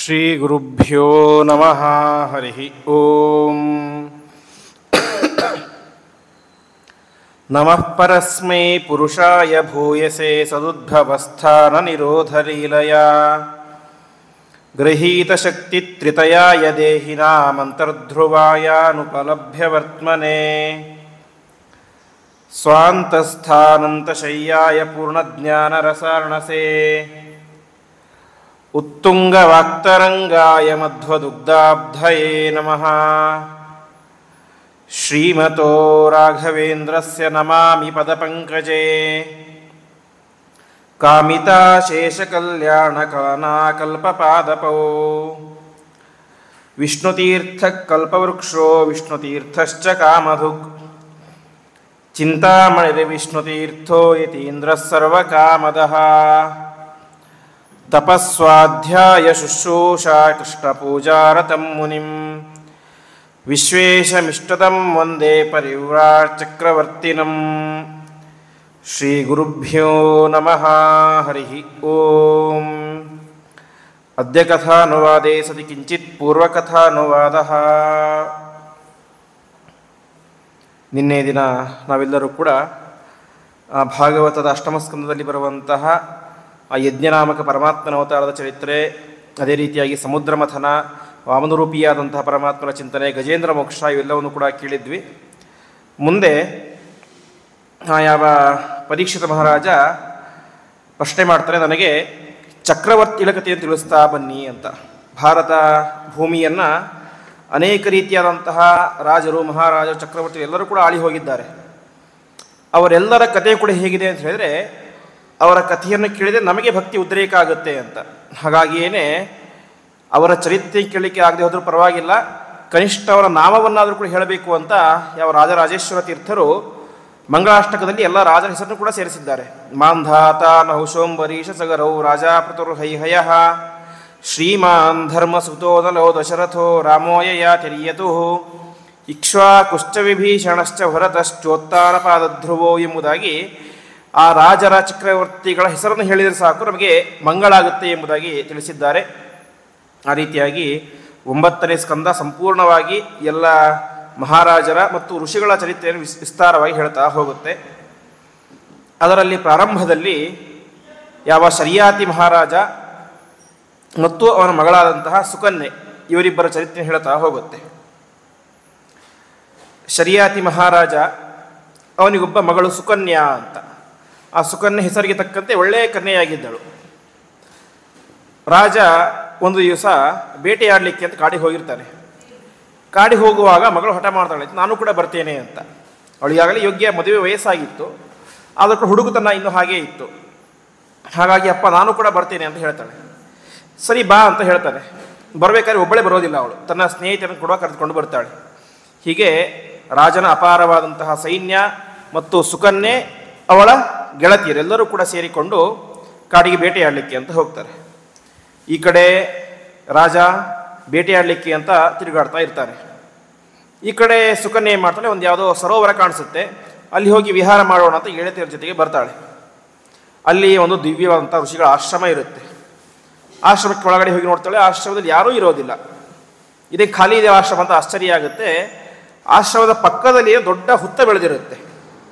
ಶ್ರೀ ಗುರುಭ್ಯೋ ನಮಃ. ಹರಿ ಓಂ. ನಮಃ ಪರಸ್ಮೈ ಪುರುಷಾಯ ಭೂಯಸೆ ಸದುದ್ಭವಸ್ಥಾನ ನಿರೋಧಲೀಲಯ ಗೃಹೀತ ಶಕ್ತಿ ತ್ರಿತಯಾಯ ದೇಹಿನಾಮಂತರ್ಧ್ರುವಾಯಾನುಪಲಭ್ಯವರ್ತ್ಮನೆ ಸ್ವಾಂತಸ್ಥಾನಂತಶಯ್ಯಾಯ ಪೂರ್ಣಜ್ಞಾನರಸಾರ್ಣಸೆ ಉತ್ತುಂಗವಾಕ್ತರಂಗಾಯ ಮಧ್ವದುಗ್ಧಾಬ್ಧಯೇ ನಮಃ. ಶ್ರೀಮತೋ ರಾಘವೇಂದ್ರಸ್ಯ ನಮಾಮಿ ಪದಪಂಕಜೇ ಕಾಮಿತಾಶೇಷಕಲ್ಯಾಣಕಾನಾಕಲ್ಪಪಾದಪೋ ವಿಷ್ಣುತೀರ್ಥಕಲ್ಪವೃಕ್ಷೋ ವಿಷ್ಣುತೀರ್ಥಶ್ಚ ಕಾಮಧುಕ್ ಚಿಂತಾಮಣಿರ್ವಿಷ್ಣುತೀರ್ಥೋ ಯತೀಂದ್ರಃ ಸರ್ವಕಾಮದಃ. ತಪಸ್ವಾಧ್ಯಾಯ ಶುಶ್ರೂಷಾ ಕೃಷ್ಣಪೂಜಾರತಂ ಮುನಿಂ ವಿಶ್ವೇಶಮಿಷ್ಟದಂ ವಂದೇ ಪರಿವ್ರಾಟ್ ಚಕ್ರವರ್ತಿನಂ. ಶ್ರೀ ಗುರುಭ್ಯೋ ನಮಃ. ಹರಿ ಓಂ. ಅದ್ಯ ಕಥಾನುವಾದೇ ಸತಿ ಕಿಂಚಿತ್ ಪೂರ್ವಕಥಾನುವಾದಃ. ನಿನ್ನೆ ದಿನ ನಾವೆಲ್ಲರೂ ಕೂಡ ಭಾಗವತದ ಅಷ್ಟಮಸ್ಕಂದದಲ್ಲಿ ಬರುವಂತಹ ಆ ಯಜ್ಞನಾಮಕ ಪರಮಾತ್ಮನ ಅವತಾರದ ಚರಿತ್ರೆ, ಅದೇ ರೀತಿಯಾಗಿ ಸಮುದ್ರ ಮಥನ, ವಾಮನರೂಪಿಯಾದಂತಹ ಪರಮಾತ್ಮನ ಚಿಂತನೆ, ಗಜೇಂದ್ರ ಮೋಕ್ಷ ಇವೆಲ್ಲವನ್ನು ಕೂಡ ಕೇಳಿದ್ವಿ. ಮುಂದೆ ಯಾವ ಪರೀಕ್ಷಿತ ಮಹಾರಾಜ ಪ್ರಶ್ನೆ ಮಾಡ್ತಾರೆ, ನನಗೆ ಚಕ್ರವರ್ತಿಗಳ ಕಥೆಯನ್ನು ತಿಳಿಸ್ತಾ ಬನ್ನಿ ಅಂತ. ಭಾರತ ಭೂಮಿಯನ್ನು ಅನೇಕ ರೀತಿಯಾದಂತಹ ರಾಜರು, ಮಹಾರಾಜರು, ಚಕ್ರವರ್ತಿ ಎಲ್ಲರೂ ಕೂಡ ಆಳಿ ಹೋಗಿದ್ದಾರೆ. ಅವರೆಲ್ಲರ ಕಥೆ ಕೂಡ ಹೇಗಿದೆ ಅಂತ ಹೇಳಿದರೆ, ಅವರ ಕಥೆಯನ್ನು ಕೇಳಿದರೆ ನಮಗೆ ಭಕ್ತಿ ಉದ್ರೇಕ ಆಗುತ್ತೆ ಅಂತ. ಹಾಗಾಗಿಯೇ ಅವರ ಚರಿತ್ರೆ ಕೇಳಲಿಕ್ಕೆ ಆಗದೆ ಹೋದರೂ ಪರವಾಗಿಲ್ಲ, ಕನಿಷ್ಠ ಅವರ ನಾಮವನ್ನಾದರೂ ಕೂಡ ಹೇಳಬೇಕು ಅಂತ ಯಾವ ರಾಜರಾಜೇಶ್ವರ ತೀರ್ಥರು ಮಂಗಳಾಷ್ಟಕದಲ್ಲಿ ಎಲ್ಲ ರಾಜರ ಹೆಸರನ್ನು ಕೂಡ ಸೇರಿಸಿದ್ದಾರೆ. ಮಾಂಧಾತ ನಹುಶೋಂಬರೀಶ ಸಗರೌ ರಾಜಾಪೃತರು ಹೈಹಯ ಶ್ರೀಮಾನ್ ಧರ್ಮಸುತೋದಲೋ ದಶರಥೋ ರಾಮೋಯಯ ತಿರಿಯತು ಇಕ್ಷ್ವಾಕುಶ್ಚ ವಿಭೀಷಣಶ್ಚ ಭರತಶ್ಚೋತ್ತಾನಪಾದಧ್ರುವೋ ಎಂಬುದಾಗಿ ಆ ರಾಜರ ಚಕ್ರವರ್ತಿಗಳ ಹೆಸರನ್ನು ಹೇಳಿದರೆ ಸಾಕು ನಮಗೆ ಮಂಗಳಾಗುತ್ತೆ ಎಂಬುದಾಗಿ ತಿಳಿಸಿದ್ದಾರೆ. ಆ ರೀತಿಯಾಗಿ 9ನೇ ಸ್ಕಂದ ಸಂಪೂರ್ಣವಾಗಿ ಎಲ್ಲ ಮಹಾರಾಜರ ಮತ್ತು ಋಷಿಗಳ ಚರಿತ್ರೆಯನ್ನು ವಿಸ್ತಾರವಾಗಿ ಹೇಳ್ತಾ ಹೋಗುತ್ತೆ. ಅದರಲ್ಲಿ ಪ್ರಾರಂಭದಲ್ಲಿ ಯಾವ ಶರ್ಯಾತಿ ಮಹಾರಾಜ ಮತ್ತು ಅವನ ಮಗಳಾದಂತಹ ಸುಕನ್ಯೆ ಇವರಿಬ್ಬರ ಚರಿತ್ರೆ ಹೇಳ್ತಾ ಹೋಗುತ್ತೆ. ಶರ್ಯಾತಿ ಮಹಾರಾಜ, ಅವನಿಗೊಬ್ಬ ಮಗಳು ಸುಕನ್ಯಾ ಅಂತ. ಆ ಸುಕನ್ಯೆ ಹೆಸರಿಗೆ ತಕ್ಕಂತೆ ಒಳ್ಳೆಯ ಕನ್ಯೆಯಾಗಿದ್ದಳು. ರಾಜ ಒಂದು ದಿವಸ ಬೇಟೆಯಾಡಲಿಕ್ಕೆ ಅಂತ ಕಾಡಿಗೆ ಹೋಗಿರ್ತಾನೆ. ಕಾಡಿಗೆ ಹೋಗುವಾಗ ಮಗಳು ಹಠ ಮಾಡ್ತಾಳೆ, ನಾನು ಕೂಡ ಬರ್ತೇನೆ ಅಂತ. ಅವಳಿಗಾಗಲೇ ಯೋಗ್ಯ ಮದುವೆ ವಯಸ್ಸಾಗಿತ್ತು, ಆದರೂ ಹುಡುಗುತನ ಇನ್ನೂ ಹಾಗೇ ಇತ್ತು. ಹಾಗಾಗಿ ಅಪ್ಪ ನಾನು ಕೂಡ ಬರ್ತೇನೆ ಅಂತ ಹೇಳ್ತಾಳೆ. ಸರಿ ಬಾ ಅಂತ ಹೇಳ್ತಾನೆ. ಬರಬೇಕಾದ್ರೆ ಒಬ್ಬಳೇ ಬರೋದಿಲ್ಲ, ಅವಳು ತನ್ನ ಸ್ನೇಹಿತರನ್ನು ಕೂಡ ಕರೆದುಕೊಂಡು ಬರ್ತಾಳೆ. ಹೀಗೆ ರಾಜನ ಅಪಾರವಾದಂತಹ ಸೈನ್ಯ ಮತ್ತು ಸುಕನ್ಯೆ ಅವಳ ಗೆಳತಿಯರೆಲ್ಲರೂ ಕೂಡ ಸೇರಿಕೊಂಡು ಕಾಡಿಗೆ ಬೇಟೆಯಾಡಲಿಕ್ಕೆ ಅಂತ ಹೋಗ್ತಾರೆ. ಈ ಕಡೆ ರಾಜ ಬೇಟೆಯಾಡಲಿಕ್ಕೆ ಅಂತ ತಿರುಗಾಡ್ತಾ ಇರ್ತಾನೆ. ಈ ಕಡೆ ಸುಕನ್ಯೆ ಏನು ಮಾಡ್ತಾಳೆ, ಒಂದು ಯಾವುದೋ ಸರೋವರ ಕಾಣಿಸುತ್ತೆ, ಅಲ್ಲಿ ಹೋಗಿ ವಿಹಾರ ಮಾಡೋಣ ಅಂತ ಗೆಳತಿಯರ ಜೊತೆಗೆ ಬರ್ತಾಳೆ. ಅಲ್ಲಿ ಒಂದು ದಿವ್ಯವಾದಂಥ ಋಷಿಗಳ ಆಶ್ರಮ ಇರುತ್ತೆ. ಆಶ್ರಮಕ್ಕೆ ಒಳಗಡೆ ಹೋಗಿ ನೋಡ್ತಾಳೆ, ಆಶ್ರಮದಲ್ಲಿ ಯಾರೂ ಇರೋದಿಲ್ಲ. ಇದೇ ಖಾಲಿ ಇದೆ ಆಶ್ರಮ ಅಂತ ಆಶ್ಚರ್ಯ ಆಗುತ್ತೆ. ಆಶ್ರಮದ ಪಕ್ಕದಲ್ಲಿ ದೊಡ್ಡ ಹುತ್ತ ಬೆಳೆದಿರುತ್ತೆ.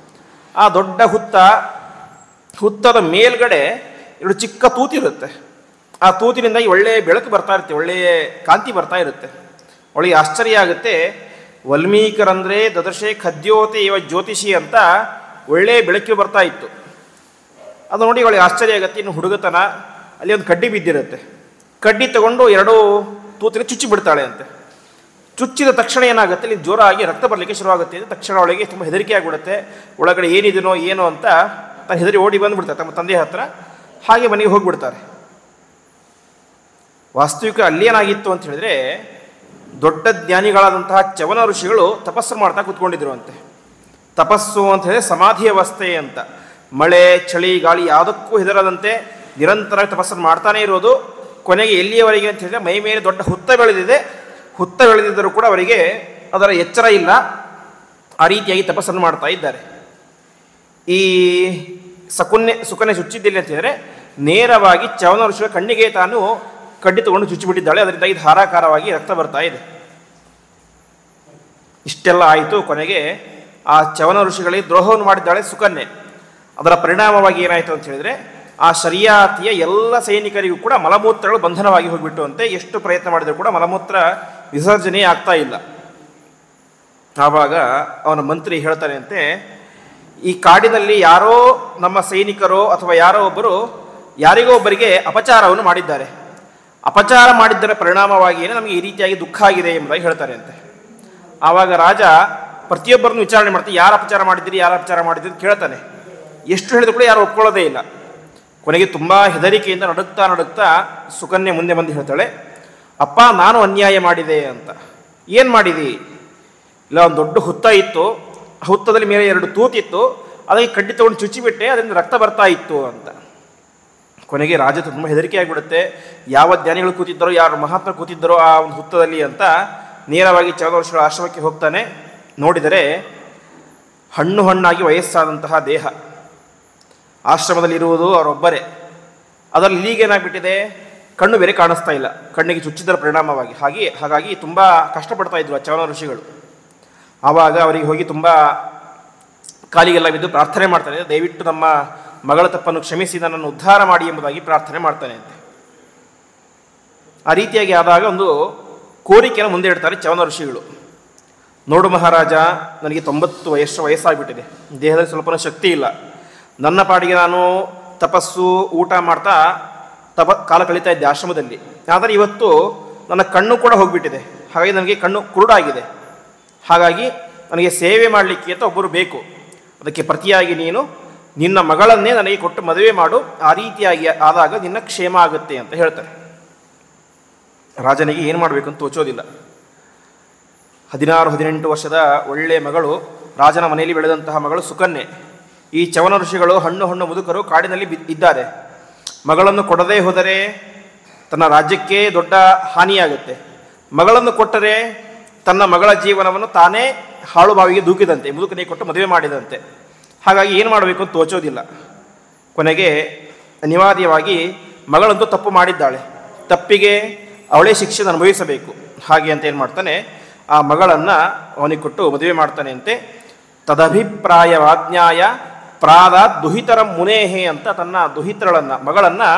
ಆ ದೊಡ್ಡ ಹುತ್ತದ ಮೇಲ್ಗಡೆ 2 ಚಿಕ್ಕ ತೂತಿರುತ್ತೆ. ಆ ತೂತಿನಿಂದಾಗಿ ಒಳ್ಳೆಯ ಬೆಳಕು ಬರ್ತಾ ಇರುತ್ತೆ, ಒಳ್ಳೆಯ ಕಾಂತಿ ಬರ್ತಾ ಇರುತ್ತೆ. ಅವಳಿಗೆ ಆಶ್ಚರ್ಯ ಆಗುತ್ತೆ. ವಲ್ಮೀಕರಂದ್ರೆ ದದರ್ಶೆ ಖದ್ಯೋತೆ ಇವ ಜ್ಯೋತಿಷಿ ಅಂತ ಒಳ್ಳೆಯ ಬೆಳಕು ಬರ್ತಾ ಇತ್ತು. ಅದು ನೋಡಿ ಅವಳಿಗೆ ಆಶ್ಚರ್ಯ ಆಗುತ್ತೆ. ಇನ್ನು ಹುಡುಗತನ, ಅಲ್ಲಿ ಒಂದು ಕಡ್ಡಿ ಬಿದ್ದಿರುತ್ತೆ. ಕಡ್ಡಿ ತಗೊಂಡು 2 ತೂತಿನ ಚುಚ್ಚಿ ಬಿಡ್ತಾಳೆ ಅಂತೆ. ಚುಚ್ಚಿದ ತಕ್ಷಣ ಏನಾಗುತ್ತೆ, ಇಲ್ಲಿ ಜೋರಾಗಿ ರಕ್ತ ಬರಲಿಕ್ಕೆ ಶುರುವಾಗುತ್ತೆ. ತಕ್ಷಣ ಅವಳಿಗೆ ತುಂಬ ಹೆದರಿಕೆ ಆಗಿಬಿಡುತ್ತೆ. ಒಳಗಡೆ ಏನಿದೆನೋ ಏನೋ ಅಂತ ತಾನು ಹೆದರಿ ಓಡಿ ಬಂದುಬಿಡ್ತಾರೆ ತಮ್ಮ ತಂದೆಯ ಹತ್ರ. ಹಾಗೆ ಮನೆಗೆ ಹೋಗಿಬಿಡ್ತಾರೆ. ವಾಸ್ತವಿಕ ಅಲ್ಲೇನಾಗಿತ್ತು ಅಂತ ಹೇಳಿದ್ರೆ, ದೊಡ್ಡ ಜ್ಞಾನಿಗಳಾದಂತಹ ಚವನ ಋಷಿಗಳು ತಪಸ್ಸು ಮಾಡ್ತಾ ಕೂತ್ಕೊಂಡಿದ್ರು ಅಂತೆ. ತಪಸ್ಸು ಅಂತ ಹೇಳಿದ್ರೆ ಸಮಾಧಿ ಅವಸ್ಥೆ ಅಂತ. ಮಳೆ, ಚಳಿ, ಗಾಳಿ ಯಾವುದಕ್ಕೂ ಹೆದರದಂತೆ ನಿರಂತರ ತಪಸ್ಸನ್ನು ಮಾಡ್ತಾನೆ ಇರೋದು. ಕೊನೆಗೆ ಎಲ್ಲಿಯವರೆಗೆ ಅಂತ ಹೇಳಿದ್ರೆ, ಮೈ ಮೇಲೆ ದೊಡ್ಡ ಹುತ್ತ ಬೆಳೆದಿದೆ. ಹುತ್ತ ಬೆಳೆದಿದ್ದರೂ ಕೂಡ ಅವರಿಗೆ ಅದರ ಎಚ್ಚರ ಇಲ್ಲ. ಆ ರೀತಿಯಾಗಿ ತಪಸ್ಸನ್ನು ಮಾಡ್ತಾ ಇದ್ದಾರೆ. ಈ ಸುಕನ್ಯೆ ಚುಚ್ಚಿದ್ದಿಲ್ಲ ಅಂತ ಹೇಳಿದ್ರೆ ನೇರವಾಗಿ ಚವನ ಋಷಿಗಳ ಕಣ್ಣಿಗೆ ತಾನು ಕಡ್ಡಿ ತಗೊಂಡು ಚುಚ್ಚಿಬಿಟ್ಟಿದ್ದಾಳೆ. ಅದರಿಂದಾಗಿ ಧಾರಾಕಾರವಾಗಿ ರಕ್ತ ಬರ್ತಾ ಇದೆ. ಇಷ್ಟೆಲ್ಲ ಆಯಿತು. ಕೊನೆಗೆ ಆ ಚವನ ಋಷಿಗಳಿಗೆ ದ್ರೋಹವನ್ನು ಮಾಡಿದ್ದಾಳೆ ಸುಕನ್ಯೆ. ಅದರ ಪರಿಣಾಮವಾಗಿ ಏನಾಯಿತು ಅಂತ ಹೇಳಿದರೆ, ಆ ಶರಿಯಾತಿಯ ಎಲ್ಲ ಸೈನಿಕರಿಗೂ ಕೂಡ ಮಲಮೂತ್ರಗಳು ಬಂಧನವಾಗಿ ಹೋಗಿಬಿಟ್ಟು ಅಂತೆ. ಎಷ್ಟು ಪ್ರಯತ್ನ ಮಾಡಿದರೂ ಕೂಡ ಮಲಮೂತ್ರ ವಿಸರ್ಜನೆ ಆಗ್ತಾ ಇಲ್ಲ. ಆವಾಗ ಅವನ ಮಂತ್ರಿ ಹೇಳ್ತಾನೆ ಅಂತೆ, ಈ ಕಾಡಿನಲ್ಲಿ ಯಾರೋ ನಮ್ಮ ಸೈನಿಕರೋ ಅಥವಾ ಯಾರೋ ಒಬ್ಬರು ಯಾರಿಗೋ ಒಬ್ಬರಿಗೆ ಅಪಚಾರವನ್ನು ಮಾಡಿದ್ದಾರೆ. ಅಪಚಾರ ಮಾಡಿದ್ದರ ಪರಿಣಾಮವಾಗಿಯೇ ನಮಗೆ ಈ ರೀತಿಯಾಗಿ ದುಃಖ ಆಗಿದೆ ಎಂಬುದಾಗಿ ಹೇಳ್ತಾರೆ ಅಂತೆ. ಆವಾಗ ರಾಜ ಪ್ರತಿಯೊಬ್ಬರನ್ನು ವಿಚಾರಣೆ ಮಾಡ್ತಾರೆ, ಯಾರು ಅಪಚಾರ ಮಾಡಿದ್ದೀರಿ, ಯಾರು ಅಪಚಾರ ಮಾಡಿದ್ದೀರಿ ಅಂತ ಕೇಳ್ತಾನೆ. ಎಷ್ಟು ಹೇಳಿದ್ರು ಕೂಡ ಯಾರು ಒಪ್ಕೊಳ್ಳೋದೇ ಇಲ್ಲ. ಕೊನೆಗೆ ತುಂಬ ಹೆದರಿಕೆಯಿಂದ ನಡುತ್ತಾ ಸುಕನ್ಯೆ ಮುಂದೆ ಬಂದು ಹೇಳ್ತಾಳೆ, ಅಪ್ಪ ನಾನು ಅನ್ಯಾಯ ಮಾಡಿದೆ ಅಂತ. ಏನು ಮಾಡಿದಿ? ಇಲ್ಲ, ಒಂದು ದೊಡ್ಡ ಹುತ್ತ ಇತ್ತು, ಹುತ್ತದಲ್ಲಿ ಮೇಲೆ 2 ತೂತಿತ್ತು, ಅದಕ್ಕೆ ಕಡ್ಡಿ ತಗೊಂಡು ಚುಚ್ಚಿಬಿಟ್ಟೆ, ಅದರಿಂದ ರಕ್ತ ಬರ್ತಾ ಇತ್ತು ಅಂತ. ಕೊನೆಗೆ ರಾಜ ತುಂಬ ಹೆದರಿಕೆ ಆಗಿಬಿಡುತ್ತೆ. ಯಾವ ಜ್ಞಾನಿಗಳು ಕೂತಿದ್ದರೋ, ಯಾರು ಮಹಾತ್ಮ ಕೂತಿದ್ದರೋ ಆ ಒಂದು ಹುತ್ತದಲ್ಲಿ ಅಂತ ನೇರವಾಗಿ ಚವನ ಋಷಿಗಳ ಆಶ್ರಮಕ್ಕೆ ಹೋಗ್ತಾನೆ. ನೋಡಿದರೆ ಹಣ್ಣಾಗಿ ವಯಸ್ಸಾದಂತಹ ದೇಹ, ಆಶ್ರಮದಲ್ಲಿರುವುದು ಅವರೊಬ್ಬರೇ. ಅದರಲ್ಲಿ ಈಗೇನಾಗ್ಬಿಟ್ಟಿದೆ, ಕಣ್ಣು ಬೇರೆ ಕಾಣಿಸ್ತಾ ಇಲ್ಲ, ಕಣ್ಣಿಗೆ ಚುಚ್ಚಿದರ ಪರಿಣಾಮವಾಗಿ. ಹಾಗಾಗಿ ತುಂಬ ಕಷ್ಟಪಡ್ತಾ ಇದ್ರು ಆ ಚವನ ಋಷಿಗಳು. ಆವಾಗ ಅವರಿಗೆ ಹೋಗಿ ತುಂಬ ಕಾಲಿಗೆಲ್ಲ ಬಿದ್ದು ಪ್ರಾರ್ಥನೆ ಮಾಡ್ತಾನೆ, ದಯವಿಟ್ಟು ನಮ್ಮ ಮಗಳ ತಪ್ಪನ್ನು ಕ್ಷಮಿಸಿ ನನ್ನನ್ನು ಉದ್ಧಾರ ಮಾಡಿ ಎಂಬುದಾಗಿ ಪ್ರಾರ್ಥನೆ ಮಾಡ್ತಾನೆ ಅಂತೆ. ಆ ರೀತಿಯಾಗಿ ಆದಾಗ ಒಂದು ಕೋರಿಕೆಯನ್ನು ಮುಂದೆ ಇಡ್ತಾರೆ ಚವನ ಋಷಿಗಳು. ನೋಡು ಮಹಾರಾಜ, ನನಗೆ 90 ವಯಸ್ಸಾಗಿಬಿಟ್ಟಿದೆ, ದೇಹದಲ್ಲಿ ಸ್ವಲ್ಪನೂ ಶಕ್ತಿ ಇಲ್ಲ. ನನ್ನ ಪಾಡಿಗೆ ನಾನು ತಪಸ್ಸು ಊಟ ಮಾಡ್ತಾ ಕಾಲ ಕಳೀತಾ ಇದ್ದೆ ಆಶ್ರಮದಲ್ಲಿ. ಆದರೆ ಇವತ್ತು ನನ್ನ ಕಣ್ಣು ಕೂಡ ಹೋಗಿಬಿಟ್ಟಿದೆ, ಹಾಗಾಗಿ ನನಗೆ ಕಣ್ಣು ಕುರುಡಾಗಿದೆ. ಹಾಗಾಗಿ ನನಗೆ ಸೇವೆ ಮಾಡಲಿಕ್ಕೆ ಅಂತ ಒಬ್ಬರು ಬೇಕು. ಅದಕ್ಕೆ ಪ್ರತಿಯಾಗಿ ನೀನು ನಿನ್ನ ಮಗಳನ್ನೇ ನನಗೆ ಕೊಟ್ಟು ಮದುವೆ ಮಾಡು, ಆ ರೀತಿಯಾಗಿ ಆದಾಗ ನಿನ್ನ ಕ್ಷೇಮ ಆಗುತ್ತೆ ಅಂತ ಹೇಳ್ತಾರೆ. ರಾಜನಿಗೆ ಏನು ಮಾಡಬೇಕು ಅಂತ ತೋಚೋದಿಲ್ಲ. 16-18 ವರ್ಷದ ಒಳ್ಳೆಯ ಮಗಳು, ರಾಜನ ಮನೆಯಲ್ಲಿ ಬೆಳೆದಂತಹ ಮಗಳು ಸುಕನ್ಯೆ. ಈ ಚವನ ಋಷಿಗಳು ಹಣ್ಣು ಮುದುಕರು ಕಾಡಿನಲ್ಲಿ ಇದ್ದಾರೆ. ಮಗಳನ್ನು ಕೊಡದೇ ಹೋದರೆ ತನ್ನ ರಾಜ್ಯಕ್ಕೆ ದೊಡ್ಡ ಹಾನಿಯಾಗುತ್ತೆ. ಮಗಳನ್ನು ಕೊಟ್ಟರೆ ತನ್ನ ಮಗಳ ಜೀವನವನ್ನು ತಾನೇ ಹಾಳು ಬಾವಿಗೆ ದೂಕಿದಂತೆ, ಮುದುಕನಿಗೆ ಕೊಟ್ಟು ಮದುವೆ ಮಾಡಿದಂತೆ. ಹಾಗಾಗಿ ಏನು ಮಾಡಬೇಕು ಅಂತ ತೋಚೋದಿಲ್ಲ. ಕೊನೆಗೆ ಅನಿವಾರ್ಯವಾಗಿ ಮಗಳಂತೂ ತಪ್ಪು ಮಾಡಿದ್ದಾಳೆ, ತಪ್ಪಿಗೆ ಅವಳೇ ಶಿಕ್ಷೆಯನ್ನು ಅನುಭವಿಸಬೇಕು. ಹಾಗೆ ಅಂತ ಏನು ಮಾಡ್ತಾನೆ, ಆ ಮಗಳನ್ನು ಅವನಿಗೆ ಕೊಟ್ಟು ಮದುವೆ ಮಾಡ್ತಾನೆ ಅಂತೆ. ತದಭಿಪ್ರಾಯವಾಜ್ಞಾಯ ಪ್ರಾದಾತ್ ದುಹಿತರಂ ಮುನೇಹೆ ಅಂತ ತನ್ನ ಮಗಳನ್ನು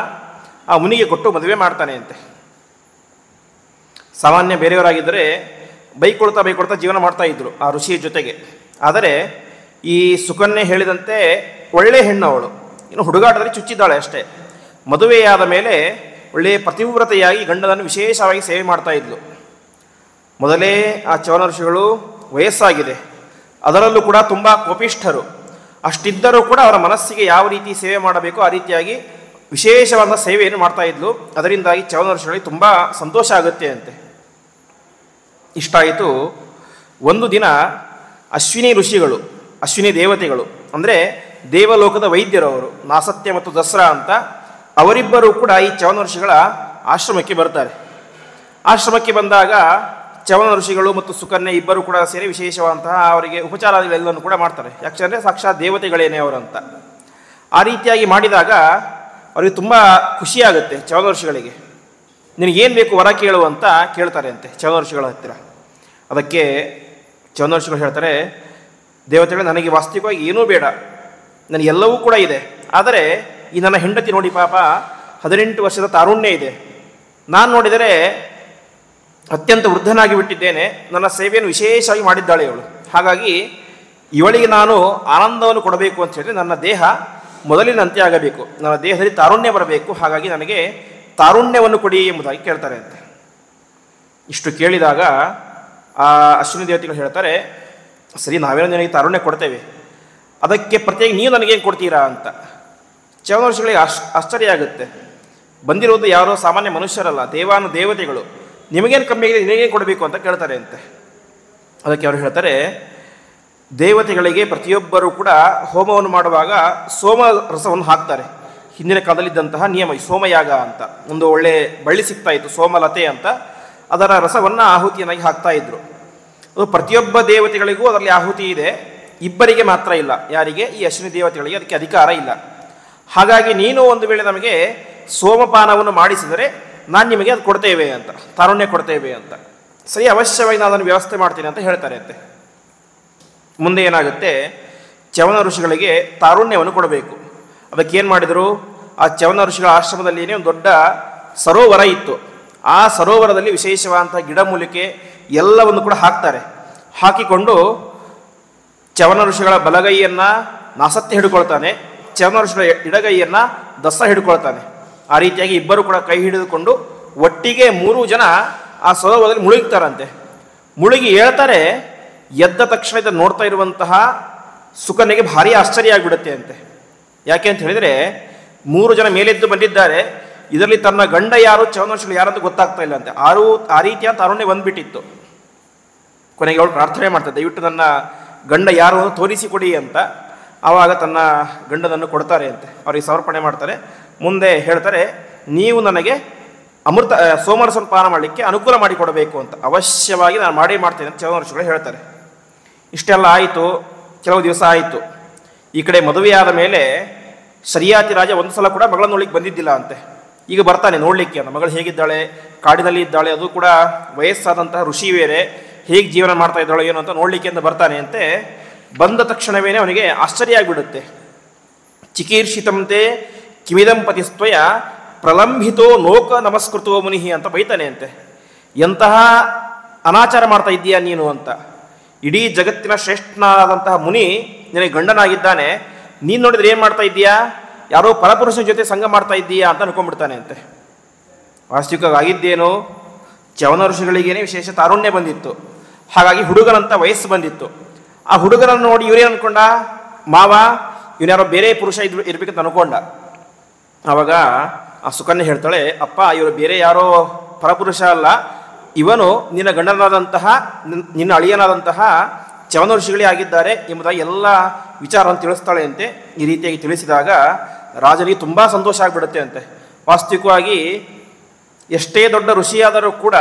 ಆ ಮುನಿಗೆ ಕೊಟ್ಟು ಮದುವೆ ಮಾಡ್ತಾನೆ ಅಂತೆ. ಸಾಮಾನ್ಯ ಬೇರೆಯವರಾಗಿದ್ದರೆ ಬೈಕೊಳ್ತಾ ಜೀವನ ಮಾಡ್ತಾ ಇದ್ರು ಆ ಋಷಿಯ ಜೊತೆಗೆ. ಆದರೆ ಈ ಸುಕನ್ಯೆ ಹೇಳಿದಂತೆ ಒಳ್ಳೆ ಹೆಣ್ಣು ಅವಳು, ಇನ್ನು ಹುಡುಗಾಟದಲ್ಲಿ ಚುಚ್ಚಿದ್ದಾಳೆ ಅಷ್ಟೇ. ಮದುವೆಯಾದ ಮೇಲೆ ಒಳ್ಳೆಯ ಪತಿವ್ರತೆಯಾಗಿ ಗಂಡನನ್ನು ವಿಶೇಷವಾಗಿ ಸೇವೆ ಮಾಡ್ತಾ ಇದ್ಲು. ಮೊದಲೇ ಆ ಚವನ ಋಷಿಗಳು ವಯಸ್ಸಾಗಿದೆ, ಅದರಲ್ಲೂ ಕೂಡ ತುಂಬ ಕೋಪಿಷ್ಠರು. ಅಷ್ಟಿದ್ದರೂ ಕೂಡ ಅವರ ಮನಸ್ಸಿಗೆ ಯಾವ ರೀತಿ ಸೇವೆ ಮಾಡಬೇಕು ಆ ರೀತಿಯಾಗಿ ವಿಶೇಷವಾದ ಸೇವೆಯನ್ನು ಮಾಡ್ತಾ ಇದ್ಲು. ಅದರಿಂದಾಗಿ ಚವನ ಋಷಿಗಳಿಗೆ ತುಂಬ ಸಂತೋಷ ಆಗುತ್ತೆ ಅಂತೆ. ಇಷ್ಟ ಆಯಿತು. ಒಂದು ದಿನ ಅಶ್ವಿನಿ ದೇವತೆಗಳು ಅಂದರೆ ದೇವಲೋಕದ ವೈದ್ಯರು ಅವರು, ನಾಸತ್ಯ ಮತ್ತು ದಸರಾ ಅಂತ, ಅವರಿಬ್ಬರೂ ಕೂಡ ಈ ಚವನ ಋಷಿಗಳ ಆಶ್ರಮಕ್ಕೆ ಬರ್ತಾರೆ. ಆಶ್ರಮಕ್ಕೆ ಬಂದಾಗ ಚವನ ಋಷಿಗಳು ಮತ್ತು ಸುಕನ್ಯೆ ಇಬ್ಬರು ಕೂಡ ಸೇರಿ ವಿಶೇಷವಾದಂತಹ ಅವರಿಗೆ ಉಪಚಾರಗಳೆಲ್ಲವನ್ನು ಕೂಡ ಮಾಡ್ತಾರೆ. ಯಾಕೆಂದರೆ ಸಾಕ್ಷಾತ್ ದೇವತೆಗಳೇನೆ ಅವರಂತ. ಆ ರೀತಿಯಾಗಿ ಮಾಡಿದಾಗ ಅವರಿಗೆ ತುಂಬ ಖುಷಿಯಾಗುತ್ತೆ ಚವನ ಋಷಿಗಳಿಗೆ. ನಿನಗೇನು ಬೇಕು ವರ ಕೇಳು ಅಂತ ಕೇಳ್ತಾರೆ ಅಂತೆ ಚವನ ಋಷಿಗಳ ಹತ್ತಿರ. ಅದಕ್ಕೆ ಚವನ ಋಷಿಗಳು ಹೇಳ್ತಾರೆ, ದೇವತೆಗಳು ನನಗೆ ವಾಸ್ತವಿಕವಾಗಿ ಏನೂ ಬೇಡ, ನನಗೆಲ್ಲವೂ ಕೂಡ ಇದೆ. ಆದರೆ ಈ ನನ್ನ ಹೆಂಡತಿ ನೋಡಿ ಪಾಪ 18 ವರ್ಷದ ತಾರುಣ್ಯ ಇದೆ. ನಾನು ನೋಡಿದರೆ ಅತ್ಯಂತ ವೃದ್ಧನಾಗಿ ಬಿಟ್ಟಿದ್ದೇನೆ, ನನ್ನ ಸೇವೆಯನ್ನು ವಿಶೇಷವಾಗಿ ಮಾಡಿದ್ದಾಳೆ ಇವಳು. ಹಾಗಾಗಿ ಇವಳಿಗೆ ನಾನು ಆನಂದವನ್ನು ಕೊಡಬೇಕು ಅಂತ ಹೇಳಿದ್ರೆ ನನ್ನ ದೇಹ ಮೊದಲಿನಂತೆ ಆಗಬೇಕು, ನನ್ನ ದೇಹದಲ್ಲಿ ತಾರುಣ್ಯ ಬರಬೇಕು. ಹಾಗಾಗಿ ನನಗೆ ತಾರುಣ್ಯವನ್ನು ಕೊಡಿ ಎಂಬುದಾಗಿ ಕೇಳ್ತಾರೆ ಅಂತೆ. ಇಷ್ಟು ಕೇಳಿದಾಗ ಆ ಅಶ್ವಿನಿ ದೇವತೆಗಳು ಹೇಳ್ತಾರೆ, ಸರಿ ನಾವೇನೋ ನನಗೆ ತಾರುಣ್ಯ ಕೊಡ್ತೇವೆ, ಅದಕ್ಕೆ ಪ್ರತ್ಯೇಕ ನೀವು ನನಗೇನು ಕೊಡ್ತೀರಾ ಅಂತ. ಚವನ ಋಷಿಗಳಿಗೆ ಆಶ್ಚರ್ಯ ಆಗುತ್ತೆ. ಬಂದಿರೋದು ಯಾರೋ ಸಾಮಾನ್ಯ ಮನುಷ್ಯರಲ್ಲ, ದೇವತೆಗಳು, ನಿಮಗೇನು ಕಮ್ಮಿ ಆಗಿದೆ, ನಿನಗೇನು ಕೊಡಬೇಕು ಅಂತ ಕೇಳ್ತಾರೆ ಅಂತೆ. ಅದಕ್ಕೆ ಅವರು ಹೇಳ್ತಾರೆ, ದೇವತೆಗಳಿಗೆ ಪ್ರತಿಯೊಬ್ಬರೂ ಕೂಡ ಹೋಮವನ್ನು ಮಾಡುವಾಗ ಸೋಮ ರಸವನ್ನು ಹಾಕ್ತಾರೆ. ಹಿಂದಿನ ಕಾಲದಲ್ಲಿದ್ದಂತಹ ನಿಯಮ ಸೋಮಯಾಗ ಅಂತ, ಒಂದು ಒಳ್ಳೆ ಬಳ್ಳಿ ಸಿಗ್ತಾ ಇತ್ತು ಸೋಮಲತೆ ಅಂತ, ಅದರ ರಸವನ್ನು ಆಹುತಿಯನ್ನಾಗಿ ಹಾಕ್ತಾ ಇದ್ರು. ಅದು ಪ್ರತಿಯೊಬ್ಬ ದೇವತೆಗಳಿಗೂ ಅದರಲ್ಲಿ ಆಹುತಿ ಇದೆ, ಇಬ್ಬರಿಗೆ ಮಾತ್ರ ಇಲ್ಲ. ಯಾರಿಗೆ? ಈ ಅಶ್ವಿನಿ ದೇವತೆಗಳಿಗೆ ಅದಕ್ಕೆ ಅಧಿಕಾರ ಇಲ್ಲ. ಹಾಗಾಗಿ ನೀನು ಒಂದು ವೇಳೆ ನಮಗೆ ಸೋಮಪಾನವನ್ನು ಮಾಡಿಸಿದರೆ ನಾನು ನಿಮಗೆ ಅದು ಕೊಡ್ತೇವೆ ಅಂತ, ತಾರುಣ್ಯ ಕೊಡ್ತೇವೆ ಅಂತ. ಸರಿ, ಅವಶ್ಯವಾಗಿ ನಾನು ಅದನ್ನು ವ್ಯವಸ್ಥೆ ಮಾಡ್ತೀನಿ ಅಂತ ಹೇಳ್ತಾರೆ ಅಂತೆ. ಮುಂದೆ ಏನಾಗುತ್ತೆ, ಚವನ ಋಷಿಗಳಿಗೆ ತಾರುಣ್ಯವನ್ನು ಕೊಡಬೇಕು. ಅದಕ್ಕೇನು ಮಾಡಿದರು, ಆ ಚವನ ಋಷಿಗಳ ಆಶ್ರಮದಲ್ಲಿಯೇ ಒಂದು ದೊಡ್ಡ ಸರೋವರ ಇತ್ತು. ಆ ಸರೋವರದಲ್ಲಿ ವಿಶೇಷವಾದಂಥ ಗಿಡಮೂಲಿಕೆ ಎಲ್ಲವನ್ನು ಕೂಡ ಹಾಕ್ತಾರೆ. ಹಾಕಿಕೊಂಡು ಚವನ ಋಷಿಗಳ ಬಲಗೈಯನ್ನು ನಾಸತ್ಯ ಹಿಡ್ಕೊಳ್ತಾನೆ, ಚವನ ಋಷಿಗಳ ಎಡಗೈಯನ್ನು ದಸ ಹಿಡ್ಕೊಳ್ತಾನೆ. ಆ ರೀತಿಯಾಗಿ ಇಬ್ಬರು ಕೂಡ ಕೈ ಹಿಡಿದುಕೊಂಡು ಒಟ್ಟಿಗೆ 3 ಜನ ಆ ಸರೋವರದಲ್ಲಿ ಮುಳುಗ್ತಾರಂತೆ. ಮುಳುಗಿ ಹೇಳ್ತಾರೆ, ಎದ್ದ ತಕ್ಷಣ ಇದನ್ನು ನೋಡ್ತಾ ಇರುವಂತಹ ಸುಕನ್ಯೆಗೆ ಭಾರಿ ಆಶ್ಚರ್ಯ ಆಗಿಬಿಡುತ್ತೆ ಅಂತೆ. ಯಾಕೆ ಅಂತ ಹೇಳಿದರೆ 3 ಜನ ಮೇಲೆದ್ದು ಬಂದಿದ್ದಾರೆ, ಇದರಲ್ಲಿ ತನ್ನ ಗಂಡ ಯಾರು ಚವನ ಋಷಿಗಳು ಯಾರಂತ ಗೊತ್ತಾಗ್ತಾ ಇಲ್ಲ ಅಂತೆ. ಆ ರೀತಿಯ ತಾರುಣ್ಯ ಬಂದ್ಬಿಟ್ಟಿತ್ತು. ಕೊನೆಗೆ ಅವಳು ಪ್ರಾರ್ಥನೆ ಮಾಡ್ತಾರೆ, ದಯವಿಟ್ಟು ನನ್ನ ಗಂಡ ಯಾರು ಅಂತ ತೋರಿಸಿಕೊಡಿ ಅಂತ. ಆವಾಗ ತನ್ನ ಗಂಡನನ್ನು ಕೊಡ್ತಾರೆ ಅಂತೆ, ಅವರಿಗೆ ಸಮರ್ಪಣೆ ಮಾಡ್ತಾರೆ. ಮುಂದೆ ಹೇಳ್ತಾರೆ, ನೀವು ನನಗೆ ಅಮೃತ ಸೋಮರಸನ ಪಾನ ಮಾಡಲಿಕ್ಕೆ ಅನುಕೂಲ ಮಾಡಿಕೊಡಬೇಕು ಅಂತ. ಅವಶ್ಯವಾಗಿ ನಾನು ಮಾಡ್ತೇನೆ ಅಂತ ಚವನ ಋಷಿಗಳು ಹೇಳ್ತಾರೆ. ಇಷ್ಟೆಲ್ಲ ಆಯಿತು, ಕೆಲವು ದಿವಸ ಆಯಿತು. ಈ ಕಡೆ ಮದುವೆಯಾದ ಮೇಲೆ ಶರಿಯಾತಿ ರಾಜ ಒಂದು ಸಲ ಕೂಡ ಮಗಳನ್ನ ನೋಡ್ಲಿಕ್ಕೆ ಬಂದಿದ್ದಿಲ್ಲ ಅಂತೆ. ಈಗ ಬರ್ತಾನೆ ನೋಡಲಿಕ್ಕೆ ಅಂತ, ಮಗಳು ಹೇಗಿದ್ದಾಳೆ, ಕಾಡಿನಲ್ಲಿ ಇದ್ದಾಳೆ, ಅದು ಕೂಡ ವಯಸ್ಸಾದಂತಹ ಋಷಿ ಬೇರೆ, ಹೇಗೆ ಜೀವನ ಮಾಡ್ತಾ ಇದ್ದಾಳೆ ಏನು ಅಂತ ನೋಡಲಿಕ್ಕೆ ಅಂತ ಬರ್ತಾನೆ ಅಂತೆ. ಬಂದ ತಕ್ಷಣವೇ ಅವನಿಗೆ ಆಶ್ಚರ್ಯ ಆಗಿಬಿಡುತ್ತೆ. ಚಿಕೀರ್ಷಿತಂತೆ ಕಿಮಿದಂ ಪತಿಸ್ತ್ವಯ ಪ್ರಲಂಬಿತೋ ಲೋಕ ನಮಸ್ಕೃತೋ ಮುನಿಹಿ ಅಂತ ಬೈತಾನೆ ಅಂತೆ. ಎಂತಹ ಅನಾಚಾರ ಮಾಡ್ತಾ ಇದ್ದೀಯಾ ನೀನು ಅಂತ. ಇಡೀ ಜಗತ್ತಿನ ಶ್ರೇಷ್ಠನಾದಂತಹ ಮುನಿ ನಿನಗೆ ಗಂಡನಾಗಿದ್ದಾನೆ, ನೀನು ನೋಡಿದ್ರೆ ಏನು ಮಾಡ್ತಾ ಇದ್ದೀಯಾ, ಯಾರೋ ಪರಪುರುಷನ ಜೊತೆ ಸಂಘ ಮಾಡ್ತಾ ಇದ್ದೀಯಾ ಅಂತ ಅನ್ಕೊಂಡ್ಬಿಡ್ತಾನೆ ಅಂತೆ. ವಾಸ್ತವಿಕವಾಗಿದ್ದೇನು, ಚವನ ಋಷಿಗಳಿಗೇನೆ ವಿಶೇಷ ತಾರುಣ್ಯ ಬಂದಿತ್ತು. ಹಾಗಾಗಿ ಹುಡುಗನಂತ ವಯಸ್ಸು ಬಂದಿತ್ತು. ಆ ಹುಡುಗನನ್ನು ನೋಡಿ ಇವರೇನು ಅನ್ಕೊಂಡ, ಮಾವ ಇವನ್ಯಾರೋ ಬೇರೆ ಪುರುಷ ಇರ್ಬೇಕಂತ ಅನ್ಕೊಂಡ. ಆವಾಗ ಆ ಸುಕನ್ಯೆ ಹೇಳ್ತಾಳೆ, ಅಪ್ಪ ಇವರು ಬೇರೆ ಯಾರೋ ಪರಪುರುಷ ಅಲ್ಲ, ಇವನು ನಿನ್ನ ಗಂಡನಾದಂತಹ ನಿನ್ನ ಅಳಿಯನಾದಂತಹ ಚವನ ಋಷಿಗಳೇ ಆಗಿದ್ದಾರೆ ಎಂಬುದಾಗಿ ಎಲ್ಲ ವಿಚಾರವನ್ನು ತಿಳಿಸ್ತಾಳೆ ಅಂತೆ. ಈ ರೀತಿಯಾಗಿ ತಿಳಿಸಿದಾಗ ರಾಜನಿಗೆ ತುಂಬ ಸಂತೋಷ ಆಗಿಬಿಡುತ್ತೆ ಅಂತೆ. ವಾಸ್ತವಿಕವಾಗಿ ಎಷ್ಟೇ ದೊಡ್ಡ ಋಷಿಯಾದರೂ ಕೂಡ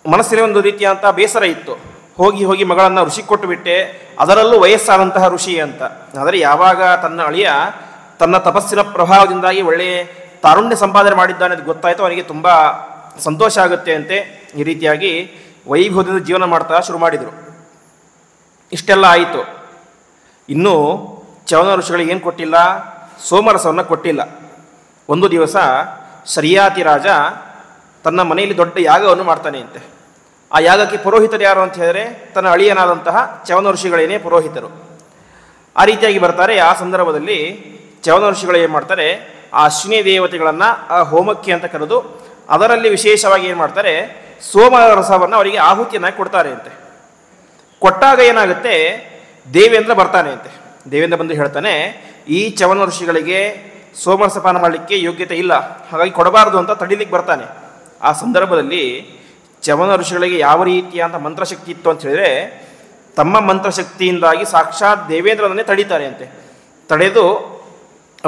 ಮನಸ್ಸಿನ ಒಂದು ರೀತಿಯಾದಂಥ ಬೇಸರ ಇತ್ತು. ಹೋಗಿ ಮಗಳನ್ನು ಋಷಿ ಕೊಟ್ಟು ಬಿಟ್ಟೆ, ಅದರಲ್ಲೂ ವಯಸ್ಸಾದಂತಹ ಋಷಿ ಅಂತ. ಆದರೆ ಯಾವಾಗ ತನ್ನ ಅಳಿಯ ತನ್ನ ತಪಸ್ಸಿನ ಪ್ರಭಾವದಿಂದಾಗಿ ಒಳ್ಳೆಯ ತಾರುಣ್ಯ ಸಂಪಾದನೆ ಮಾಡಿದ್ದಾನೆ ಅದು ಗೊತ್ತಾಯಿತು, ಅವನಿಗೆ ತುಂಬ ಸಂತೋಷ ಆಗುತ್ತೆ ಅಂತೆ. ಈ ರೀತಿಯಾಗಿ ವೈಭವದಿಂದ ಜೀವನ ಮಾಡ್ತಾ ಶುರು ಮಾಡಿದರು. ಇಷ್ಟೆಲ್ಲ ಆಯಿತು. ಇನ್ನೂ ಚವನ ಋಷಿಗಳಿಗೆ ಏನು ಕೊಟ್ಟಿಲ್ಲ, ಸೋಮರಸವನ್ನು ಕೊಟ್ಟಿಲ್ಲ. ಒಂದು ದಿವಸ ಶರಿಯಾತಿ ರಾಜ ತನ್ನ ಮನೆಯಲ್ಲಿ ದೊಡ್ಡ ಯಾಗವನ್ನು ಮಾಡ್ತಾನೆ ಅಂತೆ. ಆ ಯಾಗಕ್ಕೆ ಪುರೋಹಿತರು ಯಾರು ಅಂತ ಹೇಳಿದ್ರೆ ತನ್ನ ಅಳಿಯನಾದಂತಹ ಚವನ ಋಷಿಗಳೇನೇ ಪುರೋಹಿತರು. ಆ ರೀತಿಯಾಗಿ ಬರ್ತಾರೆ. ಆ ಸಂದರ್ಭದಲ್ಲಿ ಚವನ ಋಷಿಗಳು ಏನು ಮಾಡ್ತಾರೆ, ಆ ಅಶ್ವಿನಿ ದೇವತೆಗಳನ್ನು ಆ ಹೋಮಕ್ಕೆ ಅಂತ ಕರೆದು ಅದರಲ್ಲಿ ವಿಶೇಷವಾಗಿ ಏನು ಮಾಡ್ತಾರೆ, ಸೋಮರಸವನ್ನು ಅವರಿಗೆ ಆಹುತಿಯನ್ನಾಗಿ ಕೊಡ್ತಾರೆ ಅಂತೆ. ಕೊಟ್ಟಾಗ ಏನಾಗುತ್ತೆ, ದೇವೇಂದ್ರ ಬರ್ತಾನೆ ಅಂತೆ. ದೇವೇಂದ್ರ ಬಂದು ಹೇಳ್ತಾನೆ, ಈ ಚವನ ಋಷಿಗಳಿಗೆ ಸೋಮರಸ ಪಾನ ಮಾಡಲಿಕ್ಕೆ ಯೋಗ್ಯತೆ ಇಲ್ಲ, ಹಾಗಾಗಿ ಕೊಡಬಾರದು ಅಂತ ತಡಿಲಿಕ್ಕೆ ಬರ್ತಾನೆ. ಆ ಸಂದರ್ಭದಲ್ಲಿ ಚವನ ಋಷಿಗಳಿಗೆ ಯಾವ ರೀತಿಯಾದ ಮಂತ್ರಶಕ್ತಿ ಇತ್ತು ಅಂತ ಹೇಳಿದ್ರೆ, ತಮ್ಮ ಮಂತ್ರಶಕ್ತಿಯಿಂದಾಗಿ ಸಾಕ್ಷಾತ್ ದೇವೇಂದ್ರನನ್ನೇ ತಡೀತಾರೆ ಅಂತೆ. ತಡೆದು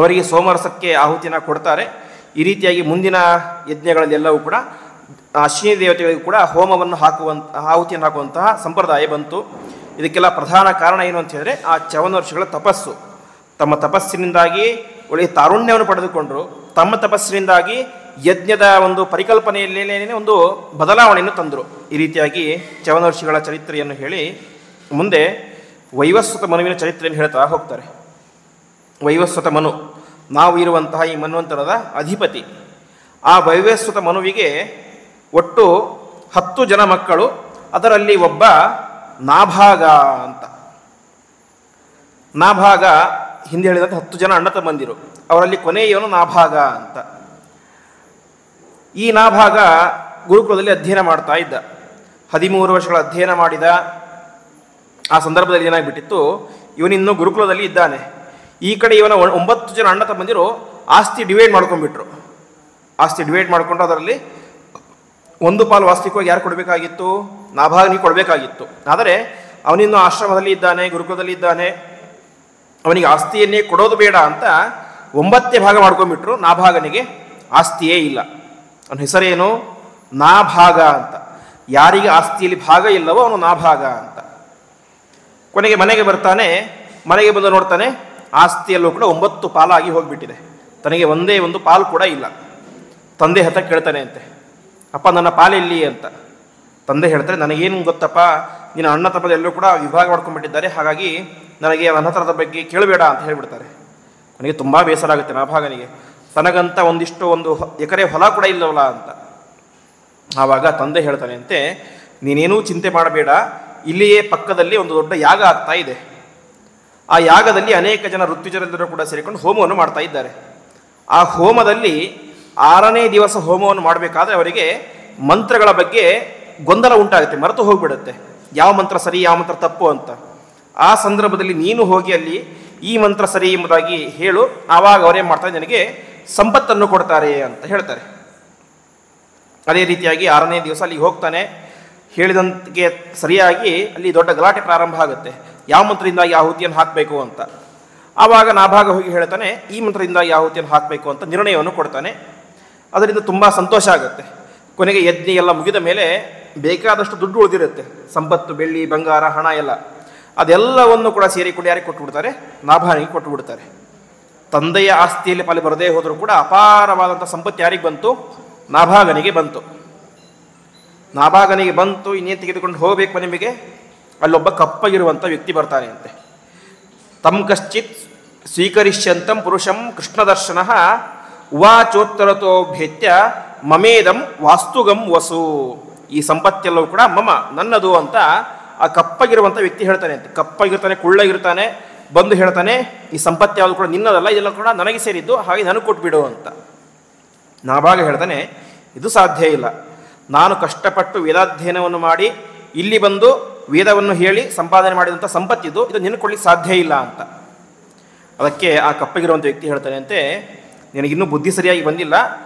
ಅವರಿಗೆ ಸೋಮರಸಕ್ಕೆ ಆಹುತಿನ ಕೊಡ್ತಾರೆ. ಈ ರೀತಿಯಾಗಿ ಮುಂದಿನ ಯಜ್ಞಗಳಲ್ಲೆಲ್ಲವೂ ಕೂಡ ಅಶ್ವಿನಿ ದೇವತೆಗಳಿಗೂ ಕೂಡ ಹೋಮವನ್ನು ಆಹುತಿಯನ್ನು ಹಾಕುವಂತಹ ಸಂಪ್ರದಾಯ ಬಂತು. ಇದಕ್ಕೆಲ್ಲ ಪ್ರಧಾನ ಕಾರಣ ಏನು ಅಂತ ಹೇಳಿದ್ರೆ, ಆ ಚವನ ಋಷಿಗಳ ತಪಸ್ಸು. ತಮ್ಮ ತಪಸ್ಸಿನಿಂದಾಗಿ ಒಳ್ಳೆಯ ತಾರುಣ್ಯವನ್ನು ಪಡೆದುಕೊಂಡರು. ತಮ್ಮ ತಪಸ್ಸಿನಿಂದಾಗಿ ಯಜ್ಞದ ಒಂದು ಪರಿಕಲ್ಪನೆಯಲ್ಲೇನೇ ಒಂದು ಬದಲಾವಣೆಯನ್ನು ತಂದರು. ಈ ರೀತಿಯಾಗಿ ಚವನ ಋಷಿಗಳ ಚರಿತ್ರೆಯನ್ನು ಹೇಳಿ ಮುಂದೆ ವೈವಸ್ವತ ಮನುವಿನ ಚರಿತ್ರೆಯನ್ನು ಹೇಳ್ತಾ ಹೋಗ್ತಾರೆ. ವೈವಸ್ವತ ಮನು, ನಾವು ಇರುವಂತಹ ಈ ಮನ್ವಂತರದ ಅಧಿಪತಿ. ಆ ವೈವಸ್ವತ ಮನುವಿಗೆ ಒಟ್ಟು 10 ಜನ ಮಕ್ಕಳು, ಅದರಲ್ಲಿ ಒಬ್ಬ ನಾಭಾಗ ಅಂತ. ನಾಭಾಗ ಹಿಂದೆ ಹೇಳಿದಂತೆ 10 ಜನ ಅಣ್ಣ ತಮ್ಮಂದಿರು, ಅವರಲ್ಲಿ ಕೊನೆಯವನು ನಾಭಾಗ ಅಂತ. ಈ ನಾಭಾಗ ಗುರುಕುಲದಲ್ಲಿ ಅಧ್ಯಯನ ಮಾಡ್ತಾ ಇದ್ದ. 13 ವರ್ಷಗಳ ಅಧ್ಯಯನ ಮಾಡಿದ. ಆ ಸಂದರ್ಭದಲ್ಲಿ ಏನಾಗ್ಬಿಟ್ಟಿತ್ತು, ಇವನಿನ್ನೂ ಗುರುಕುಲದಲ್ಲಿ ಇದ್ದಾನೆ. ಈ ಕಡೆ ಇವನ 9 ಜನ ಅಣ್ಣ ತಮ್ಮಂದಿರು ಆಸ್ತಿ ಡಿವೈಡ್ ಮಾಡ್ಕೊಂಡ್ಬಿಟ್ರು. ಆಸ್ತಿ ಡಿವೈಡ್ ಮಾಡಿಕೊಂಡು ಅದರಲ್ಲಿ ಒಂದು ಪಾಲು ವಾಸ್ತವಿಕವಾಗಿ ಯಾರು ಕೊಡಬೇಕಾಗಿತ್ತು, ನಾಭಾಗನಿಗೆ ಕೊಡಬೇಕಾಗಿತ್ತು. ಆದರೆ ಅವನಿನ್ನೂ ಆಶ್ರಮದಲ್ಲಿ ಇದ್ದಾನೆ, ಗುರುಕುಲದಲ್ಲಿ ಇದ್ದಾನೆ, ಅವನಿಗೆ ಆಸ್ತಿಯನ್ನೇ ಕೊಡೋದು ಬೇಡ ಅಂತ 9 ಭಾಗ ಮಾಡ್ಕೊಂಡ್ಬಿಟ್ರು. ನಾಭಾಗನಿಗೆ ಆಸ್ತಿಯೇ ಇಲ್ಲ. ಅವನ ಹೆಸರೇನು, ನಾಭಾಗ ಅಂತ. ಯಾರಿಗೆ ಆಸ್ತಿಯಲ್ಲಿ ಭಾಗ ಇಲ್ಲವೋ ಅವನು ನಾಭಾಗ ಅಂತ. ಕೊನೆಗೆ ಮನೆಗೆ ಬರ್ತಾನೆ. ಮನೆಗೆ ಬಂದು ನೋಡ್ತಾನೆ, ಆಸ್ತಿಯಲ್ಲೂ ಕೂಡ 9 ಪಾಲಾಗಿ ಹೋಗಿಬಿಟ್ಟಿದೆ. ತನಗೆ ಒಂದೇ ಒಂದು ಪಾಲು ಕೂಡ ಇಲ್ಲ. ತಂದೆ ಹತ್ರ ಕೇಳ್ತಾನೆ ಅಂತೆ, ಅಪ್ಪ ನನ್ನ ಪಾಲೆಲ್ಲಿ ಅಂತ. ತಂದೆ ಹೇಳ್ತಾರೆ, ನನಗೇನು ಗೊತ್ತಪ್ಪ, ನಿನ್ನ ಅಣ್ಣ ತಮ್ಮದ ಎಲ್ಲರೂ ಕೂಡ ವಿಭಾಗ ಮಾಡ್ಕೊಂಡ್ಬಿಟ್ಟಿದ್ದಾರೆ, ಹಾಗಾಗಿ ನನಗೆ ನನ್ನ ಹತ್ರದ ಬಗ್ಗೆ ಕೇಳಬೇಡ ಅಂತ ಹೇಳಿಬಿಡ್ತಾರೆ. ನನಗೆ ತುಂಬ ಬೇಸರ ಆಗುತ್ತೆ ನಾಭಾಗನಿಗೆ, ತನಗಂತ ಒಂದು ಎಕರೆ ಹೊಲ ಕೂಡ ಇಲ್ಲವಲ್ಲ ಅಂತ. ಆವಾಗ ತಂದೆ ಹೇಳ್ತಾನೆ ಅಂತೆ, ನೀನೇನೂ ಚಿಂತೆ ಮಾಡಬೇಡ, ಇಲ್ಲಿಯೇ ಪಕ್ಕದಲ್ಲಿ ಒಂದು ದೊಡ್ಡ ಯಾಗ ಆಗ್ತಾ ಇದೆ. ಆ ಯಾಗದಲ್ಲಿ ಅನೇಕ ಜನ ಋತ್ವಿಜರೆಲ್ಲರೂ ಕೂಡ ಸೇರಿಕೊಂಡು ಹೋಮವನ್ನು ಮಾಡ್ತಾ ಇದ್ದಾರೆ. ಆ ಹೋಮದಲ್ಲಿ 6ನೇ ದಿವಸ ಹೋಮವನ್ನು ಮಾಡಬೇಕಾದ್ರೆ ಅವರಿಗೆ ಮಂತ್ರಗಳ ಬಗ್ಗೆ ಗೊಂದಲ ಉಂಟಾಗುತ್ತೆ, ಮರೆತು ಹೋಗಿಬಿಡುತ್ತೆ, ಯಾವ ಮಂತ್ರ ಸರಿ ಯಾವ ಮಂತ್ರ ತಪ್ಪು ಅಂತ. ಆ ಸಂದರ್ಭದಲ್ಲಿ ನೀನು ಹೋಗಿ ಅಲ್ಲಿ ಈ ಮಂತ್ರ ಸರಿ ಎಂಬುದಾಗಿ ಹೇಳು, ಆವಾಗ ಅವರೇನು ಮಾಡ್ತಾರೆ, ನನಗೆ ಸಂಪತ್ತನ್ನು ಕೊಡ್ತಾರೆ ಅಂತ ಹೇಳ್ತಾರೆ. ಅದೇ ರೀತಿಯಾಗಿ 6ನೇ ದಿವಸ ಅಲ್ಲಿಗೆ ಹೋಗ್ತಾನೆ. ಹೇಳಿದಂತೆ ಸರಿಯಾಗಿ ಅಲ್ಲಿ ದೊಡ್ಡ ಗಲಾಟೆ ಪ್ರಾರಂಭ ಆಗುತ್ತೆ, ಯಾವ ಮಂತ್ರದಿಂದಾಗಿ ಆಹುತಿಯನ್ನು ಹಾಕಬೇಕು ಅಂತ. ಆವಾಗ ನಾಭಾಗ ಹೋಗಿ ಹೇಳ್ತಾನೆ, ಈ ಮಂತ್ರದಿಂದಾಗಿ ಆಹುತಿಯನ್ನು ಹಾಕಬೇಕು ಅಂತ ನಿರ್ಣಯವನ್ನು ಕೊಡ್ತಾನೆ. ಅದರಿಂದ ತುಂಬ ಸಂತೋಷ ಆಗುತ್ತೆ. ಕೊನೆಗೆ ಯಜ್ಞ ಎಲ್ಲ ಮುಗಿದ ಮೇಲೆ ಬೇಕಾದಷ್ಟು ದುಡ್ಡು ಉಳಿದಿರುತ್ತೆ, ಸಂಪತ್ತು, ಬೆಳ್ಳಿ, ಬಂಗಾರ, ಹಣ ಎಲ್ಲ. ಅದೆಲ್ಲವನ್ನು ಕೂಡ ಸೇರಿ ಕೂಡ ಯಾರಿಗೆ ಕೊಟ್ಟುಬಿಡ್ತಾರೆ, ನಾಭಾನಿಗೆ ಕೊಟ್ಟುಬಿಡ್ತಾರೆ. ತಂದೆಯ ಆಸ್ತಿಯಲ್ಲಿ ಪಾಲು ಬರದೇ ಹೋದರೂ ಕೂಡ ಅಪಾರವಾದಂಥ ಸಂಪತ್ತು ಯಾರಿಗೆ ಬಂತು, ನಾಭಾಗನಿಗೆ ಬಂತು. ನಾಭಾಗನಿಗೆ ಬಂತು, ಇನ್ನೇನು ತೆಗೆದುಕೊಂಡು ಹೋಗಬೇಕು ನಿಮಗೆ, ಅಲ್ಲೊಬ್ಬ ಕಪ್ಪಗಿರುವಂಥ ವ್ಯಕ್ತಿ ಬರ್ತಾನೆ ಅಂತೆ. ತಮ್ ಕಶ್ಚಿತ್ ಸ್ವೀಕರಿಷ್ಯಂತಂ ಪುರುಷಂ ಕೃಷ್ಣದರ್ಶನ ಉವಾಚೋತ್ತರತೋ ಭೇತ್ಯ ಮಮೇದಂ ವಾಸ್ತುಗಂ ವಸು. ಈ ಸಂಪತ್ತೆಲ್ಲವೂ ಕೂಡ ನನ್ನದು ಅಂತ ಆ ಕಪ್ಪಗಿರುವಂಥ ವ್ಯಕ್ತಿ ಹೇಳ್ತಾನೆ ಅಂತೆ. ಕಪ್ಪಗಿರ್ತಾನೆ, ಕುಳ್ಳಗಿರ್ತಾನೆ, ಬಂದು ಹೇಳ್ತಾನೆ, ಈ ಸಂಪತ್ತು ಯಾವುದು ಕೂಡ ನಿನ್ನದಲ್ಲ, ಇದೆಲ್ಲ ಕೂಡ ನನಗೆ ಸೇರಿದ್ದು, ಹಾಗೆ ನನಗೆ ಕೊಟ್ಬಿಡು ಅಂತ. ನಾಭಾಗ ಹೇಳ್ತಾನೆ, ಇದು ಸಾಧ್ಯ ಇಲ್ಲ, ನಾನು ಕಷ್ಟಪಟ್ಟು ವೇದಾಧ್ಯಯನವನ್ನು ಮಾಡಿ ಇಲ್ಲಿ ಬಂದು ವೇದವನ್ನು ಹೇಳಿ ಸಂಪಾದನೆ ಮಾಡಿದಂಥ ಸಂಪತ್ತಿದ್ದು, ಇದು ನಿನಗೆ ಕೊಡ್ಲಿಕ್ಕೆ ಸಾಧ್ಯ ಇಲ್ಲ ಅಂತ. ಅದಕ್ಕೆ ಆ ಕಪ್ಪಗಿರುವಂಥ ವ್ಯಕ್ತಿ ಹೇಳ್ತಾನೆ ಅಂತೆ, ನಿನಗಿನ್ನೂ ಬುದ್ಧಿ ಸರಿಯಾಗಿ ಬಂದಿಲ್ಲ,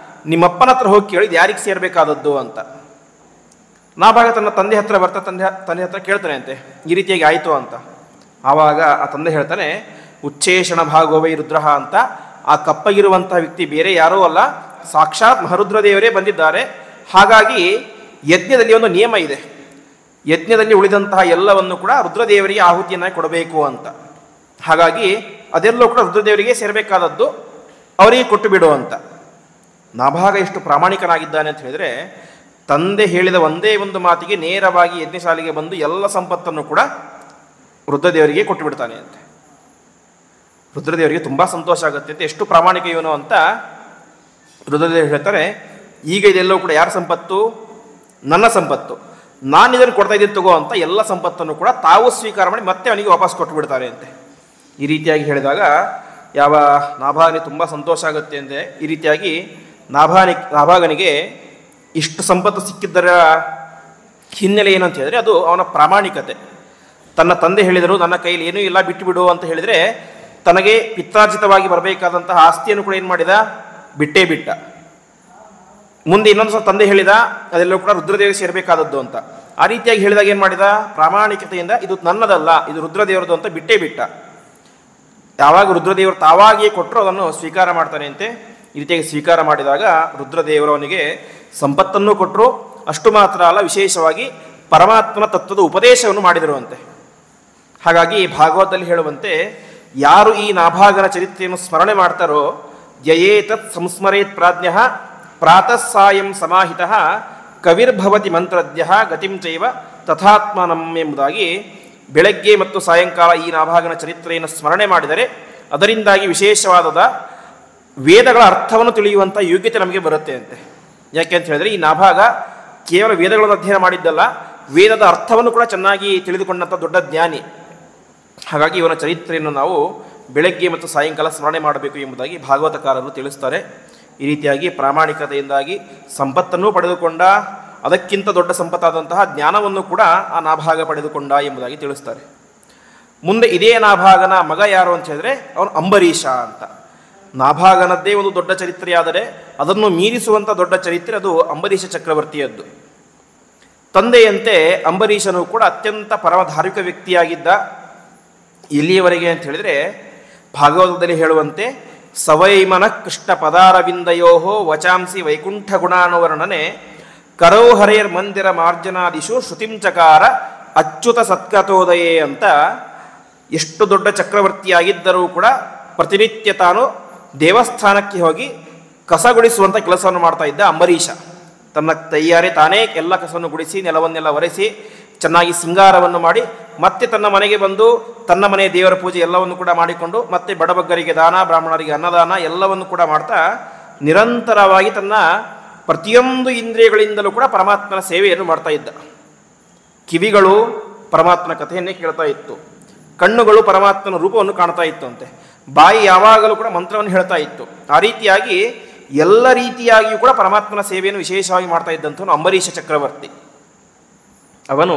ನಿಮ್ಮಪ್ಪನ ಹತ್ರ ಹೋಗಿ ಕೇಳಿದ್ದು ಯಾರಿಗೆ ಸೇರಬೇಕಾದದ್ದು ಅಂತ. ನಾಭಾಗ ತನ್ನ ತಂದೆ ಹತ್ರ ಬರ್ತಾ ತಂದೆ ಹತ್ರ ಕೇಳ್ತಾನೆ ಅಂತೆ, ಈ ರೀತಿಯಾಗಿ ಆಯಿತು ಅಂತ. ಆವಾಗ ಆ ತಂದೆ ಹೇಳ್ತಾನೆ, ಉಚ್ಛೇಷಣ ಭಾಗೋವೈ ರುದ್ರಹ ಅಂತ. ಆ ಕಪ್ಪಗಿರುವಂಥ ವ್ಯಕ್ತಿ ಬೇರೆ ಯಾರೂ ಅಲ್ಲ, ಸಾಕ್ಷಾತ್ ಮಹರುದ್ರದೇವರೇ ಬಂದಿದ್ದಾರೆ. ಹಾಗಾಗಿ ಯಜ್ಞದಲ್ಲಿ ಒಂದು ನಿಯಮ ಇದೆ, ಯಜ್ಞದಲ್ಲಿ ಉಳಿದಂತಹ ಎಲ್ಲವನ್ನು ಕೂಡ ರುದ್ರದೇವರಿಗೆ ಆಹುತಿಯನ್ನು ಕೊಡಬೇಕು ಅಂತ. ಹಾಗಾಗಿ ಅದೆಲ್ಲವೂ ಕೂಡ ರುದ್ರದೇವರಿಗೆ ಸೇರಬೇಕಾದದ್ದು, ಅವರಿಗೆ ಕೊಟ್ಟು ಬಿಡು ಅಂತ. ನಾಭಾಗ ಎಷ್ಟು ಪ್ರಾಮಾಣಿಕನಾಗಿದ್ದಾನೆ ಅಂತ ಹೇಳಿದರೆ, ತಂದೆ ಹೇಳಿದ ಒಂದೇ ಒಂದು ಮಾತಿಗೆ ನೇರವಾಗಿ ಯಜ್ಞಶಾಲೆಗೆ ಬಂದು ಎಲ್ಲ ಸಂಪತ್ತನ್ನು ಕೂಡ ರುದ್ರದೇವರಿಗೆ ಕೊಟ್ಟು ಬಿಡ್ತಾನೆ ಅಂತೆ. ರುದ್ರದೇವರಿಗೆ ತುಂಬ ಸಂತೋಷ ಆಗುತ್ತೆ ಅಂತ. ಎಷ್ಟು ಪ್ರಾಮಾಣಿಕ ಇವನು ಅಂತ ರುದ್ರದೇವರು ಹೇಳ್ತಾರೆ, ಈಗ ಇದೆಲ್ಲವೂ ಕೂಡ ಯಾರ ಸಂಪತ್ತು, ನನ್ನ ಸಂಪತ್ತು, ನಾನು ಇದನ್ನು ಕೊಡ್ತಾ ಇದ್ದೀನಿ ತಗೋ ಅಂತ ಎಲ್ಲ ಸಂಪತ್ತನ್ನು ಕೂಡ ತಾವು ಸ್ವೀಕಾರ ಮಾಡಿ ಮತ್ತೆ ಅವನಿಗೆ ವಾಪಸ್ ಕೊಟ್ಟು ಬಿಡ್ತಾರೆ ಅಂತೆ. ಈ ರೀತಿಯಾಗಿ ಹೇಳಿದಾಗ ಯಾವ ನಾಭಾಗನಿಗೆ ತುಂಬ ಸಂತೋಷ ಆಗುತ್ತೆ ಅಂದರೆ, ಈ ರೀತಿಯಾಗಿ ನಾಭಾಗನಿಗೆ ಇಷ್ಟು ಸಂಪತ್ತು ಸಿಕ್ಕಿದ್ದರ ಹಿನ್ನೆಲೆ ಏನಂತ ಹೇಳಿದ್ರೆ, ಅದು ಅವನ ಪ್ರಾಮಾಣಿಕತೆ. ತನ್ನ ತಂದೆ ಹೇಳಿದರು ನನ್ನ ಕೈಲಿ ಏನೂ ಇಲ್ಲ, ಬಿಟ್ಟುಬಿಡು ಅಂತ ಹೇಳಿದರೆ, ತನಗೆ ಪಿತ್ರಾರ್ಜಿತವಾಗಿ ಬರಬೇಕಾದಂತಹ ಆಸ್ತಿಯನ್ನು ಕೂಡ ಏನು ಮಾಡಿದ, ಬಿಟ್ಟೇ ಬಿಟ್ಟ. ಮುಂದೆ ಇನ್ನೊಂದು ಸಲ ತಂದೆ ಹೇಳಿದ, ಅದೆಲ್ಲವೂ ಕೂಡ ರುದ್ರದೇವರಿಗೆ ಸೇರಬೇಕಾದದ್ದು ಅಂತ. ಆ ರೀತಿಯಾಗಿ ಹೇಳಿದಾಗ ಏನು ಮಾಡಿದ, ಪ್ರಾಮಾಣಿಕತೆಯಿಂದ ಇದು ನನ್ನದಲ್ಲ, ಇದು ರುದ್ರದೇವರದು ಅಂತ ಬಿಟ್ಟೇ ಬಿಟ್ಟ. ಯಾವಾಗ ರುದ್ರದೇವರು ತಾವಾಗಿಯೇ ಕೊಟ್ಟರು ಅದನ್ನು ಸ್ವೀಕಾರ ಮಾಡ್ತಾನೆ ಅಂತೆ. ಈ ರೀತಿಯಾಗಿ ಸ್ವೀಕಾರ ಮಾಡಿದಾಗ ರುದ್ರದೇವರು ಅವನಿಗೆ ಸಂಪತ್ತನ್ನು ಕೊಟ್ಟರು. ಅಷ್ಟು ಮಾತ್ರ ಅಲ್ಲ, ವಿಶೇಷವಾಗಿ ಪರಮಾತ್ಮನ ತತ್ವದ ಉಪದೇಶವನ್ನು ಮಾಡಿದರು ಅಂತೆ. ಹಾಗಾಗಿ ಭಾಗವತದಲ್ಲಿ ಹೇಳುವಂತೆ, ಯಾರು ಈ ನಾಭಾಗನ ಚರಿತ್ರೆಯನ್ನು ಸ್ಮರಣೆ ಮಾಡ್ತಾರೋ, ಯಯೇತತ್ ಸಂಸ್ಮರೇತ್ ಪ್ರಾಜ್ಞ ಪ್ರಾತಃ ಸಾಯಂ ಸಮಾಹಿತ ಕವಿರ್ಭವತಿ ಮಂತ್ರದ್ಯ ಗತಿಂ ಚೈವ ತಥಾತ್ಮನಂ ಎಂಬುದಾಗಿ ಬೆಳಗ್ಗೆ ಮತ್ತು ಸಾಯಂಕಾಲ ಈ ನಾಭಾಗನ ಚರಿತ್ರೆಯನ್ನು ಸ್ಮರಣೆ ಮಾಡಿದರೆ ಅದರಿಂದಾಗಿ ವಿಶೇಷವಾದ ವೇದಗಳ ಅರ್ಥವನ್ನು ತಿಳಿಯುವಂಥ ಯೋಗ್ಯತೆ ನಮಗೆ ಬರುತ್ತೆ ಅಂತೆ. ಯಾಕೆ ಅಂತ ಹೇಳಿದ್ರೆ, ಈ ನಾಭಾಗ ಕೇವಲ ವೇದಗಳನ್ನು ಅಧ್ಯಯನ ಮಾಡಿದ್ದಲ್ಲ, ವೇದದ ಅರ್ಥವನ್ನು ಕೂಡ ಚೆನ್ನಾಗಿ ತಿಳಿದುಕೊಂಡಂಥ ದೊಡ್ಡ ಜ್ಞಾನಿ. ಹಾಗಾಗಿ ಇವನ ಚರಿತ್ರೆಯನ್ನು ನಾವು ಬೆಳಗ್ಗೆ ಮತ್ತು ಸಾಯಂಕಾಲ ಸ್ಮರಣೆ ಮಾಡಬೇಕು ಎಂಬುದಾಗಿ ಭಾಗವತಕಾರರು ತಿಳಿಸ್ತಾರೆ. ಈ ರೀತಿಯಾಗಿ ಪ್ರಾಮಾಣಿಕತೆಯಿಂದಾಗಿ ಸಂಪತ್ತನ್ನು ಪಡೆದುಕೊಂಡ, ಅದಕ್ಕಿಂತ ದೊಡ್ಡ ಸಂಪತ್ತಾದಂತಹ ಜ್ಞಾನವನ್ನು ಕೂಡ ಆ ನಾಭಾಗ ಪಡೆದುಕೊಂಡ ಎಂಬುದಾಗಿ ತಿಳಿಸ್ತಾರೆ. ಮುಂದೆ ಇದೇ ನಾಭಾಗನ ಮಗ ಯಾರು ಅಂತ ಹೇಳಿದ್ರೆ, ಅವನು ಅಂಬರೀಷ ಅಂತ. ನಾಭಾಗನದ್ದೇ ಒಂದು ದೊಡ್ಡ ಚರಿತ್ರೆಯಾದರೆ ಅದನ್ನು ಮೀರಿಸುವಂಥ ದೊಡ್ಡ ಚರಿತ್ರೆ ಅದು ಅಂಬರೀಷ ಚಕ್ರವರ್ತಿಯದ್ದು. ತಂದೆಯಂತೆ ಅಂಬರೀಷನು ಕೂಡ ಅತ್ಯಂತ ಪರಮಧಾರ್ಮಿಕ ವ್ಯಕ್ತಿಯಾಗಿದ್ದ. ಇಲ್ಲಿಯವರೆಗೆ ಅಂತ ಹೇಳಿದರೆ ಭಾಗವತದಲ್ಲಿ ಹೇಳುವಂತೆ, ಸವೈಮನ ಕೃಷ್ಣ ಪದಾರವಿಂದಯೋ ವಚಾಂಸಿ ವೈಕುಂಠ ಗುಣಾನುವರ್ಣನೆ ಕರೋ ಹರೇರ್ ಮಂದಿರ ಮಾರ್ಜನಾದಿಶು ಶ್ರುತಿಂಚಕಾರ ಅಚ್ಯುತ ಸತ್ಕತೋದಯೇ ಅಂತ. ಎಷ್ಟು ದೊಡ್ಡ ಚಕ್ರವರ್ತಿಯಾಗಿದ್ದರೂ ಕೂಡ ಪ್ರತಿನಿತ್ಯ ತಾನು ದೇವಸ್ಥಾನಕ್ಕೆ ಹೋಗಿ ಕಸ ಗುಡಿಸುವಂಥ ಕೆಲಸವನ್ನು ಮಾಡ್ತಾ ಇದ್ದ ಅಂಬರೀಷ. ತನ್ನ ತಯ್ಯಾರೆ ತಾನೇ ಎಲ್ಲ ಕಸವನ್ನು ಗುಡಿಸಿ ನೆಲವನ್ನೆಲ್ಲ ಒರೆಸಿ ಚೆನ್ನಾಗಿ ಸಿಂಗಾರವನ್ನು ಮಾಡಿ ಮತ್ತೆ ತನ್ನ ಮನೆಗೆ ಬಂದು ತನ್ನ ಮನೆಯ ದೇವರ ಪೂಜೆ ಎಲ್ಲವನ್ನು ಕೂಡ ಮಾಡಿಕೊಂಡು ಮತ್ತೆ ಬಡಬಗ್ಗರಿಗೆ ದಾನ, ಬ್ರಾಹ್ಮಣರಿಗೆ ಅನ್ನದಾನ ಎಲ್ಲವನ್ನು ಕೂಡ ಮಾಡ್ತಾ ನಿರಂತರವಾಗಿ ತನ್ನ ಪ್ರತಿಯೊಂದು ಇಂದ್ರಿಯಗಳಿಂದಲೂ ಕೂಡ ಪರಮಾತ್ಮನ ಸೇವೆಯನ್ನು ಮಾಡ್ತಾ ಇದ್ದ. ಕಿವಿಗಳು ಪರಮಾತ್ಮನ ಕಥೆಯನ್ನೇ ಕೇಳ್ತಾ ಇತ್ತು, ಕಣ್ಣುಗಳು ಪರಮಾತ್ಮನ ರೂಪವನ್ನು ಕಾಣ್ತಾ ಇತ್ತು ಅಂತೆ, ಬಾಯಿ ಯಾವಾಗಲೂ ಕೂಡ ಮಂತ್ರವನ್ನು ಹೇಳ್ತಾ ಇತ್ತು. ಆ ರೀತಿಯಾಗಿ ಎಲ್ಲ ರೀತಿಯಾಗಿಯೂ ಕೂಡ ಪರಮಾತ್ಮನ ಸೇವೆಯನ್ನು ವಿಶೇಷವಾಗಿ ಮಾಡ್ತಾ ಇದ್ದಂಥವನು ಅಂಬರೀಷ ಚಕ್ರವರ್ತಿ. ಅವನು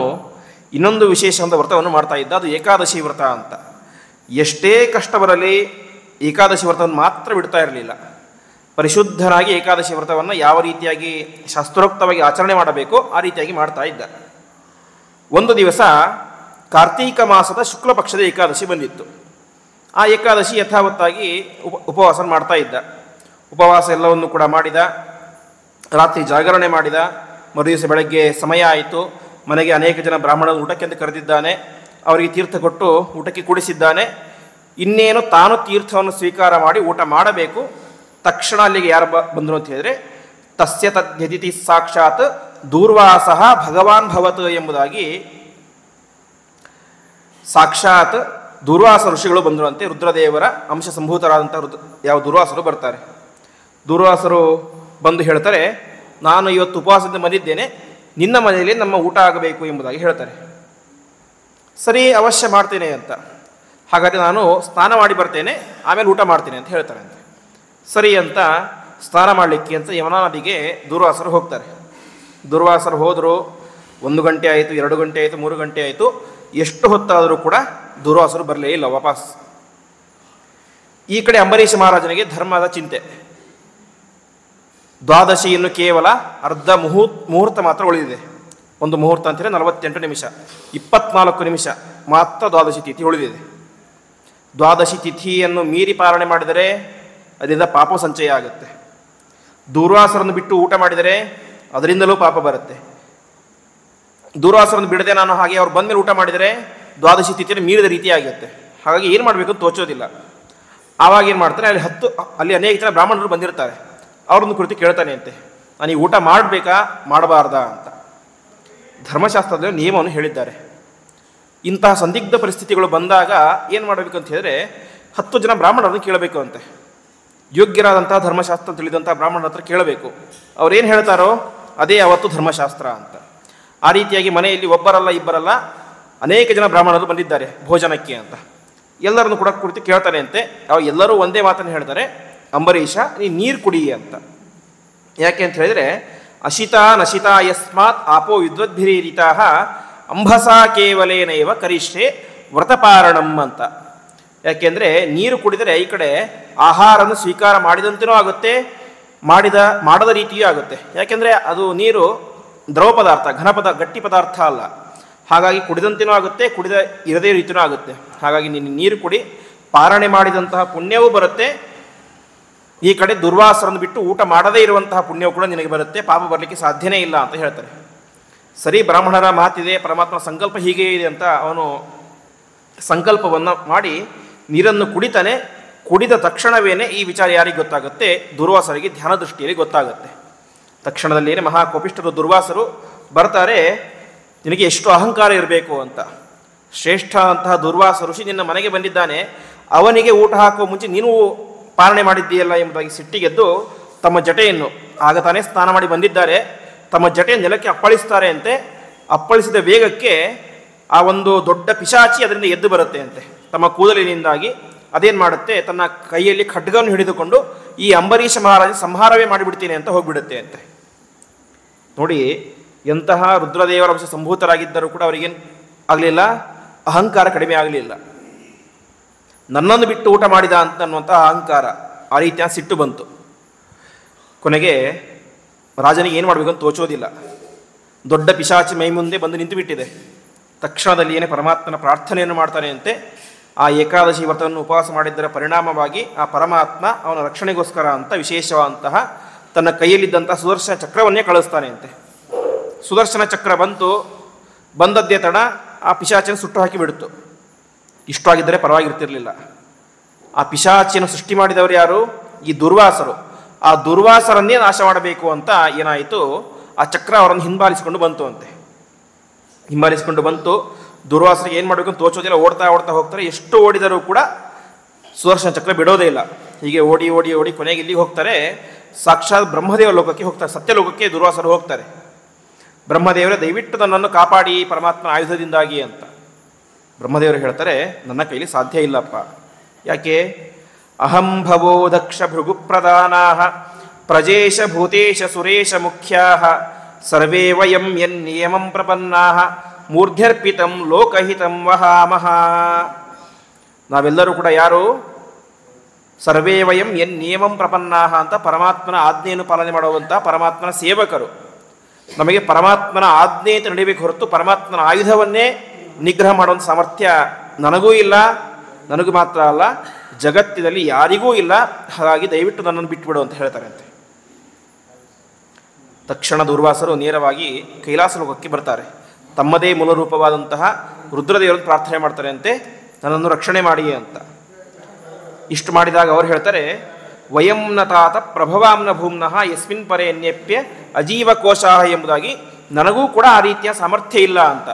ಇನ್ನೊಂದು ವಿಶೇಷವಾದ ವ್ರತವನ್ನು ಮಾಡ್ತಾ ಇದ್ದ, ಅದು ಏಕಾದಶಿ ವ್ರತ ಅಂತ. ಎಷ್ಟೇ ಕಷ್ಟ ಬರಲಿ ಏಕಾದಶಿ ವ್ರತವನ್ನು ಮಾತ್ರ ಬಿಡ್ತಾ ಇರಲಿಲ್ಲ. ಪರಿಶುದ್ಧನಾಗಿ ಏಕಾದಶಿ ವ್ರತವನ್ನು ಯಾವ ರೀತಿಯಾಗಿ ಶಾಸ್ತ್ರೋಕ್ತವಾಗಿ ಆಚರಣೆ ಮಾಡಬೇಕೋ ಆ ರೀತಿಯಾಗಿ ಮಾಡ್ತಾ ಇದ್ದ. ಒಂದು ದಿವಸ ಕಾರ್ತೀಕ ಮಾಸದ ಶುಕ್ಲ ಪಕ್ಷದ ಏಕಾದಶಿ ಬಂದಿತ್ತು. ಆ ಏಕಾದಶಿ ಯಥಾವತ್ತಾಗಿ ಉಪವಾಸ ಮಾಡ್ತಾ ಇದ್ದ. ಉಪವಾಸ ಎಲ್ಲವನ್ನು ಕೂಡ ಮಾಡಿದ, ರಾತ್ರಿ ಜಾಗರಣೆ ಮಾಡಿದ. ಮರುದಿವಸ ಬೆಳಗ್ಗೆ ಸಮಯ ಆಯಿತು, ಮನೆಗೆ ಅನೇಕ ಜನ ಬ್ರಾಹ್ಮಣರು ಊಟಕ್ಕೆಂದು ಕರೆದಿದ್ದಾನೆ, ಅವರಿಗೆ ತೀರ್ಥ ಕೊಟ್ಟು ಊಟಕ್ಕೆ ಕೂಡಿಸಿದ್ದಾನೆ. ಇನ್ನೇನು ತಾನು ತೀರ್ಥವನ್ನು ಸ್ವೀಕಾರ ಮಾಡಿ ಊಟ ಮಾಡಬೇಕು. ತಕ್ಷಣ ಅಲ್ಲಿಗೆ ಯಾರು ಬಂದರು ಅಂತ ಹೇಳಿದರೆ, ತಸ್ಯ ತದ್ಯದಿತಿ ಸಾಕ್ಷಾತ್ ದೂರ್ವಾಸಃ ಭಗವಾನ್ ಭವತ್ ಎಂಬುದಾಗಿ ಸಾಕ್ಷಾತ್ ದೂರ್ವಾಸ ಋಷಿಗಳು ಬಂದರಂತೆ. ರುದ್ರದೇವರ ಅಂಶ ಸಂಭೂತರಾದಂಥ ಯಾವ ದುರ್ವಾಸರು ಬರ್ತಾರೆ. ದುರ್ವಾಸರು ಬಂದು ಹೇಳ್ತಾರೆ, ನಾನು ಇವತ್ತು ಉಪವಾಸದಿಂದ ಬಂದಿದ್ದೇನೆ, ನಿನ್ನ ಮನೆಯಲ್ಲಿ ನಮ್ಮ ಊಟ ಆಗಬೇಕು ಎಂಬುದಾಗಿ ಹೇಳ್ತಾರೆ. ಸರಿ, ಅವಶ್ಯ ಮಾಡ್ತೇನೆ ಅಂತ. ಹಾಗಾದರೆ ನಾನು ಸ್ನಾನ ಮಾಡಿ ಬರ್ತೇನೆ, ಆಮೇಲೆ ಊಟ ಮಾಡ್ತೇನೆ ಅಂತ ಹೇಳ್ತಾರೆ ಅಂತೆ. ಸರಿ ಅಂತ ಸ್ನಾನ ಮಾಡಲಿಕ್ಕೆ ಅಂತ ಯಮುನಾ ನದಿಗೆ ದುರ್ವಾಸರು ಹೋಗ್ತಾರೆ. ದುರ್ವಾಸರು ಹೋದರು. 1 ಗಂಟೆ ಆಯಿತು, 2 ಗಂಟೆ ಆಯಿತು, 3 ಗಂಟೆ ಆಯಿತು. ಎಷ್ಟು ಹೊತ್ತಾದರೂ ಕೂಡ ದುರ್ವಾಸರು ಬರಲೇ ಇಲ್ಲ ವಾಪಸ್. ಈ ಕಡೆ ಅಂಬರೀಷ ಮಹಾರಾಜನಿಗೆ ಧರ್ಮದ ಚಿಂತೆ. ದ್ವಾದಶಿ ಇನ್ನು ಕೇವಲ ಅರ್ಧ ಮುಹೂರ್ತ ಮಾತ್ರ ಉಳಿದಿದೆ. ಒಂದು ಮುಹೂರ್ತ ಅಂತೇಳಿ 48 ನಿಮಿಷ, 24 ನಿಮಿಷ ಮಾತ್ರ ದ್ವಾದಶಿ ತಿಥಿ ಉಳಿದಿದೆ. ದ್ವಾದಶಿ ತಿಥಿಯನ್ನು ಮೀರಿ ಪಾಲನೆ ಮಾಡಿದರೆ ಅದರಿಂದ ಪಾಪ ಸಂಚಯ ಆಗುತ್ತೆ. ದೂರ್ವಾಸರನ್ನು ಬಿಟ್ಟು ಊಟ ಮಾಡಿದರೆ ಅದರಿಂದಲೂ ಪಾಪ ಬರುತ್ತೆ. ದೂರ್ವಾಸರನ್ನು ಬಿಡದೆ ನಾನು ಹಾಗೆ ಅವ್ರು ಬಂದ ಮೇಲೆ ಊಟ ಮಾಡಿದರೆ ದ್ವಾದಶಿ ತಿಥಿಯನ್ನು ಮೀರಿದ ರೀತಿ ಆಗುತ್ತೆ. ಹಾಗಾಗಿ ಏನು ಮಾಡಬೇಕು ಅಂತ ತೋಚೋದಿಲ್ಲ. ಆವಾಗ ಏನು ಮಾಡ್ತಾರೆ, ಅಲ್ಲಿ ಅನೇಕ ಜನ ಬ್ರಾಹ್ಮಣರು ಬಂದಿರ್ತಾರೆ. ಅವ್ರನ್ನ ಕುರಿತು ಕೇಳ್ತಾನೆ ಅಂತೆ, ನಾನು ಈ ಊಟ ಮಾಡಬೇಕಾ ಮಾಡಬಾರ್ದಾ ಅಂತ. ಧರ್ಮಶಾಸ್ತ್ರದ ನಿಯಮವನ್ನು ಹೇಳಿದ್ದಾರೆ. ಇಂತಹ ಸಂದಿಗ್ಧ ಪರಿಸ್ಥಿತಿಗಳು ಬಂದಾಗ ಏನು ಮಾಡಬೇಕು ಅಂತ ಹೇಳಿದ್ರೆ 10 ಜನ ಬ್ರಾಹ್ಮಣರನ್ನು ಕೇಳಬೇಕು ಅಂತೆ. ಯೋಗ್ಯರಾದಂತಹ ಧರ್ಮಶಾಸ್ತ್ರ ತಿಳಿದಂತಹ ಬ್ರಾಹ್ಮಣರ ಹತ್ರ ಕೇಳಬೇಕು. ಅವ್ರೇನು ಹೇಳ್ತಾರೋ ಅದೇ ಅವತ್ತು ಧರ್ಮಶಾಸ್ತ್ರ ಅಂತ. ಆ ರೀತಿಯಾಗಿ ಮನೆಯಲ್ಲಿ ಒಬ್ಬರಲ್ಲ ಇಬ್ಬರಲ್ಲ ಅನೇಕ ಜನ ಬ್ರಾಹ್ಮಣರು ಬಂದಿದ್ದಾರೆ ಭೋಜನಕ್ಕೆ ಅಂತ. ಎಲ್ಲರನ್ನು ಕೂಡ ಕುರಿತು ಕೇಳ್ತಾನೆ ಅಂತೆ. ಎಲ್ಲರೂ ಒಂದೇ ಮಾತನ್ನು ಹೇಳ್ತಾರೆ, ಅಂಬರೀಷ ನೀರು ಕುಡಿ ಅಂತ. ಯಾಕೆ ಅಂತ ಹೇಳಿದರೆ, ಅಶಿತಾ ನಶಿತಾ ಯಸ್ಮಾತ್ ಆಪೋ ವಿದ್ವದ್ಭಿರೀರಿತಾ ಅಂಬಸಾ ಕೇವಲೇನೈವ ಕರಿಷ್ಠೆ ವ್ರತಪಾರಣಂ ಅಂತ. ಯಾಕೆಂದರೆ ನೀರು ಕುಡಿದರೆ ಈ ಕಡೆ ಆಹಾರವನ್ನು ಸ್ವೀಕಾರ ಮಾಡಿದಂತೆಯೂ ಆಗುತ್ತೆ, ಮಾಡದ ರೀತಿಯೂ ಆಗುತ್ತೆ. ಯಾಕೆಂದರೆ ಅದು ನೀರು ದ್ರವ ಪದಾರ್ಥ, ಗಟ್ಟಿ ಪದಾರ್ಥ ಅಲ್ಲ. ಹಾಗಾಗಿ ಕುಡಿದಂತೆಯೂ ಆಗುತ್ತೆ, ಇರದೇ ರೀತಿಯೂ ಆಗುತ್ತೆ. ಹಾಗಾಗಿ ನೀನು ನೀರು ಕುಡಿ, ಪಾರಣೆ ಮಾಡಿದಂತಹ ಪುಣ್ಯವೂ ಬರುತ್ತೆ. ಈ ಕಡೆ ದುರ್ವಾಸರನ್ನು ಬಿಟ್ಟು ಊಟ ಮಾಡದೇ ಇರುವಂತಹ ಪುಣ್ಯವು ಕೂಡ ನಿನಗೆ ಬರುತ್ತೆ, ಪಾಪ ಬರಲಿಕ್ಕೆ ಸಾಧ್ಯನೇ ಇಲ್ಲ ಅಂತ ಹೇಳ್ತಾರೆ. ಸರಿ, ಬ್ರಾಹ್ಮಣರ ಮಾತಿದೆ, ಪರಮಾತ್ಮ ಸಂಕಲ್ಪ ಹೀಗೆ ಇದೆ ಅಂತ ಅವನು ಸಂಕಲ್ಪವನ್ನು ಮಾಡಿ ನೀರನ್ನು ಕುಡಿತಾನೆ. ಕುಡಿದ ತಕ್ಷಣವೇ ಈ ವಿಚಾರ ಯಾರಿಗೆ ಗೊತ್ತಾಗುತ್ತೆ? ದುರ್ವಾಸರಿಗೆ ಧ್ಯಾನ ದೃಷ್ಟಿಯಲ್ಲಿ ಗೊತ್ತಾಗುತ್ತೆ. ತಕ್ಷಣದಲ್ಲೇನೆ ಮಹಾಕೋಪಿಷ್ಠರು ದುರ್ವಾಸರು ಬರ್ತಾರೆ, ನಿನಗೆ ಎಷ್ಟು ಅಹಂಕಾರ ಇರಬೇಕು ಅಂತ. ಶ್ರೇಷ್ಠ ಅಂತಹ ದುರ್ವಾಸ ಋಷಿ ನಿನ್ನ ಮನೆಗೆ ಬಂದಿದ್ದಾನೆ, ಅವನಿಗೆ ಊಟ ಹಾಕುವ ಮುಂಚೆ ನೀನು ಪಾಲನೆ ಮಾಡಿದ್ದೀಯಲ್ಲ ಎಂಬುದಾಗಿ ಸಿಟ್ಟಿಗೆದ್ದು ತಮ್ಮ ಜಟೆಯನ್ನು, ಆಗ ತಾನೇ ಸ್ನಾನ ಮಾಡಿ ಬಂದಿದ್ದಾರೆ, ತಮ್ಮ ಜಟೆಯನ್ನು ನೆಲಕ್ಕೆ ಅಪ್ಪಳಿಸ್ತಾರೆ ಅಂತೆ. ಅಪ್ಪಳಿಸಿದ ವೇಗಕ್ಕೆ ಆ ಒಂದು ದೊಡ್ಡ ಪಿಶಾಚಿ ಅದರಿಂದ ಎದ್ದು ಬರುತ್ತೆ ಅಂತೆ ತಮ್ಮ ಕೂದಲಿನಿಂದಾಗಿ. ಅದೇನು ಮಾಡುತ್ತೆ, ತನ್ನ ಕೈಯಲ್ಲಿ ಖಡ್ಗವನ್ನು ಹಿಡಿದುಕೊಂಡು ಈ ಅಂಬರೀಷ ಮಹಾರಾಜ ಸಂಹಾರವೇ ಮಾಡಿಬಿಡ್ತೀನಿ ಅಂತ ಹೋಗಿಬಿಡುತ್ತೆ ಅಂತೆ. ನೋಡಿ, ಎಂತಹ ರುದ್ರದೇವರ ಅಂಶ ಸಂಭೂತರಾಗಿದ್ದರೂ ಕೂಡ ಅವರಿಗೇನು ಆಗಲಿಲ್ಲ, ಅಹಂಕಾರ ಕಡಿಮೆ ಆಗಲಿಲ್ಲ. ನನ್ನನ್ನು ಬಿಟ್ಟು ಊಟ ಮಾಡಿದ ಅಂತ ಅನ್ನುವಂಥ ಅಹಂಕಾರ, ಆ ರೀತಿಯ ಸಿಟ್ಟು ಬಂತು. ಕೊನೆಗೆ ರಾಜನಿಗೆ ಏನು ಮಾಡಬೇಕು ಅಂತ ತೋಚೋದಿಲ್ಲ. ದೊಡ್ಡ ಪಿಶಾಚಿ ಮೈ ಮುಂದೆ ಬಂದು ನಿಂತು ಬಿಟ್ಟಿದೆ. ತಕ್ಷಣದಲ್ಲಿ ಏನೇ ಪರಮಾತ್ಮನ ಪ್ರಾರ್ಥನೆಯನ್ನು ಮಾಡ್ತಾನೆ ಅಂತೆ. ಆ ಏಕಾದಶಿ ವ್ರತವನ್ನು ಉಪವಾಸ ಮಾಡಿದ್ದರ ಪರಿಣಾಮವಾಗಿ ಆ ಪರಮಾತ್ಮ ಅವನ ರಕ್ಷಣೆಗೋಸ್ಕರ ಅಂತ ವಿಶೇಷವಾದಂತಹ ತನ್ನ ಕೈಯಲ್ಲಿದ್ದಂಥ ಸುದರ್ಶನ ಚಕ್ರವನ್ನೇ ಕಳಿಸ್ತಾನೆ ಅಂತೆ. ಸುದರ್ಶನ ಚಕ್ರ ಬಂದದ್ದೇ ತಡ ಆ ಪಿಶಾಚಿನ ಸುಟ್ಟು ಹಾಕಿಬಿಡ್ತು. ಇಷ್ಟಾಗಿದ್ದರೆ ಪರವಾಗಿರ್ತಿರಲಿಲ್ಲ. ಆ ಪಿಶಾಚಿಯನ್ನು ಸೃಷ್ಟಿ ಮಾಡಿದವರು ಯಾರು? ಈ ದುರ್ವಾಸರು. ಆ ದುರ್ವಾಸರನ್ನೇ ನಾಶ ಮಾಡಬೇಕು ಅಂತ ಏನಾಯಿತು, ಆ ಚಕ್ರ ಅವರನ್ನು ಹಿಂಬಾಲಿಸಿಕೊಂಡು ಬಂತು ಅಂತೆ. ಹಿಂಬಾಲಿಸಿಕೊಂಡು ಬಂತು. ದುರ್ವಾಸರಿಗೆ ಏನು ಮಾಡಬೇಕು ಅಂತ ತೋಚೋದಿಲ್ಲ, ಓಡ್ತಾ ಓಡ್ತಾ ಹೋಗ್ತಾರೆ. ಎಷ್ಟು ಓಡಿದರೂ ಕೂಡ ಸುದರ್ಶನ ಚಕ್ರ ಬಿಡೋದೇ ಇಲ್ಲ. ಹೀಗೆ ಓಡಿ ಓಡಿ ಓಡಿ ಕೊನೆಗೆ ಇಲ್ಲಿಗೆ ಹೋಗ್ತಾರೆ, ಸಾಕ್ಷಾತ್ ಬ್ರಹ್ಮದೇವ ಲೋಕಕ್ಕೆ ಹೋಗ್ತಾರೆ, ಸತ್ಯಲೋಕಕ್ಕೆ ದುರ್ವಾಸರು ಹೋಗ್ತಾರೆ. ಬ್ರಹ್ಮದೇವರೇ ದಯವಿಟ್ಟು ನನ್ನನ್ನು ಕಾಪಾಡಿ ಪರಮಾತ್ಮನ ಆಯುಧದಿಂದಾಗಿ ಅಂತ. ಬ್ರಹ್ಮದೇವರು ಹೇಳ್ತಾರೆ, ನನ್ನ ಕೈಲಿ ಸಾಧ್ಯ ಇಲ್ಲಪ್ಪ. ಯಾಕೆ? ಅಹಂ ಭವೋ ದಕ್ಷ ಭೃಗುಪ್ರಧಾನಾ ಪ್ರಜೇಶ ಭೂತೇಶ ಸುರೇಶ ಮುಖ್ಯಾ ಸರ್ವೇ ವಯಂ ಯನ್ನಿಯಮಂ ಪ್ರಪನ್ನಾ ಮೂರ್ಧ್ಯರ್ಪಿತಂ ಲೋಕಹಿತಂ ವಹಾಮಹ. ನಾವೆಲ್ಲರೂ ಕೂಡ ಯಾರು? ಸರ್ವೇ ವಯಂ ಯನ್ನಿಯಮಂ ಪ್ರಪನ್ನಾ ಅಂತ ಪರಮಾತ್ಮನ ಆಜ್ಞೆಯನ್ನು ಪಾಲನೆ ಮಾಡುವಂಥ ಪರಮಾತ್ಮನ ಸೇವಕರು. ನಮಗೆ ಪರಮಾತ್ಮನ ಆಜ್ಞೆ ಅಂತ ನಡೀಬೇಕು ಹೊರತು ಪರಮಾತ್ಮನ ಆಯುಧವನ್ನೇ ನಿಗ್ರಹ ಮಾಡುವಂಥ ಸಾಮರ್ಥ್ಯ ನನಗೂ ಇಲ್ಲ, ನನಗೂ ಮಾತ್ರ ಅಲ್ಲ, ಜಗತ್ತಿನಲ್ಲಿ ಯಾರಿಗೂ ಇಲ್ಲ. ಹಾಗಾಗಿ ದಯವಿಟ್ಟು ನನ್ನನ್ನು ಬಿಟ್ಟುಬಿಡು ಅಂತ ಹೇಳ್ತಾರೆ ಅಂತೆ. ತಕ್ಷಣ ದುರ್ವಾಸರು ನೇರವಾಗಿ ಕೈಲಾಸ ಲೋಕಕ್ಕೆ ಬರ್ತಾರೆ. ತಮ್ಮದೇ ಮೂಲ ರೂಪವಾದಂತಹ ರುದ್ರದೇವರನ್ನು ಪ್ರಾರ್ಥನೆ ಮಾಡ್ತಾರೆ ಅಂತೆ, ನನ್ನನ್ನು ರಕ್ಷಣೆ ಮಾಡಿ ಅಂತ. ಇಷ್ಟು ಮಾಡಿದಾಗ ಅವರು ಹೇಳ್ತಾರೆ, ವಯಂನ ತಾತ ಪ್ರಭವಾಂನ ಭೂಮ್ನಃ ಯಸ್ಮಿನ್ ಪರೆ ಅನ್ಯಪ್ಯ ಅಜೀವಕೋಶಾಹ ಎಂಬುದಾಗಿ ನನಗೂ ಕೂಡ ಆ ರೀತಿಯ ಸಾಮರ್ಥ್ಯ ಇಲ್ಲ ಅಂತ.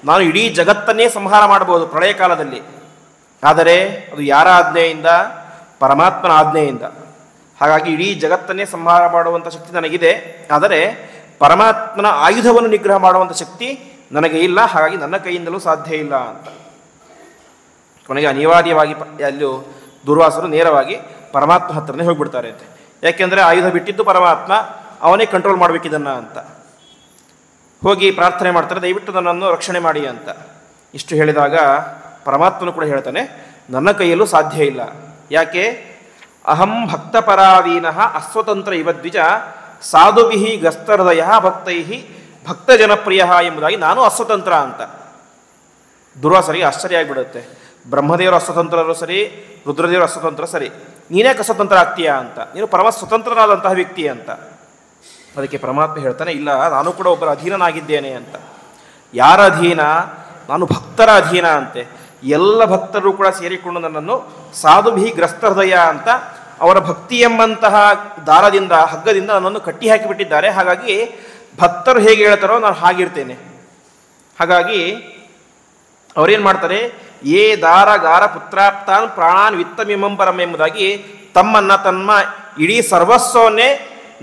ನಾನು ಇಡೀ ಜಗತ್ತನ್ನೇ ಸಂಹಾರ ಮಾಡಬಹುದು ಪ್ರಳಯ ಕಾಲದಲ್ಲಿ, ಆದರೆ ಅದು ಯಾರ ಆಜ್ಞೆಯಿಂದ? ಪರಮಾತ್ಮನ ಆಜ್ಞೆಯಿಂದ. ಹಾಗಾಗಿ ಇಡೀ ಜಗತ್ತನ್ನೇ ಸಂಹಾರ ಮಾಡುವಂಥ ಶಕ್ತಿ ನನಗಿದೆ, ಆದರೆ ಪರಮಾತ್ಮನ ಆಯುಧವನ್ನು ನಿಗ್ರಹ ಮಾಡುವಂಥ ಶಕ್ತಿ ನನಗೆ ಇಲ್ಲ. ಹಾಗಾಗಿ ನನ್ನ ಕೈಯಿಂದಲೂ ಸಾಧ್ಯ ಇಲ್ಲ ಅಂತ. ಕೊನೆಗೆ ಅನಿವಾರ್ಯವಾಗಿ ಅಲ್ಲೂ ದುರ್ವಾಸರು ನೇರವಾಗಿ ಪರಮಾತ್ಮ ಹತ್ರನೇ ಹೋಗಿಬಿಡ್ತಾರೆ ಅಂತೆ. ಯಾಕೆಂದರೆ ಆಯುಧ ಬಿಟ್ಟಿದ್ದು ಪರಮಾತ್ಮ, ಅವನೇ ಕಂಟ್ರೋಲ್ ಮಾಡಬೇಕಿದನ್ನು ಅಂತ. ಹೋಗಿ ಪ್ರಾರ್ಥನೆ ಮಾಡ್ತಾರೆ, ದಯವಿಟ್ಟು ನನ್ನನ್ನು ರಕ್ಷಣೆ ಮಾಡಿ ಅಂತ. ಇಷ್ಟು ಹೇಳಿದಾಗ ಪರಮಾತ್ಮನು ಕೂಡ ಹೇಳ್ತಾನೆ, ನನ್ನ ಕೈಯಲ್ಲೂ ಸಾಧ್ಯ ಇಲ್ಲ. ಯಾಕೆ? ಅಹಂ ಭಕ್ತಪರಾಧೀನಃ ಅಸ್ವತಂತ್ರ ಇವದ್ವಿಜ ಸಾಧುಭಿ ಗಸ್ತಹೃದಯ ಭಕ್ತೈ ಭಕ್ತ ಜನಪ್ರಿಯ ಎಂಬುದಾಗಿ ನಾನು ಅಸ್ವತಂತ್ರ ಅಂತ. ದುರ್ವಾಸರಿಗೆ ಆಶ್ಚರ್ಯ ಆಗಿಬಿಡುತ್ತೆ. ಬ್ರಹ್ಮದೇವರು ಅಸ್ವತಂತ್ರರು ಸರಿ, ರುದ್ರದೇವರು ಅಸ್ವತಂತ್ರ ಸರಿ, ನೀನ್ಯಾಕೆ ಅಸ್ವತಂತ್ರ ಆಗ್ತೀಯಾ ಅಂತ. ನೀನು ಪರಮ ಸ್ವತಂತ್ರನಾದಂತಹ ವ್ಯಕ್ತಿ ಅಂತ. ಅದಕ್ಕೆ ಪರಮಾತ್ಮ ಹೇಳ್ತಾನೆ, ಇಲ್ಲ, ನಾನು ಕೂಡ ಒಬ್ಬರ ಅಧೀನನಾಗಿದ್ದೇನೆ ಅಂತ. ಯಾರ ಅಧೀನ? ನಾನು ಭಕ್ತರ ಅಧೀನ ಅಂತೆ. ಎಲ್ಲ ಭಕ್ತರು ಕೂಡ ಸೇರಿಕೊಂಡು ನನ್ನನ್ನು ಸಾಧುಭಿ ಗ್ರಸ್ತ ಹೃದಯ ಅಂತ ಅವರ ಭಕ್ತಿ ಎಂಬಂತಹ ದಾರದಿಂದ, ಹಗ್ಗದಿಂದ ನನ್ನನ್ನು ಕಟ್ಟಿ ಹಾಕಿಬಿಟ್ಟಿದ್ದಾರೆ. ಹಾಗಾಗಿ ಭಕ್ತರು ಹೇಗೆ ಹೇಳ್ತಾರೋ ನಾನು ಹಾಗಿರ್ತೇನೆ. ಹಾಗಾಗಿ ಅವರೇನು ಮಾಡ್ತಾರೆ, ಏ ದಾರ ಗಾರ ಪುತ್ರಾಪ್ತಾನ್ ಪ್ರಾಣಾನ್ ವಿತ್ತಮಿಮಂ ಪರಂ ಎಂಬುದಾಗಿ ತಮ್ಮ ಇಡೀ ಸರ್ವಸ್ವವನ್ನೇ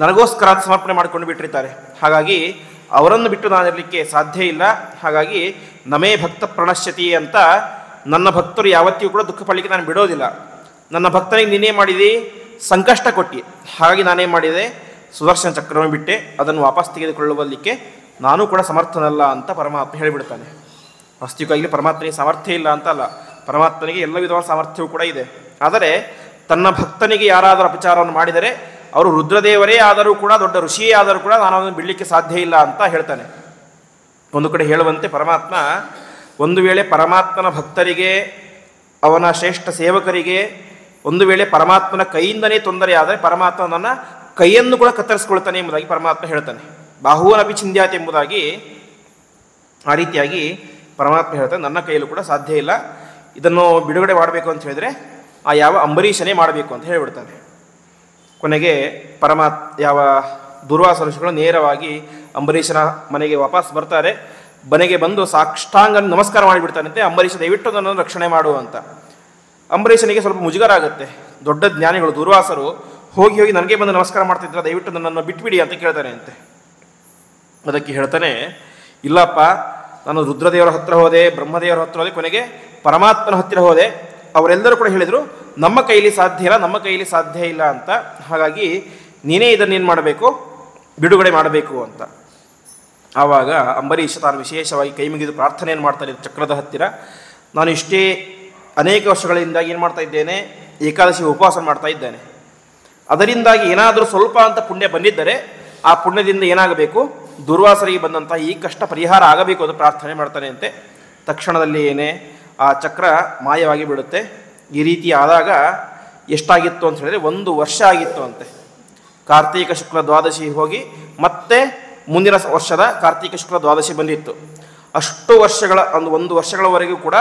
ನನಗೋಸ್ಕರ ಸಮರ್ಪಣೆ ಮಾಡಿಕೊಂಡು ಬಿಟ್ಟಿರ್ತಾರೆ. ಹಾಗಾಗಿ ಅವರನ್ನು ಬಿಟ್ಟು ನಾನಿರಲಿಕ್ಕೆ ಸಾಧ್ಯ ಇಲ್ಲ. ಹಾಗಾಗಿ ನಮೇ ಭಕ್ತ ಪ್ರಣಶ್ಯತಿ ಅಂತ ನನ್ನ ಭಕ್ತರು ಯಾವತ್ತಿಗೂ ಕೂಡ ದುಃಖ ಪಡಲಿಕ್ಕೆ ನಾನು ಬಿಡೋದಿಲ್ಲ. ನನ್ನ ಭಕ್ತನಿಗೆ ನೀನೇ ಮಾಡಿದಿ, ಸಂಕಷ್ಟ ಕೊಟ್ಟು, ಹಾಗಾಗಿ ನಾನೇನು ಮಾಡಿದೆ, ಸುದರ್ಶನ ಚಕ್ರವನ್ನು ಬಿಟ್ಟೆ, ಅದನ್ನು ವಾಪಸ್ ತೆಗೆದುಕೊಳ್ಳುವಲ್ಲಿಕ್ಕೆ ನಾನು ಕೂಡ ಸಮರ್ಥನಲ್ಲ ಅಂತ ಪರಮಾತ್ಮ ಹೇಳಿಬಿಡ್ತಾನೆ. ವಾಸ್ತವಿಕವಾಗಿ ಪರಮಾತ್ಮನಿಗೆ ಸಾಮರ್ಥ್ಯ ಇಲ್ಲ ಅಂತ ಅಲ್ಲ, ಪರಮಾತ್ಮನಿಗೆ ಎಲ್ಲ ವಿಧವಾದ ಸಾಮರ್ಥ್ಯವೂ ಕೂಡ ಇದೆ. ಆದರೆ ತನ್ನ ಭಕ್ತನಿಗೆ ಯಾರಾದರೂ ಅಪಚಾರವನ್ನು ಮಾಡಿದರೆ, ಅವರು ರುದ್ರದೇವರೇ ಆದರೂ ಕೂಡ, ದೊಡ್ಡ ಋಷಿಯೇ ಆದರೂ ಕೂಡ ನಾನು ಅದನ್ನು ಬಿಡಲಿಕ್ಕೆ ಸಾಧ್ಯ ಇಲ್ಲ ಅಂತ ಹೇಳ್ತಾನೆ. ಒಂದು ಕಡೆ ಹೇಳುವಂತೆ ಪರಮಾತ್ಮ, ಒಂದು ವೇಳೆ ಪರಮಾತ್ಮನ ಭಕ್ತರಿಗೆ, ಅವನ ಶ್ರೇಷ್ಠ ಸೇವಕರಿಗೆ ಒಂದು ವೇಳೆ ಪರಮಾತ್ಮನ ಕೈಯಿಂದನೇ ತೊಂದರೆ ಆದರೆ ಪರಮಾತ್ಮ ನನ್ನ ಕೈಯನ್ನು ಕೂಡ ಕತ್ತರಿಸ್ಕೊಳ್ತಾನೆ ಎಂಬುದಾಗಿ ಪರಮಾತ್ಮ ಹೇಳ್ತಾನೆ. ಬಾಹುವನಪಿ ಚಿಂದ್ಯಾತಿ ಎಂಬುದಾಗಿ ಆ ರೀತಿಯಾಗಿ ಪರಮಾತ್ಮ ಹೇಳ್ತಾನೆ, ನನ್ನ ಕೈಯಲ್ಲೂ ಕೂಡ ಸಾಧ್ಯ ಇಲ್ಲ. ಇದನ್ನು ಬಿಡುಗಡೆ ಮಾಡಬೇಕು ಅಂತ ಹೇಳಿದರೆ ಆ ಯಾವ ಅಂಬರೀಷನೇ ಮಾಡಬೇಕು ಅಂತ ಹೇಳಿಬಿಡ್ತಾನೆ. ಕೊನೆಗೆ ಯಾವ ದುರ್ವಾಸ ಋಷಿಗಳು ನೇರವಾಗಿ ಅಂಬರೀಷನ ಮನೆಗೆ ವಾಪಸ್ ಬರ್ತಾರೆ. ಮನೆಗೆ ಬಂದು ಸಾಷ್ಟಾಂಗ ನಮಸ್ಕಾರ ಮಾಡಿಬಿಡ್ತಾನಂತೆ, ಅಂಬರೀಷ ದಯವಿಟ್ಟು ನನ್ನನ್ನು ರಕ್ಷಣೆ ಮಾಡು ಅಂತ. ಅಂಬರೀಷನಿಗೆ ಸ್ವಲ್ಪ ಮುಜುಗರ ಆಗುತ್ತೆ. ದೊಡ್ಡ ಜ್ಞಾನಿಗಳು ದುರ್ವಾಸರು ಹೋಗಿ ಹೋಗಿ ನನಗೆ ಬಂದು ನಮಸ್ಕಾರ ಮಾಡ್ತಿದ್ರ, ದಯವಿಟ್ಟು ನನ್ನನ್ನು ಬಿಟ್ಬಿಡಿ ಅಂತ ಕೇಳ್ತಾನೆ ಅಂತೆ. ಅದಕ್ಕೆ ಹೇಳ್ತಾನೆ, ಇಲ್ಲಪ್ಪ, ನಾನು ರುದ್ರದೇವರ ಹತ್ರ ಹೋದೆ, ಬ್ರಹ್ಮದೇವರ ಹತ್ರ ಹೋದೆ, ಕೊನೆಗೆ ಪರಮಾತ್ಮನ ಹತ್ತಿರ ಹೋದೆ. ಅವರೆಲ್ಲರೂ ಕೂಡ ಹೇಳಿದರು, ನಮ್ಮ ಕೈಲಿ ಸಾಧ್ಯ ಇಲ್ಲ, ನಮ್ಮ ಕೈಲಿ ಸಾಧ್ಯ ಇಲ್ಲ ಅಂತ. ಹಾಗಾಗಿ ನೀನೇ ಇದನ್ನೇನು ಮಾಡಬೇಕು, ಬಿಡುಗಡೆ ಮಾಡಬೇಕು ಅಂತ. ಆವಾಗ ಅಂಬರೀಷ ತಾನು ವಿಶೇಷವಾಗಿ ಕೈ ಮುಗಿದು ಪ್ರಾರ್ಥನೆಯನ್ನು ಮಾಡ್ತಾನೆ ಚಕ್ರದ ಹತ್ತಿರ. ನಾನು ಇಷ್ಟೇ ಅನೇಕ ವರ್ಷಗಳಿಂದ ಏನು ಮಾಡ್ತಾ ಇದ್ದೇನೆ, ಏಕಾದಶಿ ಉಪವಾಸ ಮಾಡ್ತಾ ಇದ್ದೇನೆ. ಅದರಿಂದಾಗಿ ಏನಾದರೂ ಸ್ವಲ್ಪ ಅಂತ ಪುಣ್ಯ ಬಂದಿದ್ದರೆ ಆ ಪುಣ್ಯದಿಂದ ಏನಾಗಬೇಕು, ದುರ್ವಾಸರಿಗೆ ಬಂದಂಥ ಈ ಕಷ್ಟ ಪರಿಹಾರ ಆಗಬೇಕು ಅಂತ ಪ್ರಾರ್ಥನೆ ಮಾಡ್ತಾನೆ ಅಂತೆ. ತಕ್ಷಣದಲ್ಲಿ ಏನೇ ಆ ಚಕ್ರ ಮಾಯವಾಗಿ ಬಿಡುತ್ತೆ. ಈ ರೀತಿ ಆದಾಗ ಎಷ್ಟಾಗಿತ್ತು ಅಂತ ಹೇಳಿದ್ರೆ 1 ವರ್ಷ ಆಗಿತ್ತು ಅಂತೆ. ಕಾರ್ತೀಕ ಶುಕ್ಲ ದ್ವಾದಶಿ ಹೋಗಿ ಮತ್ತೆ ಮುಂದಿನ ವರ್ಷದ ಕಾರ್ತೀಕ ಶುಕ್ಲ ದ್ವಾದಶಿ ಬಂದಿತ್ತು. ಅಷ್ಟು ವರ್ಷಗಳ 1 ವರ್ಷಗಳವರೆಗೂ ಕೂಡ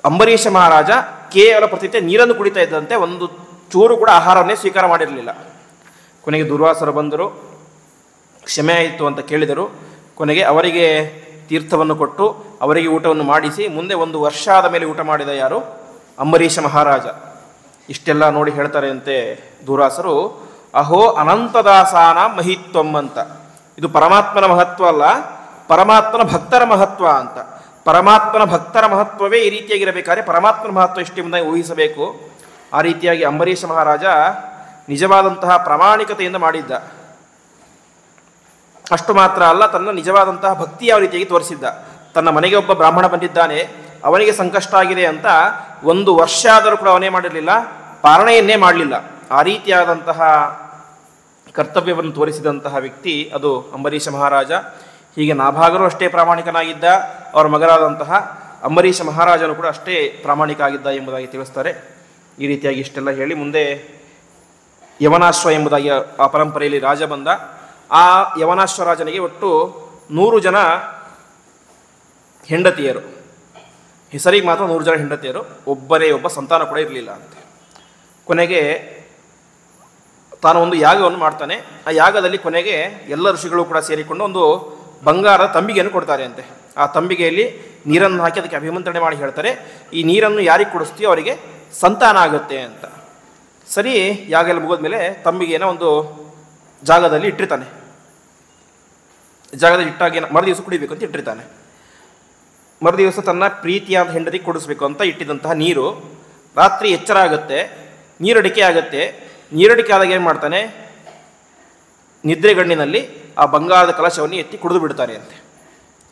ಅಂಬರೀಷ ಮಹಾರಾಜ ಕೇವಲ ಪ್ರತಿನಿತ್ಯ ನೀರನ್ನು ಕುಡಿತಾ ಇದ್ದಂತೆ, ಒಂದು ಚೂರು ಕೂಡ ಆಹಾರವನ್ನೇ ಸ್ವೀಕಾರ ಮಾಡಿರಲಿಲ್ಲ. ಕೊನೆಗೆ ದುರ್ವಾಸರು ಬಂದರು, ಕ್ಷಮೆ ಆಯಿತು ಅಂತ ಕೇಳಿದರು. ಕೊನೆಗೆ ಅವರಿಗೆ ತೀರ್ಥವನ್ನು ಕೊಟ್ಟು ಅವರಿಗೆ ಊಟವನ್ನು ಮಾಡಿಸಿ ಮುಂದೆ 1 ವರ್ಷ ಆದ ಮೇಲೆ ಊಟ ಮಾಡಿದ ಯಾರು? ಅಂಬರೀಷ ಮಹಾರಾಜ. ಇಷ್ಟೆಲ್ಲ ನೋಡಿ ಹೇಳ್ತಾರೆ ಅಂತೆ ದುರ್ವಾಸರು, ಅಹೋ ಅನಂತದಾಸಾನ ಮಹಿತ್ವಂ ಅಂತ. ಇದು ಪರಮಾತ್ಮನ ಮಹತ್ವ ಅಲ್ಲ, ಪರಮಾತ್ಮನ ಭಕ್ತರ ಮಹತ್ವ ಅಂತ. ಪರಮಾತ್ಮನ ಭಕ್ತರ ಮಹತ್ವವೇ ಈ ರೀತಿಯಾಗಿರಬೇಕಾದ್ರೆ ಪರಮಾತ್ಮನ ಮಹತ್ವ ಎಷ್ಟು ಎಂಬುದಾಗಿ ಊಹಿಸಬೇಕು. ಆ ರೀತಿಯಾಗಿ ಅಂಬರೀಷ ಮಹಾರಾಜ ನಿಜವಾದಂತಹ ಪ್ರಾಮಾಣಿಕತೆಯಿಂದ ಮಾಡಿದ್ದ. ಅಷ್ಟು ಮಾತ್ರ ಅಲ್ಲ, ತನ್ನ ನಿಜವಾದಂತಹ ಭಕ್ತಿ ಯಾವ ರೀತಿಯಾಗಿ ತೋರಿಸಿದ್ದ. ತನ್ನ ಮನೆಗೆ ಒಬ್ಬ ಬ್ರಾಹ್ಮಣ ಬಂದಿದ್ದಾನೆ, ಅವನಿಗೆ ಸಂಕಷ್ಟ ಆಗಿದೆ ಅಂತ 1 ವರ್ಷ ಆದರೂ ಕೂಡ ಅವನೇ ಮಾಡಿರಲಿಲ್ಲ, ಪಾರಣೆಯನ್ನೇ ಮಾಡಲಿಲ್ಲ. ಆ ರೀತಿಯಾದಂತಹ ಕರ್ತವ್ಯವನ್ನು ತೋರಿಸಿದಂತಹ ವ್ಯಕ್ತಿ ಅದು ಅಂಬರೀಷ ಮಹಾರಾಜ. ಹೀಗೆ ನಾಭಾಗರು ಅಷ್ಟೇ ಪ್ರಾಮಾಣಿಕನಾಗಿದ್ದ, ಅವರ ಮಗನಾದಂತಹ ಅಂಬರೀಷ ಮಹಾರಾಜನು ಕೂಡ ಅಷ್ಟೇ ಪ್ರಾಮಾಣಿಕ ಆಗಿದ್ದ ಎಂಬುದಾಗಿ ತಿಳಿಸ್ತಾರೆ. ಈ ರೀತಿಯಾಗಿ ಇಷ್ಟೆಲ್ಲ ಹೇಳಿ ಮುಂದೆ ಯವನಾಶ್ವ ಎಂಬುದಾಗಿ ಆ ಪರಂಪರೆಯಲ್ಲಿ ರಾಜ ಬಂದ. ಆ ಯವನಾಶ್ವ ರಾಜನಿಗೆ ಒಟ್ಟು 100 ಜನ ಹೆಂಡತಿಯರು, ಹೆಸರಿಗೆ ಮಾತ್ರ 100 ಜನ ಹೆಂಡತಿಯರು, ಒಬ್ಬರೇ ಒಬ್ಬ ಸಂತಾನ ಕೂಡ ಇರಲಿಲ್ಲ ಅಂತ. ಕೊನೆಗೆ ತಾನು ಒಂದು ಯಾಗವನ್ನು ಮಾಡ್ತಾನೆ. ಆ ಯಾಗದಲ್ಲಿ ಕೊನೆಗೆ ಎಲ್ಲ ಋಷಿಗಳು ಕೂಡ ಸೇರಿಕೊಂಡು ಒಂದು ಬಂಗಾರದ ತಂಬಿಗೆಯನ್ನು ಕೊಡ್ತಾರೆ ಅಂತೆ. ಆ ತಂಬಿಗೆಯಲ್ಲಿ ನೀರನ್ನು ಹಾಕಿ ಅದಕ್ಕೆ ಅಭಿಮಂತ್ರಣೆ ಮಾಡಿ ಹೇಳ್ತಾರೆ, ಈ ನೀರನ್ನು ಯಾರಿಗೆ ಕುಡಿಸ್ತೀಯೋ ಅವರಿಗೆ ಸಂತಾನ ಆಗುತ್ತೆ ಅಂತ. ಸರಿ, ಯಾಗ ಎಲ್ಲ ಮುಗಿದ್ಮೇಲೆ ತಂಬಿಗೆಯನ್ನು ಒಂದು ಜಾಗದಲ್ಲಿ ಇಟ್ಟಿರ್ತಾನೆ. ಜಾಗದಲ್ಲಿ ಇಟ್ಟಾಗ ಮರುದಿವಸ ಕುಡಿಬೇಕು ಅಂತ ಇಟ್ಟಿರ್ತಾನೆ. ಮರುದಿವಸ ತನ್ನ ಪ್ರೀತಿಯಾದ ಹೆಂಡತಿ ಕುಡಿಸ್ಬೇಕು ಅಂತ ಇಟ್ಟಿದ್ದಂತಹ ನೀರು ರಾತ್ರಿ ಎಚ್ಚರ ಆಗುತ್ತೆ, ನೀರಡಿಕೆ ಆಗುತ್ತೆ. ನೀರಡಿಕೆ ಆದಾಗ ಏನು ಮಾಡ್ತಾನೆ, ನಿದ್ರೆಗಣ್ಣಿನಲ್ಲಿ ಆ ಬಂಗಾರದ ಕಲಶವನ್ನು ಎತ್ತಿ ಕುಡಿದು ಬಿಡ್ತಾರೆ ಅಂತೆ.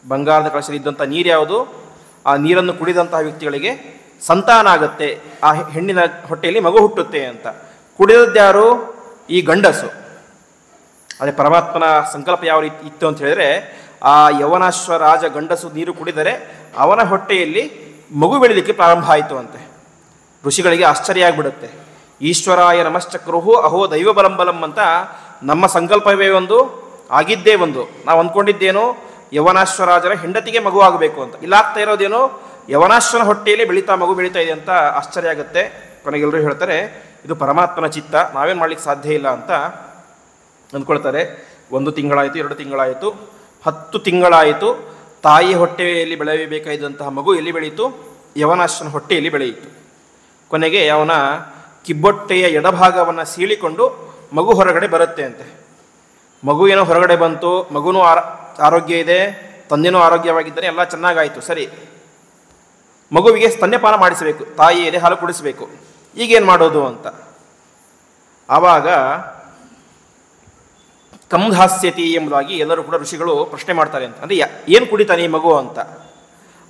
ಬಂಗಾರದ ಕಲಶದಲ್ಲಿದ್ದಂಥ ನೀರು ಯಾವುದು? ಆ ನೀರನ್ನು ಕುಡಿದಂತಹ ವ್ಯಕ್ತಿಗಳಿಗೆ ಸಂತಾನ ಆಗುತ್ತೆ, ಆ ಹೆಣ್ಣಿನ ಹೊಟ್ಟೆಯಲ್ಲಿ ಮಗು ಹುಟ್ಟುತ್ತೆ ಅಂತ. ಕುಡಿದದ್ಯಾರು? ಈ ಗಂಡಸು. ಅದೇ ಪರಮಾತ್ಮನ ಸಂಕಲ್ಪ ಯಾವ ರೀತಿ ಇತ್ತು ಅಂತ ಹೇಳಿದರೆ, ಆ ಯವನಾಶ್ವ ರಾಜ ಗಂಡಸು ನೀರು ಕುಡಿದರೆ ಅವನ ಹೊಟ್ಟೆಯಲ್ಲಿ ಮಗು ಬೆಳೀಲಿಕ್ಕೆ ಪ್ರಾರಂಭ ಆಯಿತು ಅಂತೆ. ಋಷಿಗಳಿಗೆ ಆಶ್ಚರ್ಯ ಆಗಿಬಿಡುತ್ತೆ. ಈಶ್ವರಾಯ ನಮಶ್ಚಕ್ರುಹು ಅಹೋ ದೈವ ಬಲಂಬಲಂ ಅಂತ ನಮ್ಮ ಸಂಕಲ್ಪವೇ ಒಂದು, ಆಗಿದ್ದೇ ಒಂದು. ನಾವು ಅಂದ್ಕೊಂಡಿದ್ದೇನೋ ಯವನಾಶ್ವರಾಜರ ಹೆಂಡತಿಗೆ ಮಗು ಆಗಬೇಕು ಅಂತ, ಇಲ್ಲ ಆಗ್ತಾ ಇರೋದೇನೋ ಯವನಾಶ್ವನ ಹೊಟ್ಟೆಯಲ್ಲಿ ಮಗು ಬೆಳೀತಾ ಇದೆ ಅಂತ ಆಶ್ಚರ್ಯ ಆಗುತ್ತೆ. ಕೊನೆಗೆಲ್ಲರೂ ಹೇಳ್ತಾರೆ, ಇದು ಪರಮಾತ್ಮನ ಚಿತ್ತ, ನಾವೇನು ಮಾಡ್ಲಿಕ್ಕೆ ಸಾಧ್ಯ ಇಲ್ಲ ಅಂತ ಅಂದ್ಕೊಳ್ತಾರೆ. 1 ತಿಂಗಳಾಯಿತು, 2 ತಿಂಗಳಾಯಿತು, 10 ತಿಂಗಳಾಯಿತು. ತಾಯಿ ಹೊಟ್ಟೆಯಲ್ಲಿ ಬೆಳೆಯಬೇಕಾದಂತಹ ಮಗು ಎಲ್ಲಿ ಬೆಳೀತು? ಯವನಾಶ್ವನ ಹೊಟ್ಟೆಯಲ್ಲಿ ಬೆಳೆಯಿತು. ಕೊನೆಗೆ ಅವನ ಕಿಬ್ಬೊಟ್ಟೆಯ ಎಡಭಾಗವನ್ನು ಸೀಳಿಕೊಂಡು ಮಗು ಹೊರಗಡೆ ಬರುತ್ತೆ ಅಂತೆ. ಮಗು ಏನೋ ಹೊರಗಡೆ ಬಂತು, ಮಗುನೂ ಆರೋಗ್ಯ ಇದೆ, ತಂದೆನೂ ಆರೋಗ್ಯವಾಗಿದ್ದಾನೆ, ಎಲ್ಲ ಚೆನ್ನಾಗಾಯಿತು. ಸರಿ, ಮಗುವಿಗೆ ಸ್ತನ್ಯಪಾನ ಮಾಡಿಸಬೇಕು, ತಾಯಿ ಎದೆ ಹಾಲು ಕುಡಿಸಬೇಕು. ಈಗೇನು ಮಾಡೋದು ಅಂತ. ಆವಾಗ ಕಂಧಾಸ್ಯತಿ ಎಂಬುದಾಗಿ ಎಲ್ಲರೂ ಕೂಡ ಋಷಿಗಳು ಪ್ರಶ್ನೆ ಮಾಡ್ತಾರೆ ಅಂತ. ಅಂದರೆ ಏನು ಕುಡಿತಾನೆ ಈ ಮಗು ಅಂತ.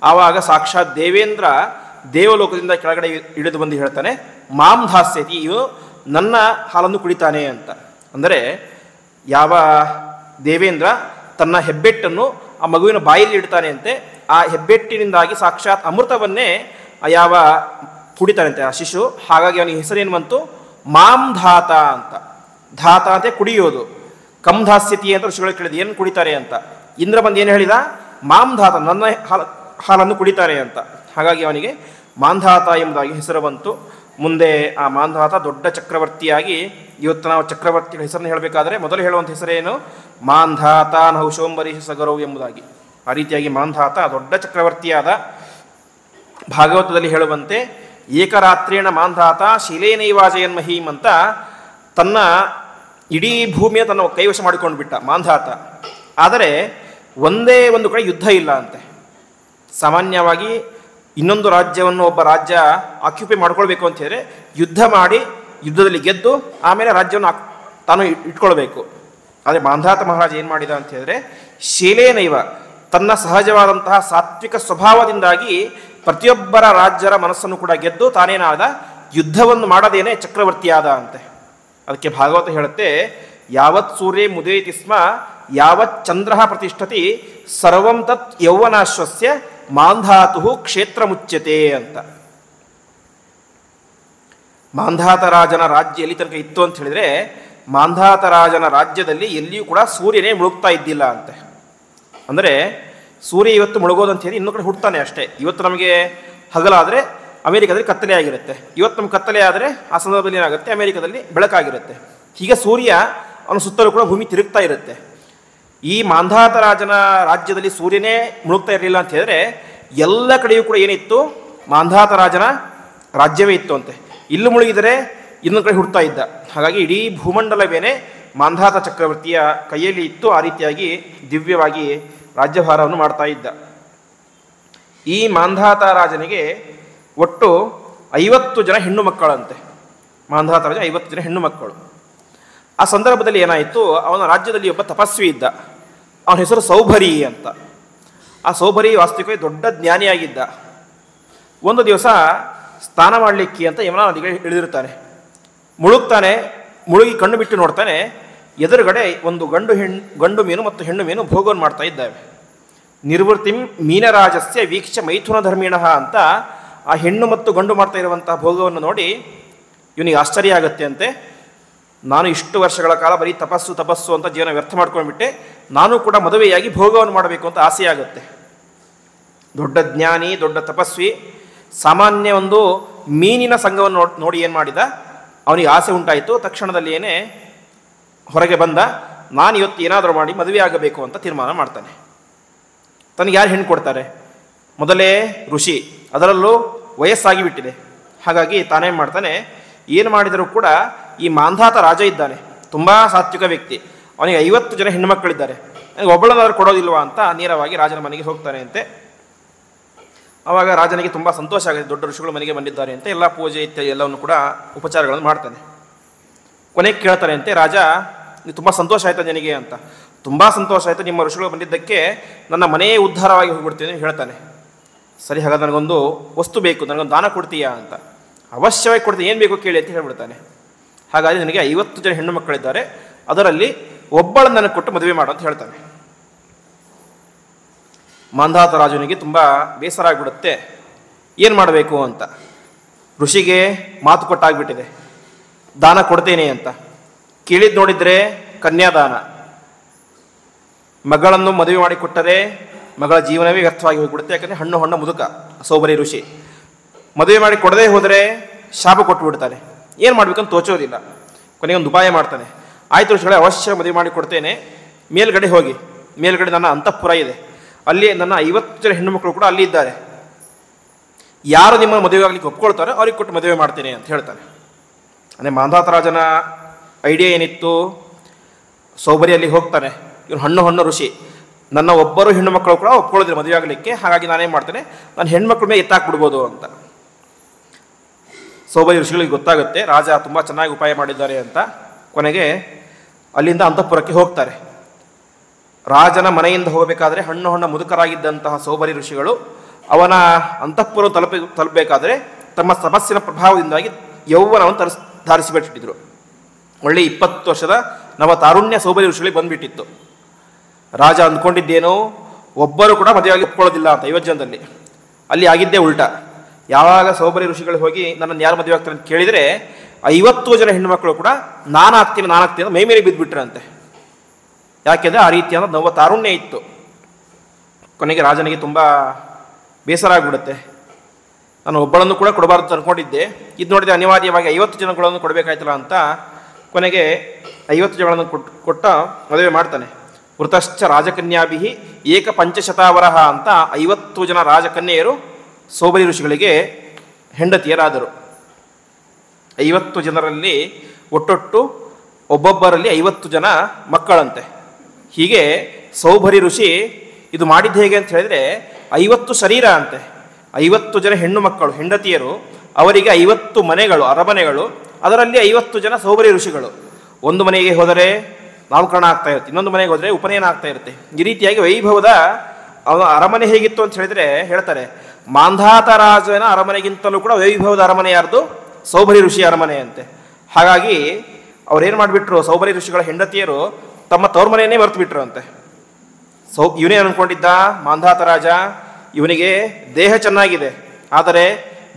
ಆವಾಗ ಸಾಕ್ಷಾತ್ ದೇವೇಂದ್ರ ದೇವಲೋಕದಿಂದ ಕೆಳಗಡೆ ಇಳಿದು ಬಂದು ಹೇಳ್ತಾನೆ, ಮಾಂ ಧಾಸ್ಯತಿ, ಇವನು ನನ್ನ ಹಾಲನ್ನು ಕುಡಿತಾನೆ ಅಂತ. ಅಂದರೆ ಯಾವ ದೇವೇಂದ್ರ ತನ್ನ ಹೆಬ್ಬೆಟ್ಟನ್ನು ಆ ಮಗುವಿನ ಬಾಯಲ್ಲಿ ಇಡ್ತಾನೆ ಅಂತೆ, ಆ ಹೆಬ್ಬೆಟ್ಟಿನಿಂದಾಗಿ ಸಾಕ್ಷಾತ್ ಅಮೃತವನ್ನೇ ಯಾವ ಕುಡಿತಾನಂತೆ ಆ ಶಿಶು. ಹಾಗಾಗಿ ಅವನಿಗೆ ಹೆಸರೇನು ಬಂತು? ಮಾಂ ಧಾತ ಅಂತ. ಧಾತ ಅಂತ ಕುಡಿಯೋದು. ಕಂಧಾಸ್ಯತಿ ಅಂತ ಋಷಿಗಳು ಕೇಳಿದ, ಏನು ಕುಡಿತಾರೆ ಅಂತ. ಇಂದ್ರ ಬಂದು ಏನು ಹೇಳಿದ? ಮಾಂಧಾತ, ನನ್ನ ಹಾಲನ್ನು ಕುಡಿತಾರೆ ಅಂತ. ಹಾಗಾಗಿ ಅವನಿಗೆ ಮಾಂಧಾತ ಎಂಬುದಾಗಿ ಹೆಸರು ಬಂತು. ಮುಂದೆ ಆ ಮಾಂಧಾತ ದೊಡ್ಡ ಚಕ್ರವರ್ತಿಯಾಗಿ, ಇವತ್ತು ನಾವು ಚಕ್ರವರ್ತಿಗಳ ಹೆಸರನ್ನು ಹೇಳಬೇಕಾದ್ರೆ ಮೊದಲು ಹೇಳುವಂಥ ಹೆಸರೇನು? ಮಾಂಧಾತ ನಹುಶೋಂಬರೀಷ ಸಗರವು ಎಂಬುದಾಗಿ. ಆ ರೀತಿಯಾಗಿ ಮಾಂಧಾತ ದೊಡ್ಡ ಚಕ್ರವರ್ತಿಯಾದ. ಭಾಗವತದಲ್ಲಿ ಹೇಳುವಂತೆ, ಏಕರಾತ್ರೇಣ ಮಾಂಧಾತ ಶೀಲೇನೈವಾಜಯನ್ಮಹೀಂ ಅಂತ ತನ್ನ ಇಡೀ ಭೂಮಿಯ ತನ್ನ ಕೈವಶ ಮಾಡಿಕೊಂಡು ಬಿಟ್ಟ ಮಾಂಧಾತ. ಆದರೆ ಒಂದೇ ಒಂದು ಕಡೆ ಯುದ್ಧ ಇಲ್ಲ ಅಂತೆ. ಸಾಮಾನ್ಯವಾಗಿ ಇನ್ನೊಂದು ರಾಜ್ಯವನ್ನು ಒಬ್ಬ ರಾಜ್ಯ ಆಕ್ಯುಪೈ ಮಾಡ್ಕೊಳ್ಬೇಕು ಅಂತ ಹೇಳಿದ್ರೆ ಯುದ್ಧ ಮಾಡಿ ಯುದ್ಧದಲ್ಲಿ ಗೆದ್ದು ಆಮೇಲೆ ರಾಜ್ಯವನ್ನು ತಾನು ಇಟ್ಕೊಳ್ಬೇಕು. ಆದರೆ ಮಾಂಧಾತ ಮಹಾರಾಜ ಏನು ಮಾಡಿದ ಅಂತ ಹೇಳಿದ್ರೆ, ಶೀಲೇನೈವ, ತನ್ನ ಸಹಜವಾದಂತಹ ಸಾತ್ವಿಕ ಸ್ವಭಾವದಿಂದಾಗಿ ಪ್ರತಿಯೊಬ್ಬರ ರಾಜ್ಯರ ಮನಸ್ಸನ್ನು ಕೂಡ ಗೆದ್ದು ತಾನೇನಾದ, ಯುದ್ಧವನ್ನು ಮಾಡದೇನೆ ಚಕ್ರವರ್ತಿಯಾದ ಅಂತೆ. ಅದಕ್ಕೆ ಭಾಗವತ ಹೇಳುತ್ತೆ, ಯಾವತ್ ಸೂರ್ಯೇ ಮುದೇತಿ ಸ್ಮ ಯಾವತ್ ಚಂದ್ರ ಪ್ರತಿಷ್ಠತಿ ಸರ್ವಂ ತತ್ ಯೌವನಾಶ್ವಸ್ಯ ಮಾಂಧಾತು ಕ್ಷೇತ್ರ ಮುಚ್ಯತೆ ಅಂತ. ಮಾಂಧಾತ ರಾಜನ ರಾಜ್ಯ ಎಲ್ಲಿ ತನಕ ಇತ್ತು ಅಂತ ಹೇಳಿದ್ರೆ, ಮಾಂಧಾತ ರಾಜನ ರಾಜ್ಯದಲ್ಲಿ ಎಲ್ಲಿಯೂ ಕೂಡ ಸೂರ್ಯನೇ ಮುಳುಗ್ತಾ ಇದ್ದಿಲ್ಲ ಅಂತೆ. ಅಂದರೆ ಸೂರ್ಯ ಇವತ್ತು ಮುಳುಗೋದಂತ ಹೇಳಿ ಇನ್ನೊಂದು ಕಡೆ ಹುಡ್ತಾನೆ ಅಷ್ಟೇ. ಇವತ್ತು ನಮಗೆ ಹಗಲಾದರೆ ಅಮೆರಿಕದಲ್ಲಿ ಕತ್ತಲೆ ಆಗಿರುತ್ತೆ, ಇವತ್ತು ನಮ್ಗೆ ಕತ್ತಲೆ ಆದರೆ ಆ ಸಂದರ್ಭದಲ್ಲಿ ಏನಾಗುತ್ತೆ, ಅಮೆರಿಕದಲ್ಲಿ ಬೆಳಕಾಗಿರುತ್ತೆ. ಹೀಗೆ ಸೂರ್ಯ ಅವನ ಸುತ್ತಲೂ ಕೂಡ ಭೂಮಿ ತಿರುಗ್ತಾ ಇರುತ್ತೆ. ಈ ಮಾಂಧಾತ ರಾಜನ ರಾಜ್ಯದಲ್ಲಿ ಸೂರ್ಯನೇ ಮುಳುಗ್ತಾ ಇರಲಿಲ್ಲ ಅಂತ ಹೇಳಿದ್ರೆ ಎಲ್ಲ ಕಡೆಯೂ ಕೂಡ ಏನಿತ್ತು, ಮಾಂಧಾತ ರಾಜನ ರಾಜ್ಯವೇ ಇತ್ತು ಅಂತೆ. ಇಲ್ಲೂ ಮುಳುಗಿದರೆ ಇನ್ನೊಂದು ಕಡೆ ಹುಡ್ತಾ ಇದ್ದ. ಹಾಗಾಗಿ ಇಡೀ ಭೂಮಂಡಲವೇನೆ ಮಾಂಧಾತ ಚಕ್ರವರ್ತಿಯ ಕೈಯಲ್ಲಿ ಇತ್ತು. ಆ ರೀತಿಯಾಗಿ ದಿವ್ಯವಾಗಿ ರಾಜ್ಯಭಾರವನ್ನು ಮಾಡ್ತಾ ಇದ್ದ. ಈ ಮಾಂಧಾತ ರಾಜನಿಗೆ ಒಟ್ಟು 50 ಜನ ಹೆಣ್ಣು ಮಕ್ಕಳಂತೆ. ಮಾಂಧಾತ ರಾಜ 50 ಜನ ಹೆಣ್ಣು ಮಕ್ಕಳು. ಆ ಸಂದರ್ಭದಲ್ಲಿ ಏನಾಯಿತು, ಅವನ ರಾಜ್ಯದಲ್ಲಿ ಒಬ್ಬ ತಪಸ್ವಿ ಇದ್ದ. ಅವನ ಹೆಸರು ಸೌಭರಿ ಅಂತ. ಆ ಸೌಭರಿ ವಾಸ್ತವಿಕವಾಗಿ ದೊಡ್ಡ ಜ್ಞಾನಿಯಾಗಿದ್ದ. ಒಂದು ದಿವಸ ಸ್ನಾನ ಮಾಡಲಿಕ್ಕೆ ಅಂತ ಯಮುನಾ ನದಿಗೆ ಇಳಿದಿರ್ತಾನೆ. ಮುಳುಗ್ತಾನೆ. ಮುಳುಗಿ ಕಣ್ಣು ಬಿಟ್ಟು ನೋಡ್ತಾನೆ, ಎದುರುಗಡೆ ಒಂದು ಗಂಡು ಮೀನು ಮತ್ತು ಹೆಣ್ಣು ಮೀನು ಭೋಗವನ್ನು ಮಾಡ್ತಾ ಇದ್ದಾವೆ. ನಿರ್ವೃತ್ತಿಂ ಮೀನರಾಜಸ್ಯ ವೀಕ್ಷ ಮೈಥುನ ಧರ್ಮಿಣ ಅಂತ ಆ ಹೆಣ್ಣು ಮತ್ತು ಗಂಡು ಮಾಡ್ತಾ ಇರುವಂತಹ ಭೋಗವನ್ನು ನೋಡಿ ಇವನಿಗೆ ಆಶ್ಚರ್ಯ ಆಗುತ್ತೆ ಅಂತೆ. ನಾನು ಇಷ್ಟು ವರ್ಷಗಳ ಕಾಲ ಬರೀ ತಪಸ್ಸು ಅಂತ ಜೀವನ ವ್ಯರ್ಥ ಮಾಡ್ಕೊಂಡ್ಬಿಟ್ಟೆ, ನಾನು ಕೂಡ ಮದುವೆಯಾಗಿ ಭೋಗವನ್ನು ಮಾಡಬೇಕು ಅಂತ ಆಸೆ ಆಗುತ್ತೆ. ದೊಡ್ಡ ಜ್ಞಾನಿ, ದೊಡ್ಡ ತಪಸ್ವಿ, ಸಾಮಾನ್ಯ ಒಂದು ಮೀನಿನ ಸಂಘವನ್ನು ನೋಡಿ ಏನು ಮಾಡಿದ, ಅವನಿಗೆ ಆಸೆ ಉಂಟಾಯಿತು. ತಕ್ಷಣದಲ್ಲಿ ಏನೇ ಹೊರಗೆ ಬಂದ, ನಾನು ಇವತ್ತು ಏನಾದರೂ ಮಾಡಿ ಮದುವೆ ಆಗಬೇಕು ಅಂತ ತೀರ್ಮಾನ ಮಾಡ್ತಾನೆ. ತನಗೆ ಯಾರು ಹೆಣ್ಣು ಕೊಡ್ತಾರೆ? ಮೊದಲೇ ಋಷಿ, ಅದರಲ್ಲೂ ವಯಸ್ಸಾಗಿ ಬಿಟ್ಟಿದೆ. ಹಾಗಾಗಿ ತಾನೇನು ಮಾಡ್ತಾನೆ, ಏನು ಮಾಡಿದರೂ ಕೂಡ ಈ ಮಾಂಧಾತ ರಾಜ ಇದ್ದಾನೆ, ತುಂಬ ಸಾತ್ವಿಕ ವ್ಯಕ್ತಿ, ಅವನಿಗೆ 50 ಜನ ಹೆಣ್ಣುಮಕ್ಕಳಿದ್ದಾರೆ, ನನಗೆ ಒಬ್ಬಳನ್ನಾದ್ರೂ ಕೊಡೋದಿಲ್ವಾ ಅಂತ ನೇರವಾಗಿ ರಾಜನ ಮನೆಗೆ ಹೋಗ್ತಾನೆ ಅಂತೆ. ಆವಾಗ ರಾಜನಿಗೆ ತುಂಬ ಸಂತೋಷ ಆಗುತ್ತೆ, ದೊಡ್ಡ ಋಷಿಗಳು ಮನೆಗೆ ಬಂದಿದ್ದಾರೆ ಅಂತ. ಎಲ್ಲ ಪೂಜೆ ಇತ್ಯಾದಿ ಎಲ್ಲವನ್ನು ಕೂಡ ಉಪಚಾರಗಳನ್ನು ಮಾಡ್ತಾನೆ. ಕೊನೆಗೆ ಕೇಳ್ತಾನೆ ಅಂತೆ ರಾಜ, ತುಂಬ ಸಂತೋಷ ಆಯಿತು ನನಗೆ ಅಂತ. ತುಂಬ ಸಂತೋಷ ಆಯಿತು, ನಿಮ್ಮ ಋಷಿಗಳು ಬಂದಿದ್ದಕ್ಕೆ ನನ್ನ ಮನೆಯೇ ಉದ್ಧಾರವಾಗಿ ಹೋಗಿಬಿಡ್ತೀನಿ ಹೇಳ್ತಾನೆ. ಸರಿ, ಹಾಗಾದ್ರೆ ನನಗೊಂದು ವಸ್ತು ಬೇಕು, ನನಗೊಂದು ದಾನ ಕೊಡ್ತೀಯಾ ಅಂತ. ಅವಶ್ಯವಾಗಿ ಕೊಡ್ತೀನಿ, ಏನು ಬೇಕು ಕೇಳಿ ಅಂತ ಹೇಳ್ಬಿಡ್ತಾನೆ. ಹಾಗಾಗಿ ನನಗೆ 50 ಜನ ಹೆಣ್ಣು ಮಕ್ಕಳಿದ್ದಾರೆ, ಅದರಲ್ಲಿ ಒಬ್ಬಳನ್ನು ನನಗೆ ಕೊಟ್ಟು ಮದುವೆ ಮಾಡು ಅಂತ ಹೇಳ್ತಾನೆ. ಮಾಂಧಾತ ರಾಜನಿಗೆ ತುಂಬ ಬೇಸರ ಆಗಿಬಿಡುತ್ತೆ, ಏನು ಮಾಡಬೇಕು ಅಂತ. ಋಷಿಗೆ ಮಾತು ಕೊಟ್ಟಾಗ್ಬಿಟ್ಟಿದೆ, ದಾನ ಕೊಡ್ತೇನೆ ಅಂತ. ಕೇಳಿದ್ದು ನೋಡಿದರೆ ಕನ್ಯಾದಾನ. ಮಗಳನ್ನು ಮದುವೆ ಮಾಡಿಕೊಟ್ಟರೆ ಮಗಳ ಜೀವನವೇ ವ್ಯರ್ಥವಾಗಿ ಹೋಗಿಬಿಡುತ್ತೆ. ಯಾಕಂದರೆ ಹಣ್ಣು ಮುದುಕ ಸೌಭರಿ ಋಷಿ. ಮದುವೆ ಮಾಡಿ ಕೊಡದೇ ಹೋದರೆ ಶಾಪ ಕೊಟ್ಟು ಬಿಡ್ತಾನೆ. ಏನು ಮಾಡಬೇಕಂತ ತೋಚೋದಿಲ್ಲ. ಕೊನೆಗೆ ಒಂದು ಉಪಾಯ ಮಾಡ್ತಾನೆ. ಆಯಿತು ಋಷಿಗಳೇ, ಅವಶ್ಯ ಮದುವೆ ಮಾಡಿ ಕೊಡ್ತೇನೆ, ಮೇಲ್ಗಡೆ ಹೋಗಿ, ಮೇಲ್ಗಡೆ ನನ್ನ ಅಂತಃಪುರ ಇದೆ, ಅಲ್ಲಿ ನನ್ನ 50 ಜನ ಹೆಣ್ಣು ಮಕ್ಕಳು ಕೂಡ ಅಲ್ಲಿ ಇದ್ದಾರೆ, ಯಾರು ನಿಮ್ಮ ಮದುವೆ ಆಗಲಿಕ್ಕೆ ಒಪ್ಕೊಳ್ತಾರೋ ಅವ್ರಿಗೆ ಕೊಟ್ಟು ಮದುವೆ ಮಾಡ್ತೇನೆ ಅಂತ ಹೇಳ್ತಾನೆ. ಅಂದರೆ ಮಾಂಧಾತ ರಾಜನ ಐಡಿಯಾ ಏನಿತ್ತು, ಸೌಭರಿಯಲ್ಲಿ ಹೋಗ್ತಾನೆ, ಇವನು ಹಣ್ಣು ಋಷಿ, ನನ್ನ ಒಬ್ಬರು ಹೆಣ್ಣು ಮಕ್ಕಳು ಕೂಡ ಒಪ್ಕೊಳ್ಳೋದಿಲ್ಲ ಮದುವೆ ಆಗಲಿಕ್ಕೆ, ಹಾಗಾಗಿ ನಾನೇನು ಮಾಡ್ತೇನೆ, ನಾನು ಹೆಣ್ಮಕ್ಳ ಮೇಲೆ ಎತ್ತಾಕ್ಬಿಡ್ಬೋದು ಅಂತ. ಸೌಭರಿ ಋಷಿಗಳಿಗೆ ಗೊತ್ತಾಗುತ್ತೆ ರಾಜ ತುಂಬ ಚೆನ್ನಾಗಿ ಉಪಾಯ ಮಾಡಿದ್ದಾರೆ ಅಂತ. ಕೊನೆಗೆ ಅಲ್ಲಿಂದ ಅಂತಃಪುರಕ್ಕೆ ಹೋಗ್ತಾರೆ. ರಾಜನ ಮನೆಯಿಂದ ಹೋಗಬೇಕಾದ್ರೆ ಹಣ್ಣು ಮುದುಕರಾಗಿದ್ದಂತಹ ಸೌಭರಿ ಋಷಿಗಳು ಅವನ ಅಂತಃಪುರ ತಲುಪಬೇಕಾದ್ರೆ ತಮ್ಮ ತಪಸ್ಸಿನ ಪ್ರಭಾವದಿಂದಾಗಿ ಯೌವನವನ್ನು ಧಾರಿಸಿಬಿಟ್ಟಿದ್ರು. ಒಳ್ಳೆ 20 ವರ್ಷದ ನವ ತಾರುಣ್ಯ ಸೌಭರಿ ಋಷಿಗಳಿಗೆ ಬಂದ್ಬಿಟ್ಟಿತ್ತು. ರಾಜ ಅಂದ್ಕೊಂಡಿದ್ದೇನೋ ಒಬ್ಬರು ಕೂಡ ಮದುವೆಯಾಗಿ ಒಪ್ಕೊಳ್ಳೋದಿಲ್ಲ ಅಂತ 50 ಜನದಲ್ಲಿ. ಅಲ್ಲಿ ಆಗಿದ್ದೇ ಉಲ್ಟಾ. ಯಾವಾಗ ಸೌಭರಿ ಋಷಿಗಳು ಹೋಗಿ ನನ್ನನ್ನು ಯಾರು ಮದುವೆ ಆಗ್ತಾರೆ ಅಂತ ಕೇಳಿದರೆ 50 ಜನ ಹೆಣ್ಣುಮಕ್ಕಳು ಕೂಡ ನಾನು ಆಗ್ತೀನಿ ಅಂತ ಮೈ ಮೇಲೆ ಬಿದ್ದುಬಿಟ್ರಂತೆ. ಯಾಕೆಂದರೆ ಆ ರೀತಿಯಾದ ನವ ತಾರುಣ್ಯ ಇತ್ತು. ಕೊನೆಗೆ ರಾಜನಿಗೆ ತುಂಬ ಬೇಸರ ಆಗಿಬಿಡುತ್ತೆ. ನಾನು ಒಬ್ಬಳನ್ನು ಕೂಡ ಕೊಡಬಾರ್ದು ಅಂದ್ಕೊಂಡಿದ್ದೆ, ಇದು ನೋಡಿದರೆ ಅನಿವಾರ್ಯವಾಗಿ 50 ಜನಗಳನ್ನು ಕೊಡಬೇಕಾಯ್ತಲ್ಲ ಅಂತ ಕೊನೆಗೆ 50 ಜನಗಳನ್ನು ಕೊಟ್ಟ ಮದುವೆ ಮಾಡ್ತಾನೆ. ವೃತಶ್ಚ ರಾಜಕನ್ಯಾಭಿ ಏಕ ಪಂಚಶತಾವರಹ ಅಂತ 50 ಜನ ರಾಜಕನ್ಯೆಯರು ಸೌಭರಿ ಋಷಿಗಳಿಗೆ ಹೆಂಡತಿಯರಾದರು. 50 ಜನರಲ್ಲಿ ಒಟ್ಟೊಟ್ಟು ಒಬ್ಬೊಬ್ಬರಲ್ಲಿ 50 ಜನ ಮಕ್ಕಳಂತೆ. ಹೀಗೆ ಸೌಭರಿ ಋಷಿ ಇದು ಮಾಡಿದ್ದು ಹೇಗೆ ಅಂತ ಹೇಳಿದರೆ 50 ಶರೀರ ಅಂತೆ, 50 ಜನ ಹೆಣ್ಣು ಮಕ್ಕಳು ಹೆಂಡತಿಯರು, ಅವರಿಗೆ 50 ಮನೆಗಳು ಅರಮನೆಗಳು, ಅದರಲ್ಲಿ 50 ಜನ ಸೌಭರಿ ಋಷಿಗಳು. ಒಂದು ಮನೆಗೆ ಹೋದರೆ ನಾಮಕರಣ ಆಗ್ತಾ ಇರುತ್ತೆ, ಇನ್ನೊಂದು ಮನೆಗೆ ಹೋದರೆ ಉಪನಯನ ಆಗ್ತಾ ಇರುತ್ತೆ. ಈ ರೀತಿಯಾಗಿ ವೈಭವದ ಅವನ ಅರಮನೆ ಹೇಗಿತ್ತು ಅಂತ ಹೇಳಿದರೆ ಹೇಳ್ತಾರೆ, ಮಾಂಧಾತ ರಾಜನ ಅರಮನೆಗಿಂತಲೂ ಕೂಡ ವೈಭವದ ಅರಮನೆ ಯಾರ್ದು? ಸೌಭರಿ ಋಷಿ ಅರಮನೆ ಅಂತೆ. ಹಾಗಾಗಿ ಅವ್ರೇನು ಮಾಡಿಬಿಟ್ರು, ಸೌಭರಿ ಋಷಿಗಳ ಹೆಂಡತಿಯರು ತಮ್ಮ ತವ್ರ ಮನೆಯನ್ನೇ ಮರೆತು ಬಿಟ್ರು ಅಂತೆ. ಇವನೇ ಅನ್ಕೊಂಡಿದ್ದ ಮಾಂಧಾತ ರಾಜ, ಇವನಿಗೆ ದೇಹ ಚೆನ್ನಾಗಿದೆ, ಆದರೆ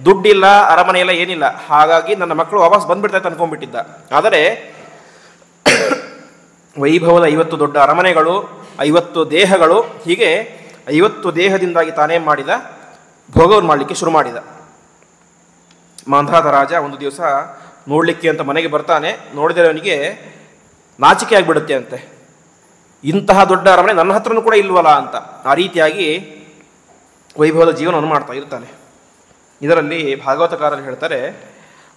ದುಡ್ಡಿಲ್ಲ, ಅರಮನೆ ಇಲ್ಲ, ಏನಿಲ್ಲ, ಹಾಗಾಗಿ ನನ್ನ ಮಕ್ಕಳು ವಾಪಸ್ ಬಂದ್ಬಿಡ್ತಾಯಿತ್ತು ಅನ್ಕೊಂಡ್ಬಿಟ್ಟಿದ್ದ. ಆದರೆ ವೈಭವದ 50 ದೊಡ್ಡ ಅರಮನೆಗಳು, 50 ದೇಹಗಳು, ಹೀಗೆ 50 ದೇಹದಿಂದಾಗಿ ತಾನೇನು ಮಾಡಿದ, ಭೋಗವನ್ನು ಮಾಡಲಿಕ್ಕೆ ಶುರು ಮಾಡಿದ. ಮಾಂಧಾತ ರಾಜ ಒಂದು ದಿವಸ ನೋಡಲಿಕ್ಕೆ ಅಂತ ಮನೆಗೆ ಬರ್ತಾನೆ. ನೋಡಿದರೆ ಅವನಿಗೆ ನಾಚಿಕೆ ಆಗಿಬಿಡುತ್ತೆ ಅಂತೆ. ಇಂತಹ ದೊಡ್ಡ ಅರಮನೆ ನನ್ನ ಹತ್ರನೂ ಕೂಡ ಇಲ್ವಲ್ಲ ಅಂತ ಆ ರೀತಿಯಾಗಿ ವೈಭವದ ಜೀವನವನ್ನು ಮಾಡ್ತಾ ಇರ್ತಾನೆ. ಇದರಲ್ಲಿ ಭಾಗವತಕಾರರು ಹೇಳ್ತಾರೆ,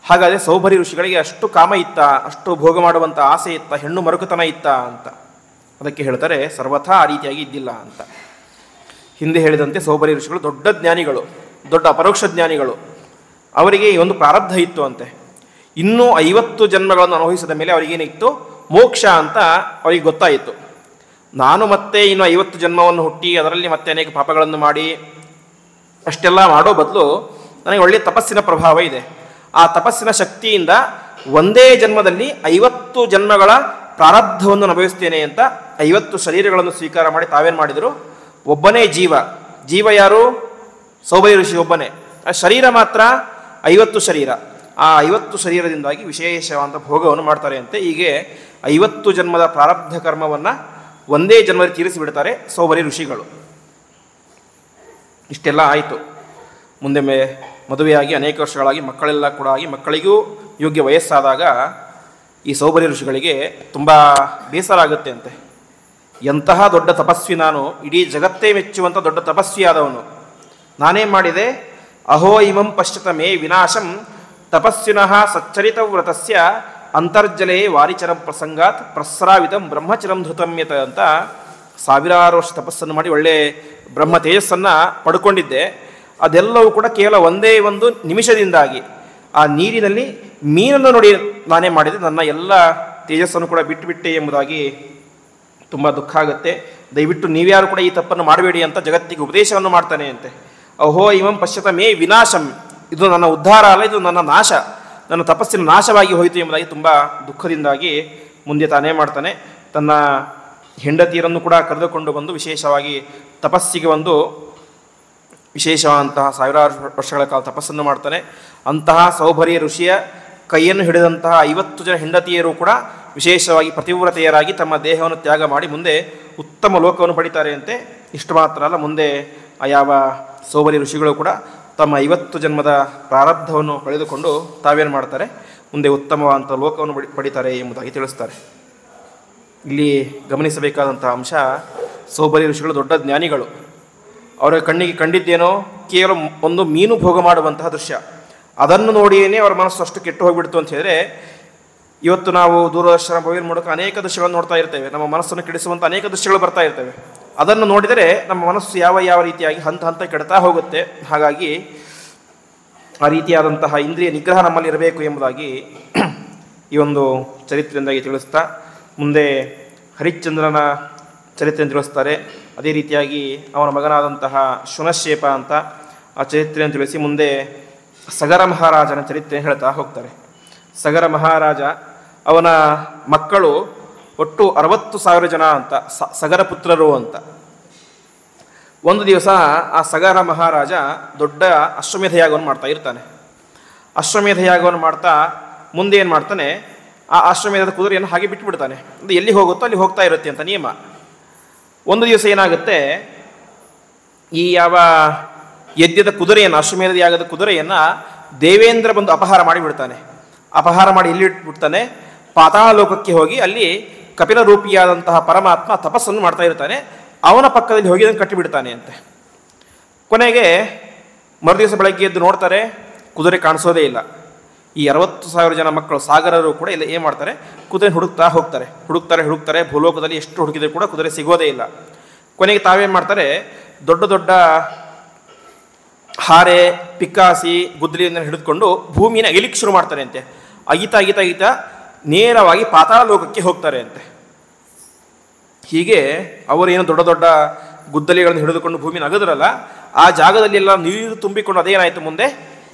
ಹಾಗಾದರೆ ಸೌಭರಿ ಋಷಿಗಳಿಗೆ ಅಷ್ಟು ಕಾಮ ಇತ್ತ, ಅಷ್ಟು ಭೋಗ ಮಾಡುವಂಥ ಆಸೆ ಇತ್ತ, ಹೆಣ್ಣು ಮರುಕುತನ ಇತ್ತ ಅಂತ. ಅದಕ್ಕೆ ಹೇಳ್ತಾರೆ, ಸರ್ವಥಾ ಆ ರೀತಿಯಾಗಿ ಇದ್ದಿಲ್ಲ ಅಂತ. ಹಿಂದೆ ಹೇಳಿದಂತೆ ಸೌಭರಿ ಋಷಿಗಳು ದೊಡ್ಡ ಜ್ಞಾನಿಗಳು, ದೊಡ್ಡ ಅಪರೋಕ್ಷ ಜ್ಞಾನಿಗಳು. ಅವರಿಗೆ ಈ ಒಂದು ಪ್ರಾರಬ್ಧ ಇತ್ತು ಅಂತೆ. ಇನ್ನೂ 50 ಜನ್ಮಗಳನ್ನು ಅನುಭವಿಸಿದ ಮೇಲೆ ಅವರಿಗೇನಿತ್ತು, ಮೋಕ್ಷ ಅಂತ ಅವರಿಗೆ ಗೊತ್ತಾಯಿತು. ನಾನು ಮತ್ತೆ ಇನ್ನು 50 ಜನ್ಮವನ್ನು ಹುಟ್ಟಿ ಅದರಲ್ಲಿ ಮತ್ತೆ ಅನೇಕ ಪಾಪಗಳನ್ನು ಮಾಡಿ ಅಷ್ಟೆಲ್ಲ ಮಾಡೋ ಬದಲು ನನಗೆ ಒಳ್ಳೆಯ ತಪಸ್ಸಿನ ಪ್ರಭಾವ ಇದೆ. ಆ ತಪಸ್ಸಿನ ಶಕ್ತಿಯಿಂದ ಒಂದೇ ಜನ್ಮದಲ್ಲಿ 50 ಜನ್ಮಗಳ ಪ್ರಾರಬ್ಧವನ್ನು ಅನುಭವಿಸ್ತೇನೆ ಅಂತ 50 ಶರೀರಗಳನ್ನು ಸ್ವೀಕಾರ ಮಾಡಿ ತಾವೇನು ಮಾಡಿದರು, ಒಬ್ಬನೇ ಜೀವ ಯಾರು, ಸೌಭರಿ ಋಷಿ ಒಬ್ಬನೇ. ಆ ಶರೀರ ಮಾತ್ರ 50 ಶರೀರ. ಆ 50 ಶರೀರದಿಂದಾಗಿ ವಿಶೇಷವಾದ ಭೋಗವನ್ನು ಮಾಡ್ತಾರೆ ಅಂತೆ. ಹೀಗೆ 50 ಜನ್ಮದ ಪ್ರಾರಬ್ಧ ಕರ್ಮವನ್ನು ಒಂದೇ ಜನ್ಮದಲ್ಲಿ ತೀರಿಸಿಬಿಡ್ತಾರೆ ಸೌಭರಿ ಋಷಿಗಳು. ಇಷ್ಟೆಲ್ಲ ಆಯಿತು. ಮುಂದೆ ಮದುವೆಯಾಗಿ ಅನೇಕ ವರ್ಷಗಳಾಗಿ ಮಕ್ಕಳೆಲ್ಲ ಕೂಡ ಆಗಿ ಮಕ್ಕಳಿಗೂ ಯೋಗ್ಯ ವಯಸ್ಸಾದಾಗ ಈ ಸೌಭರಿ ಋಷಿಗಳಿಗೆ ತುಂಬ ಬೇಸರ ಆಗುತ್ತೆ ಅಂತೆ. ಎಂತಹ ದೊಡ್ಡ ತಪಸ್ವಿ ನಾನು, ಇಡೀ ಜಗತ್ತೇ ಮೆಚ್ಚುವಂಥ ದೊಡ್ಡ ತಪಸ್ವಿಯಾದವನು, ನಾನೇನು ಮಾಡಿದೆ, ಅಹೋ ಇಮಂ ಪಶ್ಯತ ಮೇ ವಿನಾಶಂ ತಪಸ್ವಿನಃ ಸಚ್ಚರಿತ ವ್ರತಸ್ಯ ಅಂತರ್ಜಲೇ ವಾರಿಚರಂ ಪ್ರಸಂಗಾತ್ ಪ್ರಸ್ರಾವಿತಂ ಬ್ರಹ್ಮಚರಂ ಧೃತಮ್ಯತ ಅಂತ ಸಾವಿರಾರು ವರ್ಷ ತಪಸ್ಸನ್ನು ಮಾಡಿ ಒಳ್ಳೆ ಬ್ರಹ್ಮ ತೇಜಸ್ಸನ್ನು ಪಡ್ಕೊಂಡಿದ್ದೆ. ಅದೆಲ್ಲವೂ ಕೂಡ ಕೇವಲ ಒಂದೇ ಒಂದು ನಿಮಿಷದಿಂದಾಗಿ ಆ ನೀರಿನಲ್ಲಿ ಮೀನನ್ನು ನೋಡಿ ನಾನೇ ಮಾಡಿದೆ, ನನ್ನ ಎಲ್ಲ ತೇಜಸ್ಸನ್ನು ಕೂಡ ಬಿಟ್ಟುಬಿಟ್ಟೆ ಎಂಬುದಾಗಿ ತುಂಬ ದುಃಖ ಆಗುತ್ತೆ. ದಯವಿಟ್ಟು ನೀವ್ಯಾರು ಕೂಡ ಈ ತಪ್ಪನ್ನು ಮಾಡಬೇಡಿ ಅಂತ ಜಗತ್ತಿಗೆ ಉಪದೇಶವನ್ನು ಮಾಡ್ತಾನೆ ಅಂತೆ. ಅಹೋ ಇಮಂ ಪಶ್ಯತ ಮೇ ವಿನಾಶಂ, ಇದು ನನ್ನ ಉದ್ಧಾರ ಅಲ್ಲ, ಇದು ನನ್ನ ನಾಶ, ನನ್ನ ತಪಸ್ಸಿನ ನಾಶವಾಗಿ ಹೋಯಿತು ಎಂಬುದಾಗಿ ತುಂಬ ದುಃಖದಿಂದಾಗಿ ಮುಂದೆ ತಾನೇ ಮಾಡ್ತಾನೆ. ತನ್ನ ಹೆಂಡತಿಯರನ್ನು ಕೂಡ ಕರೆದುಕೊಂಡು ಬಂದು ವಿಶೇಷವಾಗಿ ತಪಸ್ಸಿಗೆ ಒಂದು ವಿಶೇಷವಾದಂತಹ ಸಾವಿರಾರು ವರ್ಷಗಳ ಕಾಲ ತಪಸ್ಸನ್ನು ಮಾಡ್ತಾನೆ. ಅಂತಹ ಸೌಭರಿ ಋಷಿಯ ಕೈಯನ್ನು ಹಿಡಿದಂತಹ 50 ಜನ ಹೆಂಡತಿಯರು ಕೂಡ ವಿಶೇಷವಾಗಿ ಪತಿವ್ರತೆಯರಾಗಿ ತಮ್ಮ ದೇಹವನ್ನು ತ್ಯಾಗ ಮಾಡಿ ಮುಂದೆ ಉತ್ತಮ ಲೋಕವನ್ನು ಪಡಿತಾರೆ ಅಂತೆ. ಇಷ್ಟು ಮಾತ್ರ ಅಲ್ಲ, ಮುಂದೆ ಯಾವ ಸೌಭರಿ ಋಷಿಗಳು ಕೂಡ ತಮ್ಮ 50 ಜನ್ಮದ ಪ್ರಾರಬ್ಧವನ್ನು ಕಳೆದುಕೊಂಡು ತಾವೇನು ಮಾಡ್ತಾರೆ, ಮುಂದೆ ಉತ್ತಮವಾದಂಥ ಲೋಕವನ್ನು ಪಡಿತಾರೆ ಎಂಬುದಾಗಿ ತಿಳಿಸ್ತಾರೆ. ಇಲ್ಲಿ ಗಮನಿಸಬೇಕಾದಂಥ ಅಂಶ, ಸೌಭರಿ ಋಷಿಗಳು ದೊಡ್ಡ ಜ್ಞಾನಿಗಳು. ಅವರ ಕಣ್ಣಿಗೆ ಕಂಡಿದ್ದೇನೋ ಕೇವಲ ಒಂದು ಮೀನು ಭೋಗ ಮಾಡುವಂತಹ ದೃಶ್ಯ. ಅದನ್ನು ನೋಡಿಯೇ ಅವರ ಮನಸ್ಸು ಅಷ್ಟು ಕೆಟ್ಟು ಹೋಗಿಬಿಡ್ತು ಅಂತ ಹೇಳಿದ್ರೆ, ಇವತ್ತು ನಾವು ದೂರದರ್ಶನ ಮೊಬೈಲ್ ಮೂಲಕ ಅನೇಕ ದೃಶ್ಯಗಳನ್ನು ನೋಡ್ತಾ ಇರ್ತೇವೆ, ನಮ್ಮ ಮನಸ್ಸನ್ನು ಕೆಡಿಸುವಂಥ ಅನೇಕ ದೃಶ್ಯಗಳು ಬರ್ತಾ ಇರ್ತವೆ. ಅದನ್ನು ನೋಡಿದರೆ ನಮ್ಮ ಮನಸ್ಸು ಯಾವ ರೀತಿಯಾಗಿ ಹಂತ ಕೆಡ್ತಾ ಹೋಗುತ್ತೆ. ಹಾಗಾಗಿ ಆ ರೀತಿಯಾದಂತಹ ಇಂದ್ರಿಯ ನಿಗ್ರಹ ನಮ್ಮಲ್ಲಿ ಇರಬೇಕು ಎಂಬುದಾಗಿ ಈ ಒಂದು ಚರಿತ್ರೆಯಿಂದಾಗಿ ತಿಳಿಸ್ತಾ ಮುಂದೆ ಹರಿಶ್ಚಂದ್ರನ ಚರಿತ್ರೆಯನ್ನು ತಿಳಿಸ್ತಾರೆ. ಅದೇ ರೀತಿಯಾಗಿ ಅವನ ಮಗನಾದಂತಹ ಶುನಶೇಪ ಅಂತ ಆ ಚರಿತ್ರೆಯನ್ನು ತಿಳಿಸಿ ಮುಂದೆ ಸಗರ ಮಹಾರಾಜನ ಚರಿತ್ರೆ ಹೇಳ್ತಾ ಹೋಗ್ತಾರೆ. ಸಗರ ಮಹಾರಾಜ, ಅವನ ಮಕ್ಕಳು ಒಟ್ಟು 60,000 ಜನ ಅಂತ, ಸಗರ ಪುತ್ರರು ಅಂತ. ಒಂದು ದಿವಸ ಆ ಸಗರ ಮಹಾರಾಜ ದೊಡ್ಡ ಅಶ್ವಮೇಧ ಯಾಗವನ್ನು ಮಾಡ್ತಾ ಇರ್ತಾನೆ. ಅಶ್ವಮೇಧ ಯಾಗವನ್ನು ಮಾಡ್ತಾ ಮುಂದೆ ಏನು ಮಾಡ್ತಾನೆ, ಆ ಅಶ್ವಮೇಧದ ಕುದುರೆಯನ್ನು ಹಾಗೆ ಬಿಟ್ಟುಬಿಡ್ತಾನೆ. ಅದು ಎಲ್ಲಿ ಹೋಗುತ್ತೋ ಅಲ್ಲಿ ಹೋಗ್ತಾ ಇರುತ್ತೆ ಅಂತ ನಿಯಮ. ಒಂದು ದಿವಸ ಏನಾಗುತ್ತೆ, ಈ ಯಾವ ಯಜ್ಞದ ಕುದುರೆಯನ್ನು, ಅಶ್ವಮೇಧದ ಯಾಗದ ಕುದುರೆಯನ್ನು ದೇವೇಂದ್ರ ಬಂದು ಅಪಹಾರ ಮಾಡಿಬಿಡ್ತಾನೆ. ಅಪಹಾರ ಮಾಡಿ ಎಲ್ಲಿ ಇಟ್ಬಿಡ್ತಾನೆ, ಪಾತಾಳ ಲೋಕಕ್ಕೆ ಹೋಗಿ ಅಲ್ಲಿ ಕಪಿಲ ರೂಪಿಯಾದಂತಹ ಪರಮಾತ್ಮ ತಪಸ್ಸನ್ನು ಮಾಡ್ತಾ ಇರ್ತಾನೆ. ಅವನ ಪಕ್ಕದಲ್ಲಿ ಹೋಗಿ ಅದನ್ನು ಕಟ್ಟಿಬಿಡ್ತಾನೆ ಅಂತೆ. ಕೊನೆಗೆ ಮರುದಿವಸ ಬೆಳಗ್ಗೆ ಎದ್ದು ನೋಡ್ತಾರೆ, ಕುದುರೆ ಕಾಣಿಸೋದೇ ಇಲ್ಲ. ಈ 60,000 ಜನ ಮಕ್ಕಳು ಸಾಗರರು ಕೂಡ ಇಲ್ಲ ಏನು ಮಾಡ್ತಾರೆ, ಕುದುರೆ ಹುಡುಕ್ತಾ ಹುಡುಕ್ತಾರೆ. ಭೂಲೋಕದಲ್ಲಿ ಎಷ್ಟು ಹುಡುಕಿದ್ರು ಕೂಡ ಕುದುರೆ ಸಿಗೋದೇ ಇಲ್ಲ. ಕೊನೆಗೆ ತಾವೇನು ಮಾಡ್ತಾರೆ, ದೊಡ್ಡ ಹಾರೆ, ಪಿಕ್ಕಾಸಿ, ಗುದ್ದಲಿಯನ್ನು ಹಿಡಿದುಕೊಂಡು ಭೂಮಿನ ಅಗಿಲಿಕ್ಕೆ ಶುರು ಮಾಡ್ತಾರೆ ಅಂತೆ. ಅಗಿತಾ ನೇರವಾಗಿ ಪಾತಾಳ ಲೋಕಕ್ಕೆ ಹೋಗ್ತಾರೆ ಅಂತೆ. ಹೀಗೆ ಅವರೇನು ದೊಡ್ಡ ಗುದ್ದಲಿಗಳನ್ನು ಹಿಡಿದುಕೊಂಡು ಭೂಮಿನ ಅಗದ್ರಲ್ಲ, ಆ ಜಾಗದಲ್ಲಿ ಎಲ್ಲ ನೀರು ತುಂಬಿಕೊಂಡು ಅದೇನಾಯಿತು, ಮುಂದೆ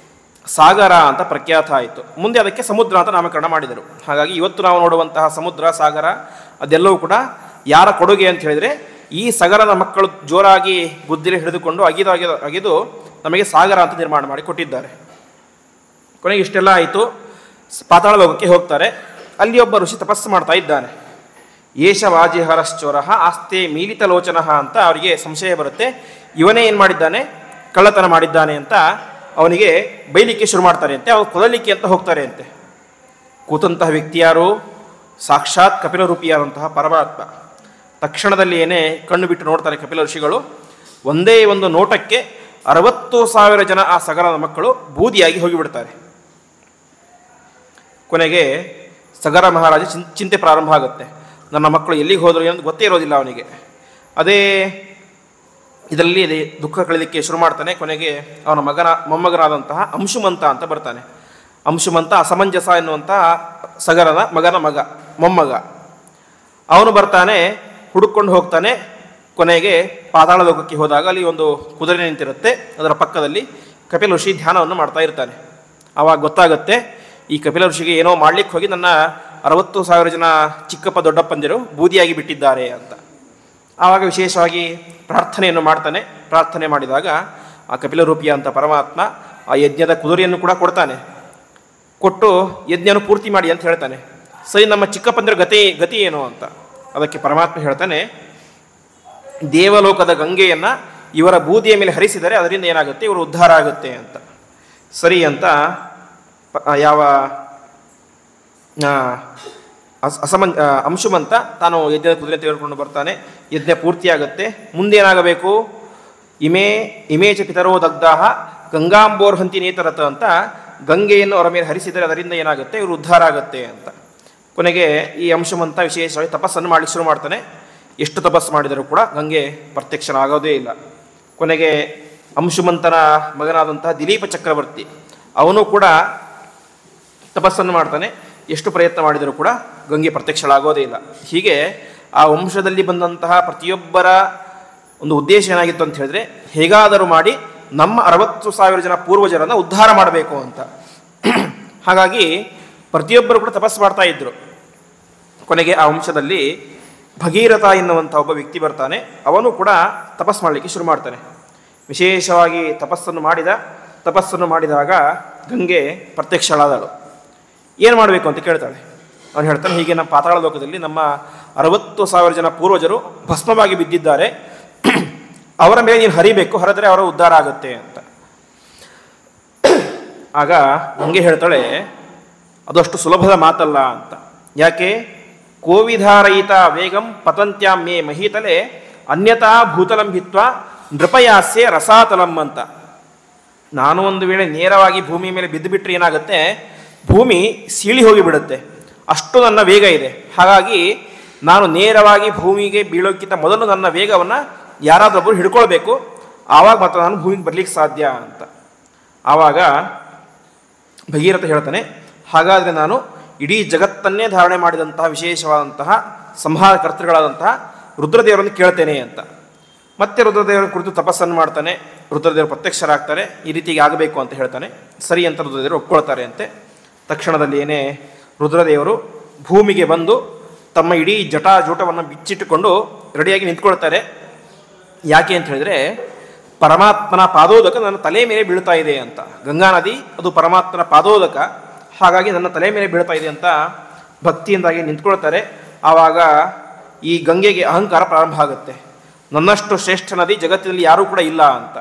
ಸಾಗರ ಅಂತ ಪ್ರಖ್ಯಾತ ಆಯಿತು. ಮುಂದೆ ಅದಕ್ಕೆ ಸಮುದ್ರ ಅಂತ ನಾಮಕರಣ ಮಾಡಿದರು. ಹಾಗಾಗಿ ಇವತ್ತು ನಾವು ನೋಡುವಂತಹ ಸಮುದ್ರ, ಸಾಗರ ಅದೆಲ್ಲವೂ ಕೂಡ ಯಾರ ಕೊಡುಗೆ ಅಂತ ಹೇಳಿದರೆ, ಈ ಸಗರದ ಮಕ್ಕಳು ಜೋರಾಗಿ ಗುದ್ದಲಿ ಹಿಡಿದುಕೊಂಡು ಅಗಿದು ನಮಗೆ ಸಾಗರ ಅಂತ ನಿರ್ಮಾಣ ಮಾಡಿ ಕೊಟ್ಟಿದ್ದಾರೆ. ಕೊನೆಗೆ ಇಷ್ಟೆಲ್ಲ ಆಯಿತು. ಪಾತಾಳ ಲೋಕಕ್ಕೆ ಹೋಗ್ತಾರೆ. ಅಲ್ಲಿ ಒಬ್ಬ ಋಷಿ ತಪಸ್ಸು ಮಾಡ್ತಾ ಇದ್ದಾನೆ. ಏಷ ವಾಜಿಹರಶ್ಚೋರ ಆಸ್ತೆ ಮೀಲಿತ ಲೋಚನ ಅಂತ ಅವರಿಗೆ ಸಂಶಯ ಬರುತ್ತೆ. ಇವನೇ ಏನು ಮಾಡಿದ್ದಾನೆ, ಕಳ್ಳತನ ಮಾಡಿದ್ದಾನೆ ಅಂತ ಅವನಿಗೆ ಬೈಲಿಕ್ಕೆ ಶುರು ಮಾಡ್ತಾರೆ ಅಂತೆ. ಅವ್ರು ಕೊಲ್ಲಲಿಕ್ಕೆ ಅಂತ ಹೋಗ್ತಾರೆ ಅಂತೆ. ಕೂತಂತಹ ವ್ಯಕ್ತಿ ಯಾರು, ಸಾಕ್ಷಾತ್ ಕಪಿಲ ರೂಪಿಯಾದಂತಹ ಪರಮಾತ್ಮ. ತಕ್ಷಣದಲ್ಲಿ ಏನೇ ಕಣ್ಣು ಬಿಟ್ಟು ನೋಡ್ತಾರೆ ಕಪಿಲ ಋಷಿಗಳು. ಒಂದೇ ಒಂದು ನೋಟಕ್ಕೆ 60,000 ಜನ ಆ ಸಗರದ ಮಕ್ಕಳು ಬೂದಿಯಾಗಿ ಹೋಗಿಬಿಡ್ತಾರೆ. ಕೊನೆಗೆ ಸಗರ ಮಹಾರಾಜ ಚಿಂತೆ ಪ್ರಾರಂಭ ಆಗುತ್ತೆ. ನನ್ನ ಮಕ್ಕಳು ಎಲ್ಲಿಗೆ ಹೋದರು ಅನ್ನೋದು ಗೊತ್ತೇ ಇರೋದಿಲ್ಲ ಅವನಿಗೆ. ಅದೇ ಇದರಲ್ಲಿ ದುಃಖ ಕಳೀಲಿಕ್ಕೆ ಶುರು ಮಾಡ್ತಾನೆ. ಕೊನೆಗೆ ಅವನ ಮೊಮ್ಮಗನಾದಂತಹ ಅಂಶುಮಂತ ಅಂತ ಬರ್ತಾನೆ. ಅಂಶುಮಂತ ಅಸಮಂಜಸ ಎನ್ನುವಂಥ ಸಗರನ ಮೊಮ್ಮಗ. ಅವನು ಬರ್ತಾನೆ, ಹುಡುಕೊಂಡು ಹೋಗ್ತಾನೆ. ಕೊನೆಗೆ ಪಾತಾಳ ಲೋಕಕ್ಕೆ ಹೋದಾಗ ಅಲ್ಲಿ ಒಂದು ಕುದುರೆ ನಿಂತಿರುತ್ತೆ. ಅದರ ಪಕ್ಕದಲ್ಲಿ ಕಪಿಲ ಋಷಿ ಧ್ಯಾನವನ್ನು ಮಾಡ್ತಾ ಇರ್ತಾನೆ. ಆವಾಗ ಗೊತ್ತಾಗುತ್ತೆ, ಈ ಕಪಿಲ ಋಷಿಗೆ ಏನೋ ಮಾಡ್ಲಿಕ್ಕೆ ಹೋಗಿ ನನ್ನ 60,000 ಜನ ಚಿಕ್ಕಪ್ಪ ದೊಡ್ಡಪ್ಪಂದಿರು ಬೂದಿಯಾಗಿ ಬಿಟ್ಟಿದ್ದಾರೆ ಅಂತ. ಆವಾಗ ವಿಶೇಷವಾಗಿ ಪ್ರಾರ್ಥನೆಯನ್ನು ಮಾಡ್ತಾನೆ. ಪ್ರಾರ್ಥನೆ ಮಾಡಿದಾಗ ಆ ಕಪಿಲ ರೂಪಿಯ ಅಂತ ಪರಮಾತ್ಮ ಆ ಯಜ್ಞದ ಕುದುರೆಯನ್ನು ಕೂಡ ಕೊಡ್ತಾನೆ. ಕೊಟ್ಟು ಯಜ್ಞನ ಪೂರ್ತಿ ಮಾಡಿ ಅಂತ ಹೇಳ್ತಾನೆ. ಸರಿ, ನಮ್ಮ ಚಿಕ್ಕಪ್ಪಂದಿರ ಗತಿ ಏನು ಅಂತ. ಅದಕ್ಕೆ ಪರಮಾತ್ಮ ಹೇಳ್ತಾನೆ, ದೇವಲೋಕದ ಗಂಗೆಯನ್ನು ಇವರ ಬೂದಿಯ ಮೇಲೆ ಹರಿಸಿದರೆ ಅದರಿಂದ ಏನಾಗುತ್ತೆ, ಇವರು ಉದ್ಧಾರ ಆಗುತ್ತೆ ಅಂತ. ಸರಿ ಅಂತ ಯಾವ ಅಂಶುಮಂತ ತಾನು ಯಜ್ಞದ ಕುದುರೆ ತೆಗೆದುಕೊಂಡು ಬರ್ತಾನೆ. ಯಜ್ಞ ಪೂರ್ತಿಯಾಗುತ್ತೆ. ಮುಂದೇನಾಗಬೇಕು, ಇಮೇಚ ಪಿತರೋ ದಗ್ಧಾಹ ಗಂಗಾಂಬೋರ್ಹಂತಿ ನೇತರತ ಅಂತ ಗಂಗೆಯನ್ನು ಅವರ ಮೇಲೆ ಹರಿಸಿದರೆ ಅದರಿಂದ ಏನಾಗುತ್ತೆ, ಇವರು ಉದ್ಧಾರ ಆಗುತ್ತೆ ಅಂತ. ಕೊನೆಗೆ ಈ ಅಂಶುಮಂತ ವಿಶೇಷವಾಗಿ ತಪಸ್ಸನ್ನು ಮಾಡಲಿಕ್ಕೆ ಶುರು ಮಾಡ್ತಾನೆ. ಎಷ್ಟು ತಪಸ್ಸು ಮಾಡಿದರೂ ಕೂಡ ಗಂಗೆ ಪ್ರತ್ಯಕ್ಷನಾಗೋದೇ ಇಲ್ಲ. ಕೊನೆಗೆ ಅಂಶುಮಂತನ ಮಗನಾದಂತಹ ದಿಲೀಪ ಚಕ್ರವರ್ತಿ ಅವನು ಕೂಡ ತಪಸ್ಸನ್ನು ಮಾಡ್ತಾನೆ. ಎಷ್ಟು ಪ್ರಯತ್ನ ಮಾಡಿದರೂ ಕೂಡ ಗಂಗೆ ಪ್ರತ್ಯಕ್ಷಳಾಗೋದೇ ಇಲ್ಲ. ಹೀಗೆ ಆ ವಂಶದಲ್ಲಿ ಬಂದಂತಹ ಪ್ರತಿಯೊಬ್ಬರ ಒಂದು ಉದ್ದೇಶ ಏನಾಗಿತ್ತು ಅಂತ ಹೇಳಿದ್ರೆ, ಹೇಗಾದರೂ ಮಾಡಿ ನಮ್ಮ 60,000 ಜನ ಪೂರ್ವಜರನ್ನು ಉದ್ಧಾರ ಮಾಡಬೇಕು ಅಂತ. ಹಾಗಾಗಿ ಪ್ರತಿಯೊಬ್ಬರು ಕೂಡ ತಪಸ್ಸು ಮಾಡ್ತಾ ಇದ್ರು. ಕೊನೆಗೆ ಆ ವಂಶದಲ್ಲಿ ಭಗೀರಥ ಎನ್ನುವಂಥ ಒಬ್ಬ ವ್ಯಕ್ತಿ ಬರ್ತಾನೆ. ಅವನು ಕೂಡ ತಪಸ್ಸು ಮಾಡಲಿಕ್ಕೆ ಶುರು ಮಾಡ್ತಾನೆ. ವಿಶೇಷವಾಗಿ ತಪಸ್ಸನ್ನು ಮಾಡಿದಾಗ ಗಂಗೆ ಪ್ರತ್ಯಕ್ಷಳಾದಳು. ಏನು ಮಾಡಬೇಕು ಅಂತ ಕೇಳ್ತಾಳೆ. ಅವನು ಹೇಳ್ತಾನೆ, ಹೀಗೆ ನಮ್ಮ ಪಾತಾಳ ಲೋಕದಲ್ಲಿ ನಮ್ಮ 60,000 ಜನ ಪೂರ್ವಜರು ಭಸ್ಮವಾಗಿ ಬಿದ್ದಿದ್ದಾರೆ, ಅವರ ಮೇಲೆ ನೀನು ಹರಿಬೇಕು, ಹರಿದ್ರೆ ಅವರ ಉದ್ಧಾರ ಆಗುತ್ತೆ ಅಂತ. ಆಗ ಗಂಗೆ ಹೇಳ್ತಾಳೆ, ಅದಷ್ಟು ಸುಲಭದ ಮಾತಲ್ಲ ಅಂತ. ಯಾಕೆ, ಕೋವಿಧಾರಯಿತ ವೇಗಂ ಪತಂತ್ಯಾಂ ಮೇ ಮಹೀತಲೆ ಅನ್ಯತಾ ಭೂತಲಂ ಹಿತ್ವ ನೃಪಯಾಸ್ಯೆ ರಸಾತಲಂ ಅಂತ. ನಾನು ಒಂದು ವೇಳೆ ನೇರವಾಗಿ ಭೂಮಿ ಮೇಲೆ ಬಿದ್ದು ಬಿಟ್ಟರೆ ಏನಾಗುತ್ತೆ, ಭೂಮಿ ಸೀಳಿ ಹೋಗಿಬಿಡುತ್ತೆ, ಅಷ್ಟು ನನ್ನ ವೇಗ ಇದೆ. ಹಾಗಾಗಿ ನಾನು ನೇರವಾಗಿ ಭೂಮಿಗೆ ಬೀಳೋಕ್ಕಿಂತ ಮೊದಲು ನನ್ನ ವೇಗವನ್ನು ಯಾರಾದೊಬ್ಬರು ಹಿಡ್ಕೊಳ್ಬೇಕು, ಆವಾಗ ಮಾತ್ರ ನಾನು ಭೂಮಿಗೆ ಬರಲಿಕ್ಕೆ ಸಾಧ್ಯ ಅಂತ. ಆವಾಗ ಭಗೀರಥ ಹೇಳ್ತಾನೆ, ಹಾಗಾದರೆ ನಾನು ಇಡೀ ಜಗತ್ತನ್ನೇ ಧಾರಣೆ ಮಾಡಿದಂತಹ ವಿಶೇಷವಾದಂತಹ ಸಂಹಾರಕರ್ತೃಗಳಾದಂತಹ ರುದ್ರದೇವರನ್ನು ಕೇಳ್ತೇನೆ ಅಂತ. ಮತ್ತೆ ರುದ್ರದೇವರ ಕುರಿತು ತಪಸ್ಸನ್ನು ಮಾಡ್ತಾನೆ. ರುದ್ರದೇವರು ಪ್ರತ್ಯಕ್ಷರಾಗ್ತಾರೆ. ಈ ರೀತಿಗೆ ಆಗಬೇಕು ಅಂತ ಹೇಳ್ತಾನೆ. ಸರಿ ಅಂತ ರುದ್ರದೇವರು ಒಪ್ಕೊಳ್ತಾರೆ ಅಂತೆ. ತಕ್ಷಣದಲ್ಲಿ ಏನೇ ರುದ್ರದೇವರು ಭೂಮಿಗೆ ಬಂದು ತಮ್ಮ ಇಡೀ ಜಟಾಜೂಟವನ್ನು ಬಿಚ್ಚಿಟ್ಟುಕೊಂಡು ರೆಡಿಯಾಗಿ ನಿಂತ್ಕೊಳ್ತಾರೆ. ಯಾಕೆ ಅಂತ ಹೇಳಿದರೆ, ಪರಮಾತ್ಮನ ಪಾದೋದಕ ನನ್ನ ತಲೆ ಮೇಲೆ ಬೀಳ್ತಾ ಇದೆ ಅಂತ. ಗಂಗಾ ನದಿ ಅದು ಪರಮಾತ್ಮನ ಪಾದೋದಕ, ಹಾಗಾಗಿ ನನ್ನ ತಲೆ ಮೇಲೆ ಬೀಳ್ತಾ ಇದೆ ಅಂತ ಭಕ್ತಿಯಿಂದಾಗಿ ನಿಂತ್ಕೊಳ್ತಾರೆ. ಆವಾಗ ಈ ಗಂಗೆಗೆ ಅಹಂಕಾರ ಪ್ರಾರಂಭ ಆಗುತ್ತೆ. ನನ್ನಷ್ಟು ಶ್ರೇಷ್ಠ ನದಿ ಜಗತ್ತಿನಲ್ಲಿ ಯಾರೂ ಕೂಡ ಇಲ್ಲ ಅಂತ.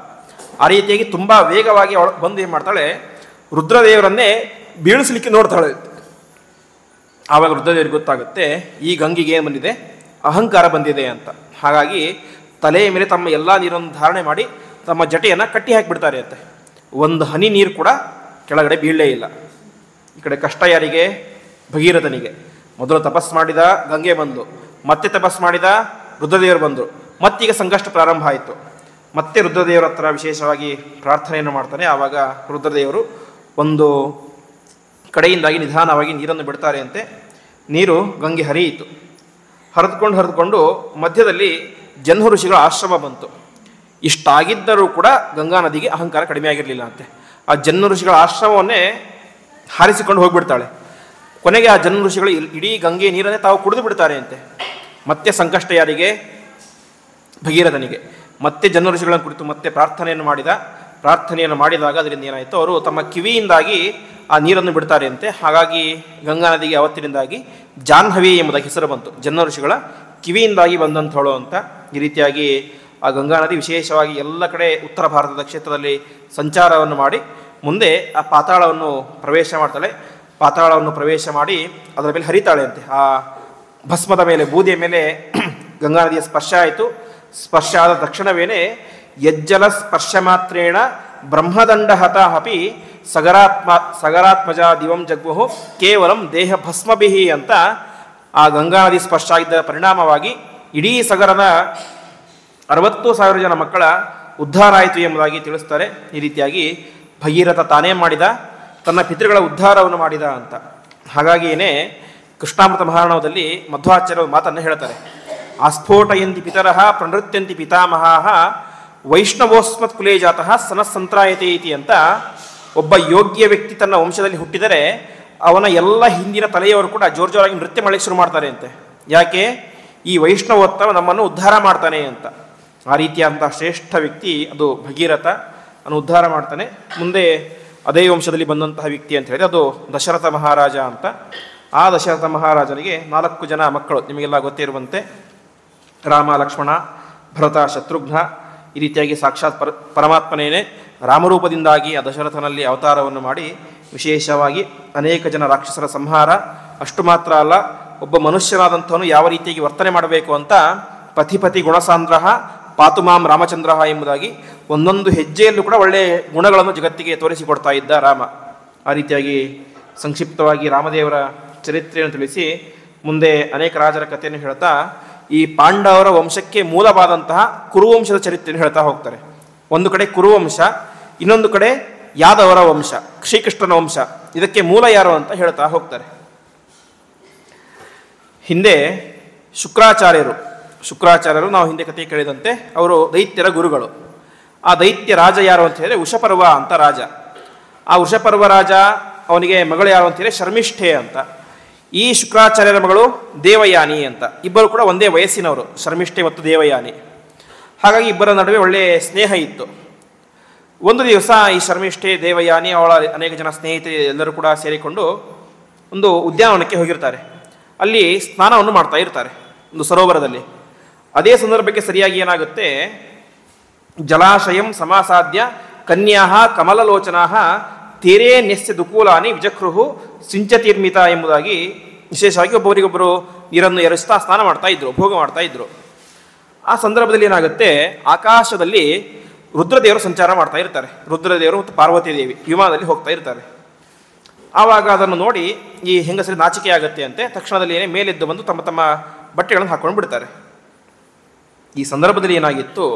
ಆ ರೀತಿಯಾಗಿ ತುಂಬ ವೇಗವಾಗಿ ಅವಳು ಬಂದು ಏನು ಮಾಡ್ತಾಳೆ, ರುದ್ರದೇವರನ್ನೇ ಬೀಳಿಸ್ಲಿಕ್ಕೆ ನೋಡ್ತಾಳೆ. ಆವಾಗ ರುದ್ರದೇವರಿಗೆ ಗೊತ್ತಾಗುತ್ತೆ, ಈ ಗಂಗೆಗೆ ಏನು ಬಂದಿದೆ, ಅಹಂಕಾರ ಬಂದಿದೆ ಅಂತ. ಹಾಗಾಗಿ ತಲೆಯ ಮೇಲೆ ತಮ್ಮ ಎಲ್ಲ ನೀರನ್ನು ಧಾರಣೆ ಮಾಡಿ ತಮ್ಮ ಜಟೆಯನ್ನು ಕಟ್ಟಿ ಹಾಕಿಬಿಡ್ತಾರೆ ಅಂತೆ. ಒಂದು ಹನಿ ನೀರು ಕೂಡ ಕೆಳಗಡೆ ಬೀಳಲೇ ಇಲ್ಲ. ಈ ಕಡೆ ಕಷ್ಟ ಯಾರಿಗೆ, ಭಗೀರಥನಿಗೆ. ಮೊದಲು ತಪಸ್ಸು ಮಾಡಿದ ಗಂಗೆ ಬಂದು, ಮತ್ತೆ ತಪಸ್ಸು ಮಾಡಿದ ರುದ್ರದೇವರು ಬಂದರು. ಮತ್ತೀಗ ಸಂಕಷ್ಟ ಪ್ರಾರಂಭ ಆಯಿತು. ಮತ್ತೆ ರುದ್ರದೇವರ ಹತ್ರ ವಿಶೇಷವಾಗಿ ಪ್ರಾರ್ಥನೆಯನ್ನು ಮಾಡ್ತಾನೆ. ಆವಾಗ ರುದ್ರದೇವರು ಒಂದು ಕಡೆಯಿಂದಾಗಿ ನಿಧಾನವಾಗಿ ನೀರನ್ನು ಬಿಡ್ತಾರೆ ಅಂತೆ. ನೀರು ಗಂಗೆ ಹರಿಯಿತು. ಹರಿದುಕೊಂಡು ಮಧ್ಯದಲ್ಲಿ ಜನ್ಮ ಋಷಿಗಳ ಆಶ್ರಮ ಬಂತು. ಇಷ್ಟಾಗಿದ್ದರೂ ಕೂಡ ಗಂಗಾ ನದಿಗೆ ಅಹಂಕಾರ ಕಡಿಮೆ ಆಗಿರಲಿಲ್ಲ ಅಂತೆ. ಆ ಜನ್ಮ ಋಷಿಗಳ ಆಶ್ರಮವನ್ನೇ ಹಾರಿಸಿಕೊಂಡು ಹೋಗಿಬಿಡ್ತಾಳೆ. ಕೊನೆಗೆ ಆ ಜನ್ಮ ಋಷಿಗಳು ಇಡೀ ಗಂಗೆ ನೀರನ್ನೇ ತಾವು ಕುಡಿದು ಬಿಡ್ತಾರೆ ಅಂತೆ. ಮತ್ತೆ ಸಂಕಷ್ಟ ಯಾರಿಗೆ, ಭಗೀರಥನಿಗೆ. ಮತ್ತೆ ಜನ್ಮ ಋಷಿಗಳನ್ನು ಕುರಿತು ಮತ್ತೆ ಪ್ರಾರ್ಥನೆಯನ್ನು ಮಾಡಿದಾಗ ಅದರಿಂದ ಏನಾಯಿತು, ಅವರು ತಮ್ಮ ಕಿವಿಯಿಂದಾಗಿ ಆ ನೀರನ್ನು ಬಿಡ್ತಾರೆ ಅಂತೆ. ಹಾಗಾಗಿ ಗಂಗಾ ನದಿಗೆ ಅವತ್ತಿನಿಂದಾಗಿ ಜಾಹ್ನವಿ ಎಂಬುದಾಗಿ ಹೆಸರು ಬಂತು. ಜನ್ಮ ಋಷಿಗಳ ಕಿವಿಯಿಂದಾಗಿ ಬಂದಂಥವಳು ಅಂತ. ಈ ರೀತಿಯಾಗಿ ಆ ಗಂಗಾ ನದಿ ವಿಶೇಷವಾಗಿ ಎಲ್ಲ ಕಡೆ ಉತ್ತರ ಭಾರತದ ಕ್ಷೇತ್ರದಲ್ಲಿ ಸಂಚಾರವನ್ನು ಮಾಡಿ ಮುಂದೆ ಆ ಪಾತಾಳವನ್ನು ಪ್ರವೇಶ ಮಾಡ್ತಾಳೆ. ಪಾತಾಳವನ್ನು ಪ್ರವೇಶ ಮಾಡಿ ಅದರ ಮೇಲೆ ಹರಿತಾಳೆ ಅಂತೆ. ಆ ಭಸ್ಮದ ಮೇಲೆ, ಬೂದಿಯ ಮೇಲೆ ಗಂಗಾ ನದಿಯ ಸ್ಪರ್ಶ ಆಯಿತು. ಸ್ಪರ್ಶ ಆದ ತಕ್ಷಣವೇನೆ ಯಜ್ಜಲ ಸ್ಪರ್ಶ ಮಾತ್ರೇಣ ಬ್ರಹ್ಮದಂಡ ಹತ ಅಪಿ ಸಗರಾತ್ಮಜ ದಿವಂ ಜಗ್ಮುಹು ಕೇವಲಂ ದೇಹ ಭಸ್ಮಭಿಹಿ ಅಂತ ಆ ಗಂಗಾ ನದಿ ಸ್ಪರ್ಶ ಆಗಿದ್ದ ಪರಿಣಾಮವಾಗಿ ಇಡೀ ಸಗರದ 60,000 ಜನ ಮಕ್ಕಳ ಉದ್ಧಾರ ಆಯಿತು ಎಂಬುದಾಗಿ ತಿಳಿಸ್ತಾರೆ. ಈ ರೀತಿಯಾಗಿ ಭಗೀರಥ ತಾನೇ ಮಾಡಿದ, ತನ್ನ ಪಿತೃಗಳ ಉದ್ಧಾರವನ್ನು ಮಾಡಿದ ಅಂತ. ಹಾಗಾಗಿಯೇ ಕೃಷ್ಣಾಮೃತ ಮಹಾರ್ಣವದಲ್ಲಿ ಮಧ್ವಾಚಾರ್ಯ ಮಾತನ್ನು ಹೇಳ್ತಾರೆ. ಆಸ್ಫೋಟಯಂತಿ ಪಿತರಃ ಪ್ರಣೃತ್ಯಂತಿ ಪಿತಾಮಹಾಃ ವೈಷ್ಣವೋಸ್ಮತ್ ಕುಲೇ ಜಾತಃ ಸನಸ್ಸಂತ್ರಾಯತೆ ಇತಿ ಅಂತ. ಒಬ್ಬ ಯೋಗ್ಯ ವ್ಯಕ್ತಿ ತನ್ನ ವಂಶದಲ್ಲಿ ಹುಟ್ಟಿದರೆ ಅವನ ಎಲ್ಲ ಹಿಂದಿನ ತಲೆಯವರು ಕೂಡ ಜೋರಾಗಿ ನೃತ್ಯ ಮಾಡಲಿಕ್ಕೆ ಶುರು ಮಾಡ್ತಾರೆ ಅಂತೆ. ಯಾಕೆ? ಈ ವೈಷ್ಣವೋತ್ತಮ ನಮ್ಮನ್ನು ಉದ್ಧಾರ ಮಾಡ್ತಾನೆ ಅಂತ. ಆ ರೀತಿಯಾದಂತಹ ಶ್ರೇಷ್ಠ ವ್ಯಕ್ತಿ ಅದು ಭಗೀರಥ, ಅವನು ಉದ್ಧಾರ ಮಾಡ್ತಾನೆ. ಮುಂದೆ ಅದೇ ವಂಶದಲ್ಲಿ ಬಂದಂತಹ ವ್ಯಕ್ತಿ ಅಂತ ಹೇಳಿದ್ರೆ ಅದು ದಶರಥ ಮಹಾರಾಜ ಅಂತ. ಆ ದಶರಥ ಮಹಾರಾಜನಿಗೆ 4 ಜನ ಮಕ್ಕಳು, ನಿಮಗೆಲ್ಲ ಗೊತ್ತಿರುವಂತೆ ರಾಮ, ಲಕ್ಷ್ಮಣ, ಭರತ, ಶತ್ರುಘ್ನ. ಈ ರೀತಿಯಾಗಿ ಸಾಕ್ಷಾತ್ ಪರಮಾತ್ಮನೇನೆ ರಾಮರೂಪದಿಂದಾಗಿ ಆ ದಶರಥನಲ್ಲಿ ಅವತಾರವನ್ನು ಮಾಡಿ ವಿಶೇಷವಾಗಿ ಅನೇಕ ಜನ ರಾಕ್ಷಸರ ಸಂಹಾರ. ಅಷ್ಟು ಮಾತ್ರ ಅಲ್ಲ, ಒಬ್ಬ ಮನುಷ್ಯನಾದಂಥವನು ಯಾವ ರೀತಿಯಾಗಿ ವರ್ತನೆ ಮಾಡಬೇಕು ಅಂತ ಪಥಿಪತಿ ಗುಣಸಾಂದ್ರ ಪಾತುಮಾಂ ರಾಮಚಂದ್ರ ಎಂಬುದಾಗಿ ಒಂದೊಂದು ಹೆಜ್ಜೆಯಲ್ಲೂ ಕೂಡ ಒಳ್ಳೆಯ ಗುಣಗಳನ್ನು ಜಗತ್ತಿಗೆ ತೋರಿಸಿಕೊಡ್ತಾ ಇದ್ದ ರಾಮ. ಆ ರೀತಿಯಾಗಿ ಸಂಕ್ಷಿಪ್ತವಾಗಿ ರಾಮದೇವರ ಚರಿತ್ರೆಯನ್ನು ತಿಳಿಸಿ ಮುಂದೆ ಅನೇಕ ರಾಜರ ಕಥೆಯನ್ನು ಹೇಳ್ತಾ ಈ ಪಾಂಡವರ ವಂಶಕ್ಕೆ ಮೂಲವಾದಂತಹ ಕುರುವಂಶದ ಚರಿತ್ರೆಯನ್ನು ಹೇಳ್ತಾ ಹೋಗ್ತಾರೆ. ಒಂದು ಕಡೆ ಕುರುವಂಶ, ಇನ್ನೊಂದು ಕಡೆ ಯಾದವರ ವಂಶ, ಶ್ರೀಕೃಷ್ಣನ ವಂಶ. ಇದಕ್ಕೆ ಮೂಲ ಯಾರು ಅಂತ ಹೇಳ್ತಾ ಹೋಗ್ತಾರೆ. ಹಿಂದೆ ಶುಕ್ರಾಚಾರ್ಯರು ನಾವು ಹಿಂದೆ ಕಥೆ ಕೇಳಿದಂತೆ ಅವರು ದೈತ್ಯರ ಗುರುಗಳು. ಆ ದೈತ್ಯ ರಾಜ ಯಾರು ಅಂತ ಹೇಳಿದ್ರೆ ವೃಷಪರ್ವ ಅಂತ ರಾಜ. ಆ ವೃಷಪರ್ವ ರಾಜ ಅವನಿಗೆ ಮಗಳು ಯಾರು ಅಂತ ಹೇಳಿದ್ರೆ ಶರ್ಮಿಷ್ಠೆ ಅಂತ. ಈ ಶುಕ್ರಾಚಾರ್ಯರ ಮಗಳು ದೇವಯಾನಿ ಅಂತ. ಇಬ್ಬರು ಕೂಡ ಒಂದೇ ವಯಸ್ಸಿನವರು, ಶರ್ಮಿಷ್ಠೆ ಮತ್ತು ದೇವಯಾನಿ. ಹಾಗಾಗಿ ಇಬ್ಬರ ನಡುವೆ ಒಳ್ಳೆಯ ಸ್ನೇಹ ಇತ್ತು. ಒಂದು ದಿವಸ ಈ ಶರ್ಮಿಷ್ಠೆ, ದೇವಯಾನಿ, ಅವಳ ಅನೇಕ ಜನ ಸ್ನೇಹಿತರು ಎಲ್ಲರೂ ಕೂಡ ಸೇರಿಕೊಂಡು ಒಂದು ಉದ್ಯಾನವನಕ್ಕೆ ಹೋಗಿರ್ತಾರೆ. ಅಲ್ಲಿ ಸ್ನಾನವನ್ನು ಮಾಡ್ತಾ ಇರ್ತಾರೆ ಒಂದು ಸರೋವರದಲ್ಲಿ. ಅದೇ ಸಂದರ್ಭಕ್ಕೆ ಸರಿಯಾಗಿ ಏನಾಗುತ್ತೆ, ಜಲಾಶಯಂ ಸಮಾಸಾದ್ಯ ಕನ್ಯಾ ಕಮಲಲೋಚನಾ ತೇರೇ ನೆಸ್ಯ ದುಕೂಲಾನಿ ವಿಜಕ್ರುಹು ಸಿಂಚತಿರ್ಮಿತ ಎಂಬುದಾಗಿ ವಿಶೇಷವಾಗಿ ಒಬ್ಬರಿಗೊಬ್ಬರು ನೀರನ್ನು ಎರಸ್ತಾ ಸ್ನಾನ ಮಾಡ್ತಾ ಇದ್ರು, ಭೋಗ ಮಾಡ್ತಾ ಇದ್ರು. ಆ ಸಂದರ್ಭದಲ್ಲಿ ಏನಾಗುತ್ತೆ, ಆಕಾಶದಲ್ಲಿ ರುದ್ರದೇವರು ಸಂಚಾರ ಮಾಡ್ತಾ ಇರ್ತಾರೆ. ರುದ್ರದೇವರು ಮತ್ತು ಪಾರ್ವತಿ ದೇವಿ ವಿಮಾನದಲ್ಲಿ ಹೋಗ್ತಾ ಇರ್ತಾರೆ. ಆವಾಗ ಅದನ್ನು ನೋಡಿ ಈ ಹೆಂಗಸರಿಗೆ ನಾಚಿಕೆ ಆಗುತ್ತೆ ಅಂತೆ. ತಕ್ಷಣದಲ್ಲಿ ಏನೇ ಮೇಲೆದ್ದು ಬಂದು ತಮ್ಮ ತಮ್ಮ ಬಟ್ಟೆಗಳನ್ನು ಹಾಕೊಂಡು ಬಿಡ್ತಾರೆ. ಈ ಸಂದರ್ಭದಲ್ಲಿ ಏನಾಗಿತ್ತು,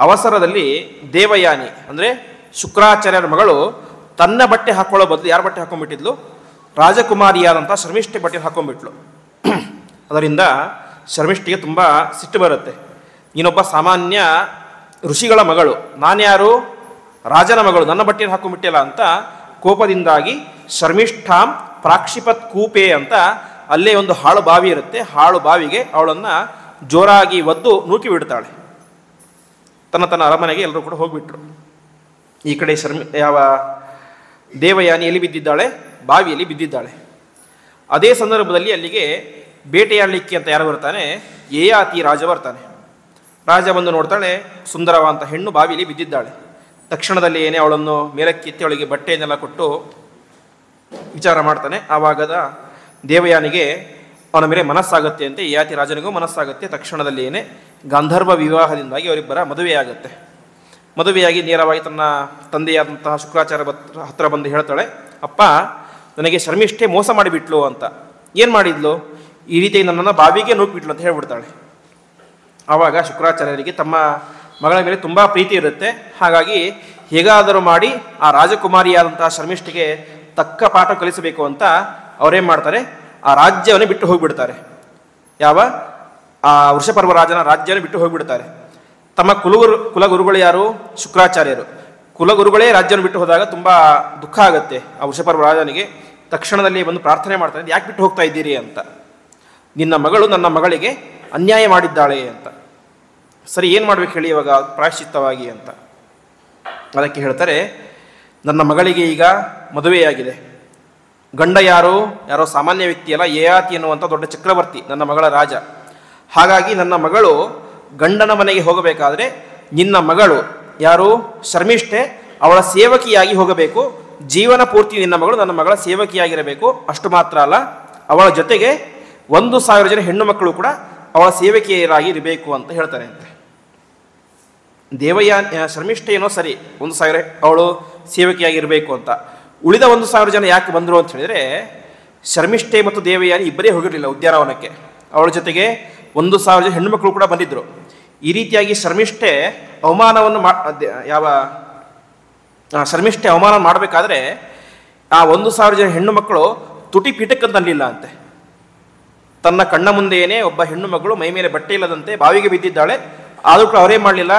ಅವಸರದಲ್ಲಿ ದೇವಯಾನಿ ಅಂದರೆ ಶುಕ್ರಾಚಾರ್ಯರ ಮಗಳು ತನ್ನ ಬಟ್ಟೆ ಹಾಕೊಳ್ಳೋ ಬದಲು ಯಾರ ಬಟ್ಟೆ ಹಾಕೊಂಡ್ಬಿಟ್ಟಿದ್ಲು, ರಾಜಕುಮಾರಿಯಾದಂಥ ಶರ್ಮಿಷ್ಠೆ ಬಟ್ಟೆ ಹಾಕೊಂಡ್ಬಿಟ್ಲು. ಅದರಿಂದ ಶರ್ಮಿಷ್ಠಿಗೆ ತುಂಬ ಸಿಟ್ಟು ಬರುತ್ತೆ. ನೀನೊಬ್ಬ ಸಾಮಾನ್ಯ ಋಷಿಗಳ ಮಗಳು, ನಾನ್ಯಾರು, ರಾಜನ ಮಗಳು, ನನ್ನ ಬಟ್ಟೆಯನ್ನು ಹಾಕೊಂಡ್ಬಿಟ್ಟಿಲ್ಲ ಅಂತ ಕೋಪದಿಂದಾಗಿ ಶರ್ಮಿಷ್ಠಾಂ ಪ್ರಾಕ್ಷಿಪತ್ ಕೂಪೆ ಅಂತ ಅಲ್ಲೇ ಒಂದು ಹಾಳು ಬಾವಿ ಇರುತ್ತೆ. ಹಾಳು ಬಾವಿಗೆ ಅವಳನ್ನು ಜೋರಾಗಿ ಒದ್ದು ನೂಕಿ ಬಿಡ್ತಾಳೆ. ತನ್ನ ಅರಮನೆಗೆ ಎಲ್ಲರೂ ಕೂಡ ಹೋಗಿಬಿಟ್ರು. ಈ ಕಡೆ ಯಾವ ದೇವಯಾನಿ ಎಲ್ಲಿ ಬಿದ್ದಿದ್ದಾಳೆ, ಬಾವಿಯಲ್ಲಿ ಬಿದ್ದಿದ್ದಾಳೆ. ಅದೇ ಸಂದರ್ಭದಲ್ಲಿ ಅಲ್ಲಿಗೆ ಬೇಟೆಯಾಡಲಿಕ್ಕೆ ಅಂತ ಯಾರು ಬರ್ತಾನೆ, ಯಯಾತಿ ರಾಜ ಬರ್ತಾನೆ. ರಾಜ ಬಂದು ನೋಡ್ತಾಳೆ, ಸುಂದರವಾದಂಥ ಹೆಣ್ಣು ಬಾವಿಯಲ್ಲಿ ಬಿದ್ದಿದ್ದಾಳೆ. ತಕ್ಷಣದಲ್ಲಿ ಏನೇ ಅವಳನ್ನು ಮೇಲಕ್ಕೆತ್ತಿ ಅವಳಿಗೆ ಬಟ್ಟೆಯನ್ನೆಲ್ಲ ಕೊಟ್ಟು ವಿಚಾರ ಮಾಡ್ತಾನೆ. ಆವಾಗದ ದೇವಯಾನಿಗೆ ಅವನ ಮೇಲೆ ಮನಸ್ಸಾಗುತ್ತೆ ಅಂತೆ, ಯಯಾತಿ ರಾಜನಿಗೂ ಮನಸ್ಸಾಗುತ್ತೆ. ತಕ್ಷಣದಲ್ಲಿ ಏನೇ ಗಾಂಧರ್ವ ವಿವಾಹದಿಂದಾಗಿ ಅವರಿಬ್ಬರ ಮದುವೆಯಾಗುತ್ತೆ. ಮದುವೆಯಾಗಿ ನೇರವಾಗಿ ತನ್ನ ತಂದೆಯಾದಂತಹ ಶುಕ್ರಾಚಾರ್ಯ ಹತ್ರ ಬಂದು ಹೇಳ್ತಾಳೆ, ಅಪ್ಪ ನನಗೆ ಶರ್ಮಿಷ್ಠೆ ಮೋಸ ಮಾಡಿಬಿಟ್ಲು ಅಂತ. ಏನು ಮಾಡಿದ್ಲು, ಈ ರೀತಿ ನನ್ನನ್ನು ಬಾವಿಗೆ ನೂಕ್ಬಿಟ್ಲು ಅಂತ ಹೇಳ್ಬಿಡ್ತಾಳೆ. ಆವಾಗ ಶುಕ್ರಾಚಾರ್ಯರಿಗೆ ತಮ್ಮ ಮಗಳ ಮೇಲೆ ತುಂಬ ಪ್ರೀತಿ ಇರುತ್ತೆ. ಹಾಗಾಗಿ ಹೇಗಾದರೂ ಮಾಡಿ ಆ ರಾಜಕುಮಾರಿಯಾದಂತಹ ಶರ್ಮಿಷ್ಠಿಗೆ ತಕ್ಕ ಪಾಠ ಕಲಿಸಬೇಕು ಅಂತ ಅವರೇನು ಮಾಡ್ತಾರೆ, ಆ ರಾಜ್ಯವನ್ನೇ ಬಿಟ್ಟು ಹೋಗಿಬಿಡ್ತಾರೆ. ಯಾವ ಆ ವೃಷಪರ್ವ ರಾಜನ ರಾಜ್ಯವನ್ನು ಬಿಟ್ಟು ಹೋಗಿಬಿಡ್ತಾರೆ. ತಮ್ಮ ಕುಲಗುರುಗಳು ಯಾರು, ಶುಕ್ರಾಚಾರ್ಯರು. ಕುಲಗುರುಗಳೇ ರಾಜ್ಯವನ್ನು ಬಿಟ್ಟು ಹೋದಾಗ ತುಂಬ ದುಃಖ ಆಗುತ್ತೆ ಆ ವೃಷಪರ್ವ ರಾಜನಿಗೆ. ತಕ್ಷಣದಲ್ಲಿ ಬಂದು ಪ್ರಾರ್ಥನೆ ಮಾಡ್ತಾನೆ, ಯಾಕೆ ಬಿಟ್ಟು ಹೋಗ್ತಾ ಇದ್ದೀರಿ ಅಂತ. ನಿನ್ನ ಮಗಳು ನನ್ನ ಮಗಳಿಗೆ ಅನ್ಯಾಯ ಮಾಡಿದ್ದಾಳೆ ಅಂತ. ಸರಿ, ಏನು ಮಾಡ್ಬೇಕು ಹೇಳಿ ಇವಾಗ ಪ್ರಾಯಶ್ಚಿತ್ತವಾಗಿ ಅಂತ. ಅದಕ್ಕೆ ಹೇಳ್ತಾರೆ, ನನ್ನ ಮಗಳಿಗೆ ಈಗ ಮದುವೆಯಾಗಿದೆ. ಗಂಡ ಯಾರೋ ಸಾಮಾನ್ಯ ವ್ಯಕ್ತಿಯಲ್ಲ, ಯಯಾತಿ ಎನ್ನುವಂಥ ದೊಡ್ಡ ಚಕ್ರವರ್ತಿ ನನ್ನ ಮಗಳ ರಾಜ. ಹಾಗಾಗಿ ನನ್ನ ಮಗಳು ಗಂಡನ ಮನೆಗೆ ಹೋಗಬೇಕಾದ್ರೆ ನಿನ್ನ ಮಗಳು ಯಾರು, ಶರ್ಮಿಷ್ಠೆ, ಅವಳ ಸೇವಕಿಯಾಗಿ ಹೋಗಬೇಕು. ಜೀವನ ಪೂರ್ತಿ ನಿನ್ನ ಮಗಳು ನನ್ನ ಮಗಳ ಸೇವಕಿಯಾಗಿರಬೇಕು. ಅಷ್ಟು ಮಾತ್ರ ಅಲ್ಲ, ಅವಳ ಜೊತೆಗೆ 1,000 ಜನ ಹೆಣ್ಣು ಮಕ್ಕಳು ಕೂಡ ಅವಳ ಸೇವಕಿಯರಾಗಿ ಇರಬೇಕು ಅಂತ ಹೇಳ್ತಾರೆ ಅಂತೆ. ಶರ್ಮಿಷ್ಠೆ ಏನೋ ಸರಿ, 1,000 ಅವಳು ಸೇವಕಿಯಾಗಿರಬೇಕು ಅಂತ. ಉಳಿದ 1,000 ಜನ ಯಾಕೆ ಬಂದರು ಅಂತ ಹೇಳಿದರೆ, ಶರ್ಮಿಷ್ಠೆ ಮತ್ತು ದೇವಯಾನಿ ಇಬ್ಬರೇ ಹೋಗಿರಲಿಲ್ಲ ಉದ್ಯಾನವನಕ್ಕೆ. ಅವಳ ಜೊತೆಗೆ 1,000 ಜನ ಹೆಣ್ಣು ಮಕ್ಕಳು ಕೂಡ ಬಂದಿದ್ದರು. ಈ ರೀತಿಯಾಗಿ ಶರ್ಮಿಷ್ಠೆ ಅವಮಾನವನ್ನು ಶರ್ಮಿಷ್ಠೆ ಅವಮಾನ ಮಾಡಬೇಕಾದ್ರೆ ಆ 1,000 ಜನ ಹೆಣ್ಣು ಮಕ್ಕಳು ತುಟಿ ಪೀಠಕ್ಕಂತ ಅನ್ನಲಿಲ್ಲ ಅಂತೆ. ತನ್ನ ಕಣ್ಣ ಮುಂದೆಯೇ ಒಬ್ಬ ಹೆಣ್ಣು ಮಗಳು ಮೈ ಮೇಲೆ ಬಟ್ಟೆ ಇಲ್ಲದಂತೆ ಬಾವಿಗೆ ಬಿದ್ದಿದ್ದಾಳೆ. ಆದರೂ ಕೂಡ ಅವರೇ ಮಾಡಲಿಲ್ಲ,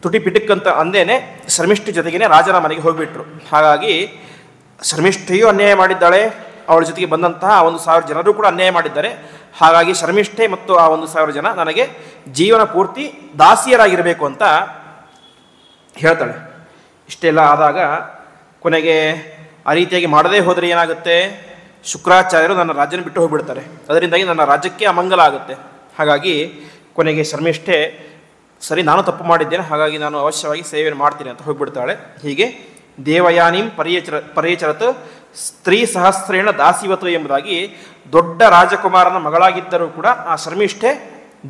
ತುಟಿ ಪಿಟಕ್ಕಂತ ಅಂದೇನೆ ಶರ್ಮಿಷ್ಠೆ ಜೊತೆಗೇನೆ ರಾಜನ ಮನೆಗೆ ಹೋಗಿಬಿಟ್ರು. ಹಾಗಾಗಿ ಶರ್ಮಿಷ್ಠೆಯೂ ಅನ್ಯಾಯ ಮಾಡಿದ್ದಾಳೆ, ಅವಳ ಜೊತೆಗೆ ಬಂದಂತಹ 1,000 ಜನರು ಕೂಡ ಅನ್ಯಾಯ ಮಾಡಿದ್ದಾರೆ. ಹಾಗಾಗಿ ಶರ್ಮಿಷ್ಠೆ ಮತ್ತು ಆ 1,000 ಜನ ನನಗೆ ಜೀವನ ಪೂರ್ತಿ ದಾಸಿಯರಾಗಿರಬೇಕು ಅಂತ ಹೇಳ್ತಾಳೆ. ಇಷ್ಟೆಲ್ಲ ಆದಾಗ ಕೊನೆಗೆ ಆ ರೀತಿಯಾಗಿ ಮಾಡದೇ ಹೋದರೆ ಏನಾಗುತ್ತೆ, ಶುಕ್ರಾಚಾರ್ಯರು ನನ್ನ ರಾಜ್ಯನ ಬಿಟ್ಟು ಹೋಗಿಬಿಡ್ತಾರೆ. ಅದರಿಂದಾಗಿ ನನ್ನ ರಾಜ್ಯಕ್ಕೆ ಅಮಂಗಲ ಆಗುತ್ತೆ. ಹಾಗಾಗಿ ಕೊನೆಗೆ ಶರ್ಮಿಷ್ಠೆ ಸರಿ, ನಾನು ತಪ್ಪು ಮಾಡಿದ್ದೇನೆ, ಹಾಗಾಗಿ ನಾನು ಅವಶ್ಯವಾಗಿ ಸೇವೆಯನ್ನು ಮಾಡ್ತೀನಿ ಅಂತ ಹೋಗಿಬಿಡ್ತಾಳೆ. ಹೀಗೆ ದೇವಯಾನಿಂ ಪರಿಚರತ್ ಸ್ತ್ರೀ ಸಹಸ್ರೇಣ ದಾಸಿವತು ಎಂಬುದಾಗಿ ದೊಡ್ಡ ರಾಜಕುಮಾರನ ಮಗಳಾಗಿದ್ದರೂ ಕೂಡ ಆ ಶರ್ಮಿಷ್ಠೆ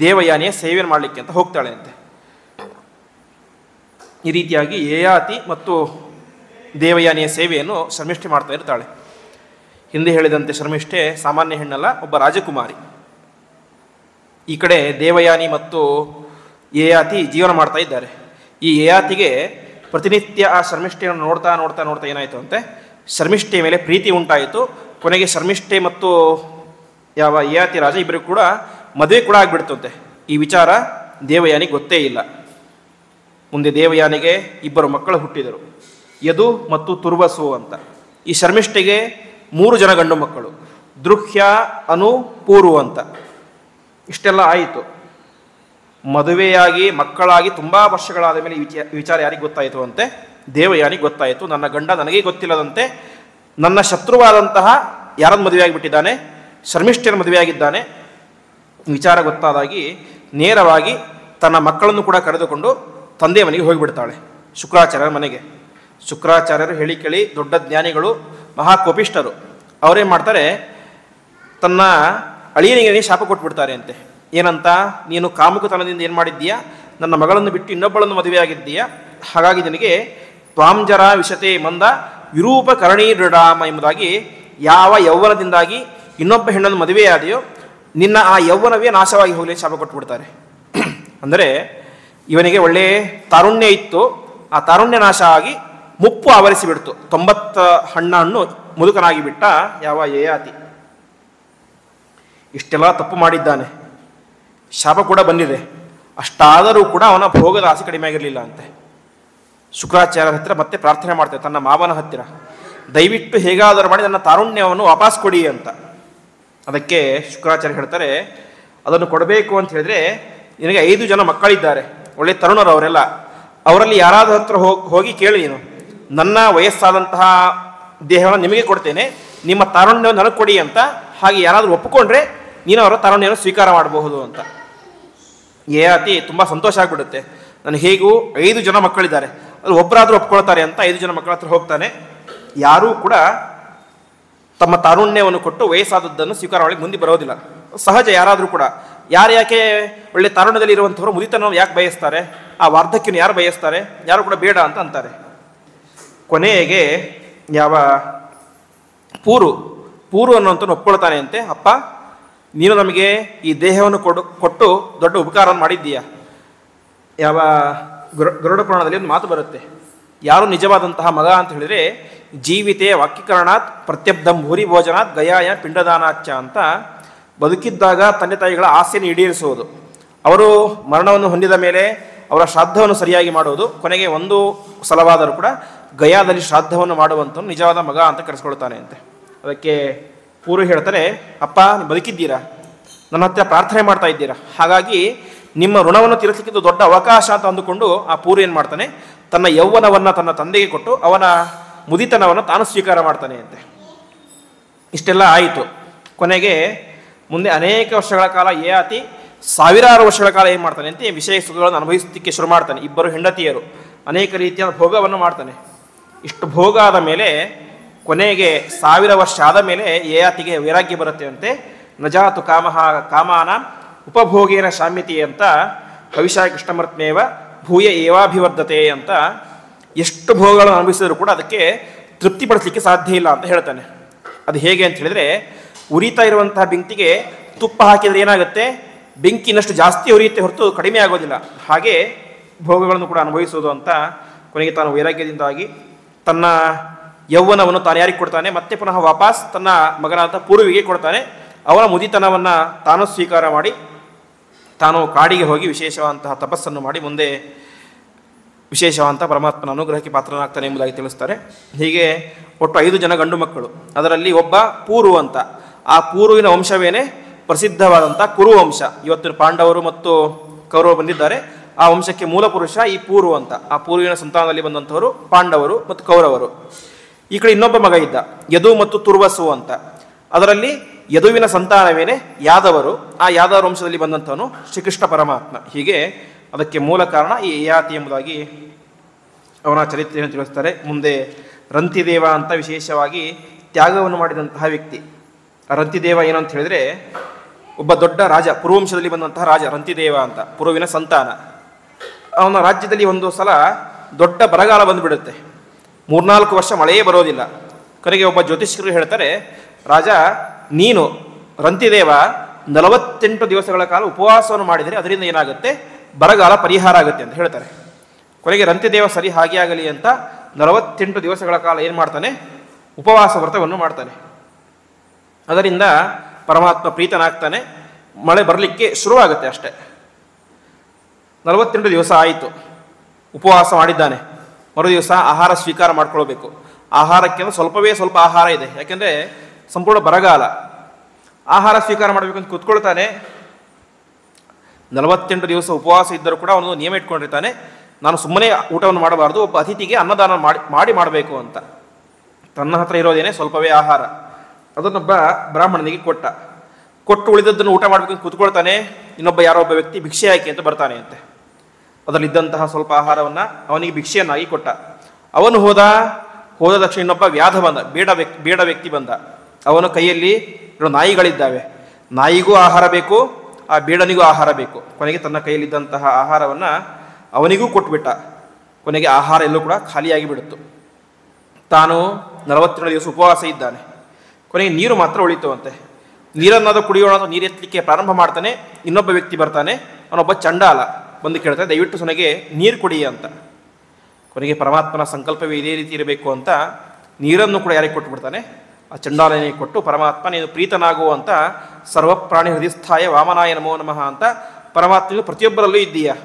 ದೇವಯಾನಿಯ ಸೇವೆಯನ್ನು ಮಾಡಲಿಕ್ಕೆ ಅಂತ ಹೋಗ್ತಾಳೆ ಅಂತೆ. ಈ ರೀತಿಯಾಗಿ ಯಯಾತಿ ಮತ್ತು ದೇವಯಾನಿಯ ಸೇವೆಯನ್ನು ಶರ್ಮಿಷ್ಠೆ ಮಾಡ್ತಾ ಇರ್ತಾಳೆ. ಹಿಂದೆ ಹೇಳಿದಂತೆ ಶರ್ಮಿಷ್ಠೆ ಸಾಮಾನ್ಯ ಹೆಣ್ಣಲ್ಲ, ಒಬ್ಬ ರಾಜಕುಮಾರಿ. ಈ ಕಡೆ ದೇವಯಾನಿ ಮತ್ತು ಯಯಾತಿ ಜೀವನ ಮಾಡ್ತಾ ಇದ್ದಾರೆ. ಈ ಯಯಾತಿಗೆ ಪ್ರತಿನಿತ್ಯ ಆ ಶರ್ಮಿಷ್ಠೆಯನ್ನು ನೋಡ್ತಾ ನೋಡ್ತಾ ನೋಡ್ತಾ ಏನಾಯಿತು ಅಂತೆ, ಶರ್ಮಿಷ್ಠೆಯ ಮೇಲೆ ಪ್ರೀತಿ ಉಂಟಾಯಿತು. ಕೊನೆಗೆ ಶರ್ಮಿಷ್ಠೆ ಮತ್ತು ಯಯಾತಿ ರಾಜ ಇಬ್ಬರಿಗೂ ಕೂಡ ಮದುವೆ ಕೂಡ ಆಗಿಬಿಡ್ತಂತೆ. ಈ ವಿಚಾರ ದೇವಯಾನಿಗೆ ಗೊತ್ತೇ ಇಲ್ಲ. ಮುಂದೆ ದೇವಯಾನಿಗೆ 2 ಮಕ್ಕಳು ಹುಟ್ಟಿದರು, ಯದು ಮತ್ತು ತುರ್ವಸು ಅಂತ. ಈ ಶರ್ಮಿಷ್ಠೆಗೆ 3 ಜನ ಗಂಡು ಮಕ್ಕಳು, ದೃಹ್ಯ, ಅನು, ಪೂರು ಅಂತ. ಇಷ್ಟೆಲ್ಲ ಆಯಿತು. ಮದುವೆಯಾಗಿ ಮಕ್ಕಳಾಗಿ ತುಂಬ ವರ್ಷಗಳಾದ ಮೇಲೆ ವಿಚಾರ ಯಾರಿಗೆ ಗೊತ್ತಾಯಿತು ಅಂತೆ, ದೇವಯಾನಿಗೆ ಗೊತ್ತಾಯಿತು. ನನ್ನ ಗಂಡ ನನಗೇ ಗೊತ್ತಿಲ್ಲದಂತೆ ನನ್ನ ಶತ್ರುವಾದಂತಹ ಯಾರನ್ನು ಮದುವೆಯಾಗಿಬಿಟ್ಟಿದ್ದಾನೆ, ಶರ್ಮಿಷ್ಠೆಯನ್ನು ಮದುವೆಯಾಗಿದ್ದಾನೆ. ವಿಚಾರ ಗೊತ್ತಾದಾಗಿ ನೇರವಾಗಿ ತನ್ನ ಮಕ್ಕಳನ್ನು ಕೂಡ ಕರೆದುಕೊಂಡು ತಂದೆಯ ಮನೆಗೆ ಹೋಗಿಬಿಡ್ತಾಳೆ, ಶುಕ್ರಾಚಾರ್ಯರ ಮನೆಗೆ. ಶುಕ್ರಾಚಾರ್ಯರು ಹೇಳಿ ಕೇಳಿ ದೊಡ್ಡ ಜ್ಞಾನಿಗಳು, ಮಹಾಕೋಪಿಷ್ಠರು. ಅವರೇನು ಮಾಡ್ತಾರೆ, ತನ್ನ ಅಳಿಯನಿಗೆ ಶಾಪ ಕೊಟ್ಬಿಡ್ತಾರೆ ಅಂತೆ. ಏನಂತ, ನೀನು ಕಾಮುಕತನದಿಂದ ಏನು ಮಾಡಿದ್ದೀಯಾ, ನನ್ನ ಮಗಳನ್ನು ಬಿಟ್ಟು ಇನ್ನೊಬ್ಬಳನ್ನು ಮದುವೆಯಾಗಿದ್ದೀಯಾ, ಹಾಗಾಗಿ ನಿನಗೆ ತ್ವಾಂಜರ ವಿಷತೆ ಮಂದ ವಿರೂಪ ಕರಣೀ ದೃಢಾಮ ಎಂಬುದಾಗಿ ಯಾವ ಯೌವನದಿಂದಾಗಿ ಇನ್ನೊಬ್ಬ ಹೆಣ್ಣನ್ನು ಮದುವೆಯಾದೆಯೋ ನಿನ್ನ ಆ ಯೌವನವೇ ನಾಶವಾಗಿ ಹೋಗಲಿ ಶಾಪ ಕೊಟ್ಬಿಡ್ತಾರೆ. ಅಂದರೆ ಇವನಿಗೆ ಒಳ್ಳೆಯ ತಾರುಣ್ಯ ಇತ್ತು, ಆ ತಾರುಣ್ಯ ನಾಶ ಆಗಿ ಮುಪ್ಪು ಆವರಿಸಿಬಿಡ್ತು. 90 ಹಣ್ಣು ಮುದುಕನಾಗಿ ಬಿಟ್ಟ ಯಯಾತಿ. ಇಷ್ಟೆಲ್ಲ ತಪ್ಪು ಮಾಡಿದ್ದಾನೆ, ಶಾಪ ಕೂಡ ಬಂದಿದೆ. ಅಷ್ಟಾದರೂ ಕೂಡ ಅವನ ಭೋಗದ ಆಸೆ ಕಡಿಮೆ ಆಗಿರಲಿಲ್ಲ ಅಂತೆ. ಶುಕ್ರಾಚಾರ್ಯರ ಹತ್ತಿರ ಮತ್ತೆ ಪ್ರಾರ್ಥನೆ ಮಾಡ್ತಾರೆ, ತನ್ನ ಮಾವನ ಹತ್ತಿರ, ದಯವಿಟ್ಟು ಹೇಗಾದರೂ ಮಾಡಿ ನನ್ನ ತಾರುಣ್ಯವನ್ನು ವಾಪಸ್ ಕೊಡಿ ಅಂತ. ಅದಕ್ಕೆ ಶುಕ್ರಾಚಾರ್ಯ ಹೇಳ್ತಾರೆ, ಅದನ್ನು ಕೊಡಬೇಕು ಅಂತ ಹೇಳಿದ್ರೆ ನಿನಗೆ 5 ಜನ ಮಕ್ಕಳಿದ್ದಾರೆ, ಒಳ್ಳೆ ತರುಣರು ಅವರೆಲ್ಲ. ಅವರಲ್ಲಿ ಯಾರಾದ್ರೂ ಹತ್ರ ಹೋಗಿ ಕೇಳಿ, ನೀನು ನನ್ನ ವಯಸ್ಸಾದಂತಹ ದೇಹವನ್ನು ನಿಮಗೆ ಕೊಡ್ತೇನೆ, ನಿಮ್ಮ ತಾರುಣ್ಯವನ್ನು ನನಗೆ ಕೊಡಿ ಅಂತ. ಹಾಗೆ ಯಾರಾದರೂ ಒಪ್ಪಿಕೊಂಡ್ರೆ ನೀನು ಅವರ ತಾರುಣ್ಯವನ್ನು ಸ್ವೀಕಾರ ಮಾಡಬಹುದು ಅಂತ. ಯಯಾತಿ ತುಂಬ ಸಂತೋಷ ಆಗಿಬಿಡುತ್ತೆ, ನನಗೆ ಹೇಗೂ 5 ಜನ ಮಕ್ಕಳಿದ್ದಾರೆ, ಅದು ಒಬ್ಬರಾದರೂ ಒಪ್ಕೊಳ್ತಾರೆ ಅಂತ 5 ಜನ ಮಕ್ಕಳ ಹತ್ರ ಹೋಗ್ತಾನೆ. ಯಾರೂ ಕೂಡ ತಮ್ಮ ತಾರುಣ್ಯವನ್ನು ಕೊಟ್ಟು ವಯಸ್ಸಾದದ್ದನ್ನು ಸ್ವೀಕಾರ ಮಾಡಲಿಕ್ಕೆ ಮುಂದೆ ಬರೋದಿಲ್ಲ. ಸಹಜ, ಯಾರಾದರೂ ಕೂಡ ಯಾಕೆ ಒಳ್ಳೆ ತಾರುಣ್ಯದಲ್ಲಿ ಇರುವಂಥವ್ರು ಮುದಿತನವನ್ನು ಯಾಕೆ ಬಯಸ್ತಾರೆ, ಆ ವಾರ್ಧಕ್ಯವನ್ನು ಯಾರು ಬಯಸ್ತಾರೆ, ಯಾರು ಕೂಡ ಬೇಡ ಅಂತ ಅಂತಾರೆ. ಕೊನೆಗೆ ಪೂರು ಅನ್ನುವಂಥ ಒಪ್ಕೊಳ್ತಾನೆ ಅಂತೆ. ಅಪ್ಪ, ನೀನು ನಮಗೆ ಈ ದೇಹವನ್ನು ಕೊಟ್ಟು ದೊಡ್ಡ ಉಪಕಾರವನ್ನು ಮಾಡಿದ್ದೀಯಾ. ಗರುಡ ಪುರಾಣದಲ್ಲಿ ಒಂದು ಮಾತು ಬರುತ್ತೆ, ಯಾರು ನಿಜವಾದಂತಹ ಮಗ ಅಂತ ಹೇಳಿದರೆ ಜೀವಿತೆ ವಾಕ್ಯೀಕರಣಾತ್ ಪ್ರತ್ಯಬ್ಧಂ ಭೂರಿ ಭೋಜನಾತ್ ಗಯಾಯ ಪಿಂಡದಾನಾಚ್ಚ ಅಂತ. ಬದುಕಿದ್ದಾಗ ತಂದೆ ತಾಯಿಗಳ ಆಸೆಯನ್ನು ಈಡೇರಿಸುವುದು, ಅವರು ಮರಣವನ್ನು ಹೊಂದಿದ ಮೇಲೆ ಅವರ ಶ್ರಾದ್ದವನ್ನು ಸರಿಯಾಗಿ ಮಾಡುವುದು, ಕೊನೆಗೆ ಒಂದು ಸಲವಾದರೂ ಕೂಡ ಗಯಾದಲ್ಲಿ ಶ್ರಾದ್ದವನ್ನು ಮಾಡುವಂಥವ್ನು ನಿಜವಾದ ಮಗ ಅಂತ ಕರೆಸ್ಕೊಳ್ತಾನೆ ಅಂತೆ. ಅದಕ್ಕೆ ಪೂರು ಹೇಳ್ತಾರೆ, ಅಪ್ಪ ನೀವು ಬದುಕಿದ್ದೀರಾ, ನನ್ನ ಹತ್ತಿರ ಪ್ರಾರ್ಥನೆ ಮಾಡ್ತಾ ಇದ್ದೀರಾ, ಹಾಗಾಗಿ ನಿಮ್ಮ ಋಣವನ್ನು ತೀರಿಸಲಿಕ್ಕೆ ದೊಡ್ಡ ಅವಕಾಶ ಅಂತ ಅಂದುಕೊಂಡು ಆ ಪೂರು ಏನು ಮಾಡ್ತಾನೆ, ತನ್ನ ಯೌವನವನ್ನು ತನ್ನ ತಂದೆಗೆ ಕೊಟ್ಟು ಅವನ ಮುದಿತನವನ್ನು ತಾನು ಸ್ವೀಕಾರ ಮಾಡ್ತಾನೆ ಅಂತೆ. ಇಷ್ಟೆಲ್ಲ ಆಯಿತು. ಕೊನೆಗೆ ಮುಂದೆ ಅನೇಕ ವರ್ಷಗಳ ಕಾಲ ಯಯಾತಿ 1000 ವರ್ಷಗಳ ಕಾಲ ಏನು ಮಾಡ್ತಾನೆ ಅಂತ ವಿಷಯ ಸುಖಗಳನ್ನು ಅನುಭವಿಸಲಿಕ್ಕೆ ಶುರು ಮಾಡ್ತಾನೆ. 2 ಹೆಂಡತಿಯರು, ಅನೇಕ ರೀತಿಯ ಭೋಗವನ್ನು ಮಾಡ್ತಾನೆ. ಇಷ್ಟು ಭೋಗ ಆದ ಮೇಲೆ ಕೊನೆಗೆ 1000 ವರ್ಷ ಆದ ಮೇಲೆ ಯಯಾತಿಗೆ ವೈರಾಗ್ಯ ಬರುತ್ತೆ ಅಂತೆ. ನಜಾತು ಕಾಮಾನ ಉಪಭೋಗೇನ ಶಾಮ್ಯತಿ ಅಂತ ಹವಿಷಾ ಕೃಷ್ಣಮರ್ತ್ಮೇವ ಭೂಯ ಏವಾಭಿವರ್ಧತೆ ಅಂತ ಎಷ್ಟು ಭೋಗಗಳನ್ನು ಅನುಭವಿಸಿದ್ರು ಕೂಡ ಅದಕ್ಕೆ ತೃಪ್ತಿಪಡಿಸಲಿಕ್ಕೆ ಸಾಧ್ಯ ಇಲ್ಲ ಅಂತ ಹೇಳ್ತಾನೆ. ಅದು ಹೇಗೆ ಅಂತ ಹೇಳಿದರೆ, ಉರಿತಾ ಇರುವಂತಹ ಬೆಂಕಿಗೆ ತುಪ್ಪ ಹಾಕಿದರೆ ಏನಾಗುತ್ತೆ, ಬೆಂಕಿನಷ್ಟು ಜಾಸ್ತಿ ಉರಿಯುತ್ತೆ ಹೊರತು ಕಡಿಮೆ ಆಗೋದಿಲ್ಲ. ಹಾಗೆ ಭೋಗಗಳನ್ನು ಕೂಡ ಅನುಭವಿಸೋದು ಅಂತ ಕೊನೆಗೆ ತಾನು ವೈರಾಗ್ಯದಿಂದಾಗಿ ತನ್ನ ಯೌವನವನ್ನು ತಾನು ಯಾರಿಗೆ ಕೊಡ್ತಾನೆ, ಮತ್ತೆ ಪುನಃ ವಾಪಸ್ ತನ್ನ ಮಗನಾದ ಪೂರ್ವಿಗೆ ಕೊಡ್ತಾನೆ. ಅವನ ಮುದಿತನವನ್ನು ತಾನು ಸ್ವೀಕಾರ ಮಾಡಿ ತಾನು ಕಾಡಿಗೆ ಹೋಗಿ ವಿಶೇಷವಾದಂತಹ ತಪಸ್ಸನ್ನು ಮಾಡಿ ಮುಂದೆ ವಿಶೇಷವಾದಂಥ ಪರಮಾತ್ಮನ ಅನುಗ್ರಹಕ್ಕೆ ಪಾತ್ರನಾಗ್ತಾನೆ ಎಂಬುದಾಗಿ ತಿಳಿಸ್ತಾರೆ. ಹೀಗೆ ಒಟ್ಟು 5 ಜನ ಗಂಡು ಮಕ್ಕಳು, ಅದರಲ್ಲಿ ಒಬ್ಬ ಪೂರು ಅಂತ. ಆ ಪೂರ್ವಿನ ವಂಶವೇನೆ ಪ್ರಸಿದ್ಧವಾದಂಥ ಕುರುವಂಶ. ಇವತ್ತಿನ ಪಾಂಡವರು ಮತ್ತು ಕೌರವರು ಬಂದಿದ್ದಾರೆ, ಆ ವಂಶಕ್ಕೆ ಮೂಲ ಪುರುಷ ಈ ಪೂರು ಅಂತ. ಆ ಪೂರ್ವಿನ ಸಂತಾನದಲ್ಲಿ ಬಂದಂಥವರು ಪಾಂಡವರು ಮತ್ತು ಕೌರವರು. ಈ ಕಡೆ ಇನ್ನೊಬ್ಬ ಮಗ ಇದ್ದ, ಯದು ಮತ್ತು ತುರ್ವಸು ಅಂತ. ಅದರಲ್ಲಿ ಯದುವಿನ ಸಂತಾನವೇನೆ ಯಾದವರು. ಆ ಯಾದವರ ವಂಶದಲ್ಲಿ ಬಂದಂಥವನು ಶ್ರೀಕೃಷ್ಣ ಪರಮಾತ್ಮ. ಹೀಗೆ ಅದಕ್ಕೆ ಮೂಲ ಕಾರಣ ಈ ಯಯಾತಿ ಎಂಬುದಾಗಿ ಅವನ ಚರಿತ್ರೆಯನ್ನು ತಿಳಿಸ್ತಾರೆ. ಮುಂದೆ ರಂತಿದೇವ ಅಂತ ವಿಶೇಷವಾಗಿ ತ್ಯಾಗವನ್ನು ಮಾಡಿದಂತಹ ವ್ಯಕ್ತಿ. ಆ ರಂತಿದೇವ ಏನು ಅಂತ ಹೇಳಿದರೆ, ಒಬ್ಬ ದೊಡ್ಡ ರಾಜ, ಪುರುವಂಶದಲ್ಲಿ ಬಂದಂತಹ ರಾಜ ರಂತಿದೇವ ಅಂತ, ಪುರುವಿನ ಸಂತಾನ. ಅವನ ರಾಜ್ಯದಲ್ಲಿ ಒಂದು ಸಲ ದೊಡ್ಡ ಬರಗಾಲ ಬಂದುಬಿಡುತ್ತೆ. 3-4 ವರ್ಷ ಮಳೆಯೇ ಬರೋದಿಲ್ಲ. ಕೊನೆಗೆ ಒಬ್ಬ ಜ್ಯೋತಿಷ್ಕರು ಹೇಳ್ತಾರೆ, ರಾಜ ನೀನು ರಂತಿದೇವ 48 ದಿವಸಗಳ ಕಾಲ ಉಪವಾಸವನ್ನು ಮಾಡಿದರೆ ಅದರಿಂದ ಏನಾಗುತ್ತೆ, ಬರಗಾಲ ಪರಿಹಾರ ಆಗುತ್ತೆ ಅಂತ ಹೇಳ್ತಾರೆ. ಕೊನೆಗೆ ರಂತಿದೇವ ಸರಿ ಹಾಗೆ ಆಗಲಿ ಅಂತ 48 ದಿವಸಗಳ ಕಾಲ ಏನು ಮಾಡ್ತಾನೆ, ಉಪವಾಸ ವ್ರತವನ್ನು ಮಾಡ್ತಾನೆ. ಅದರಿಂದ ಪರಮಾತ್ಮ ಪ್ರೀತನಾಗ್ತಾನೆ, ಮಳೆ ಬರಲಿಕ್ಕೆ ಶುರುವಾಗುತ್ತೆ. ಅಷ್ಟೇ 48 ದಿವಸ ಆಯಿತು, ಉಪವಾಸ ಮಾಡಿದ್ದಾನೆ. ಮರು ದಿವಸ ಆಹಾರ ಸ್ವೀಕಾರ ಮಾಡ್ಕೊಳ್ಬೇಕು. ಆಹಾರಕ್ಕೆ ಸ್ವಲ್ಪವೇ ಸ್ವಲ್ಪ ಆಹಾರ ಇದೆ, ಯಾಕೆಂದರೆ ಸಂಪೂರ್ಣ ಬರಗಾಲ. ಆಹಾರ ಸ್ವೀಕಾರ ಮಾಡಬೇಕು ಅಂತ ಕೂತ್ಕೊಳ್ತಾನೆ. 48 ದಿವಸ ಉಪವಾಸ ಇದ್ದರೂ ಕೂಡ ಅವನು ನಿಯಮ ಇಟ್ಕೊಂಡಿರ್ತಾನೆ, ನಾನು ಸುಮ್ಮನೆ ಊಟವನ್ನು ಮಾಡಬಾರ್ದು, ಒಬ್ಬ ಅತಿಥಿಗೆ ಅನ್ನದಾನ ಮಾಡಬೇಕು ಅಂತ. ತನ್ನ ಹತ್ರ ಇರೋದೇನೆ ಸ್ವಲ್ಪವೇ ಆಹಾರ, ಅದನ್ನೊಬ್ಬ ಬ್ರಾಹ್ಮಣನಿಗೆ ಕೊಟ್ಟು ಉಳಿದದ್ದನ್ನು ಊಟ ಮಾಡಬೇಕು ಅಂತ ಕೂತ್ಕೊಳ್ತಾನೆ. ಇನ್ನೊಬ್ಬ ಯಾರೋ ಒಬ್ಬ ವ್ಯಕ್ತಿ ಭಿಕ್ಷೆ ಹಾಕಿ ಅಂತ ಬರ್ತಾನೆ ಅಂತೆ. ಅದರಲ್ಲಿದ್ದಂತಹ ಸ್ವಲ್ಪ ಆಹಾರವನ್ನು ಅವನಿಗೆ ಭಿಕ್ಷೆಯನ್ನಾಗಿ ಕೊಟ್ಟ. ಅವನು ಹೋದ ತಕ್ಷಣ ಇನ್ನೊಬ್ಬ ವ್ಯಾಧ ಬಂದ, ಬೇಡ ವ್ಯಕ್ತಿ ಬಂದ. ಅವನ ಕೈಯಲ್ಲಿ ನಾಯಿಗಳಿದ್ದಾವೆ, ನಾಯಿಗೂ ಆಹಾರ ಬೇಕು, ಆ ಬೇಡನಿಗೂ ಆಹಾರ ಬೇಕು. ಕೊನೆಗೆ ತನ್ನ ಕೈಯಲ್ಲಿದ್ದಂತಹ ಆಹಾರವನ್ನು ಅವನಿಗೂ ಕೊಟ್ಬಿಟ್ಟ. ಕೊನೆಗೆ ಆಹಾರ ಎಲ್ಲೂ ಕೂಡ ಖಾಲಿಯಾಗಿ ಬಿಡುತ್ತು. ತಾನು 42 ದಿವಸ ಉಪವಾಸ ಇದ್ದಾನೆ. ಕೊನೆಗೆ ನೀರು ಮಾತ್ರ ಉಳಿತುವಂತೆ. ನೀರನ್ನಾದರೂ ಕುಡಿಯೋಣ ಅಂತ ನೀರು ಎತ್ತಲಿಕ್ಕೆ ಪ್ರಾರಂಭ ಮಾಡ್ತಾನೆ. ಇನ್ನೊಬ್ಬ ವ್ಯಕ್ತಿ ಬರ್ತಾನೆ, ಅವನೊಬ್ಬ ಚಂಡಾಲ ಬಂದು ಕೇಳ್ತಾನೆ, ದಯವಿಟ್ಟು ನನಗೆ ನೀರು ಕುಡಿ ಅಂತ. ಕೊನೆಗೆ ಪರಮಾತ್ಮನ ಸಂಕಲ್ಪವೇ ಇದೇ ರೀತಿ ಇರಬೇಕು ಅಂತ ನೀರನ್ನು ಕೂಡ ಯಾರಿಗೆ ಕೊಟ್ಟುಬಿಡ್ತಾನೆ, ಆ ಚಂಡಾಲನಿಗೆ ಕೊಟ್ಟು, ಪರಮಾತ್ಮ ನೀನು ಪ್ರೀತನಾಗುವಂತ ಸರ್ವಪ್ರಾಣಿ ಹೃದಯಸ್ಥಾಯ ವಾಮನಾಯ ನಮೋ ನಮಃ ಅಂತ ಪರಮಾತ್ಮನು ಪ್ರತಿಯೊಬ್ಬರಲ್ಲೂ ಇದ್ದೀಯಾ,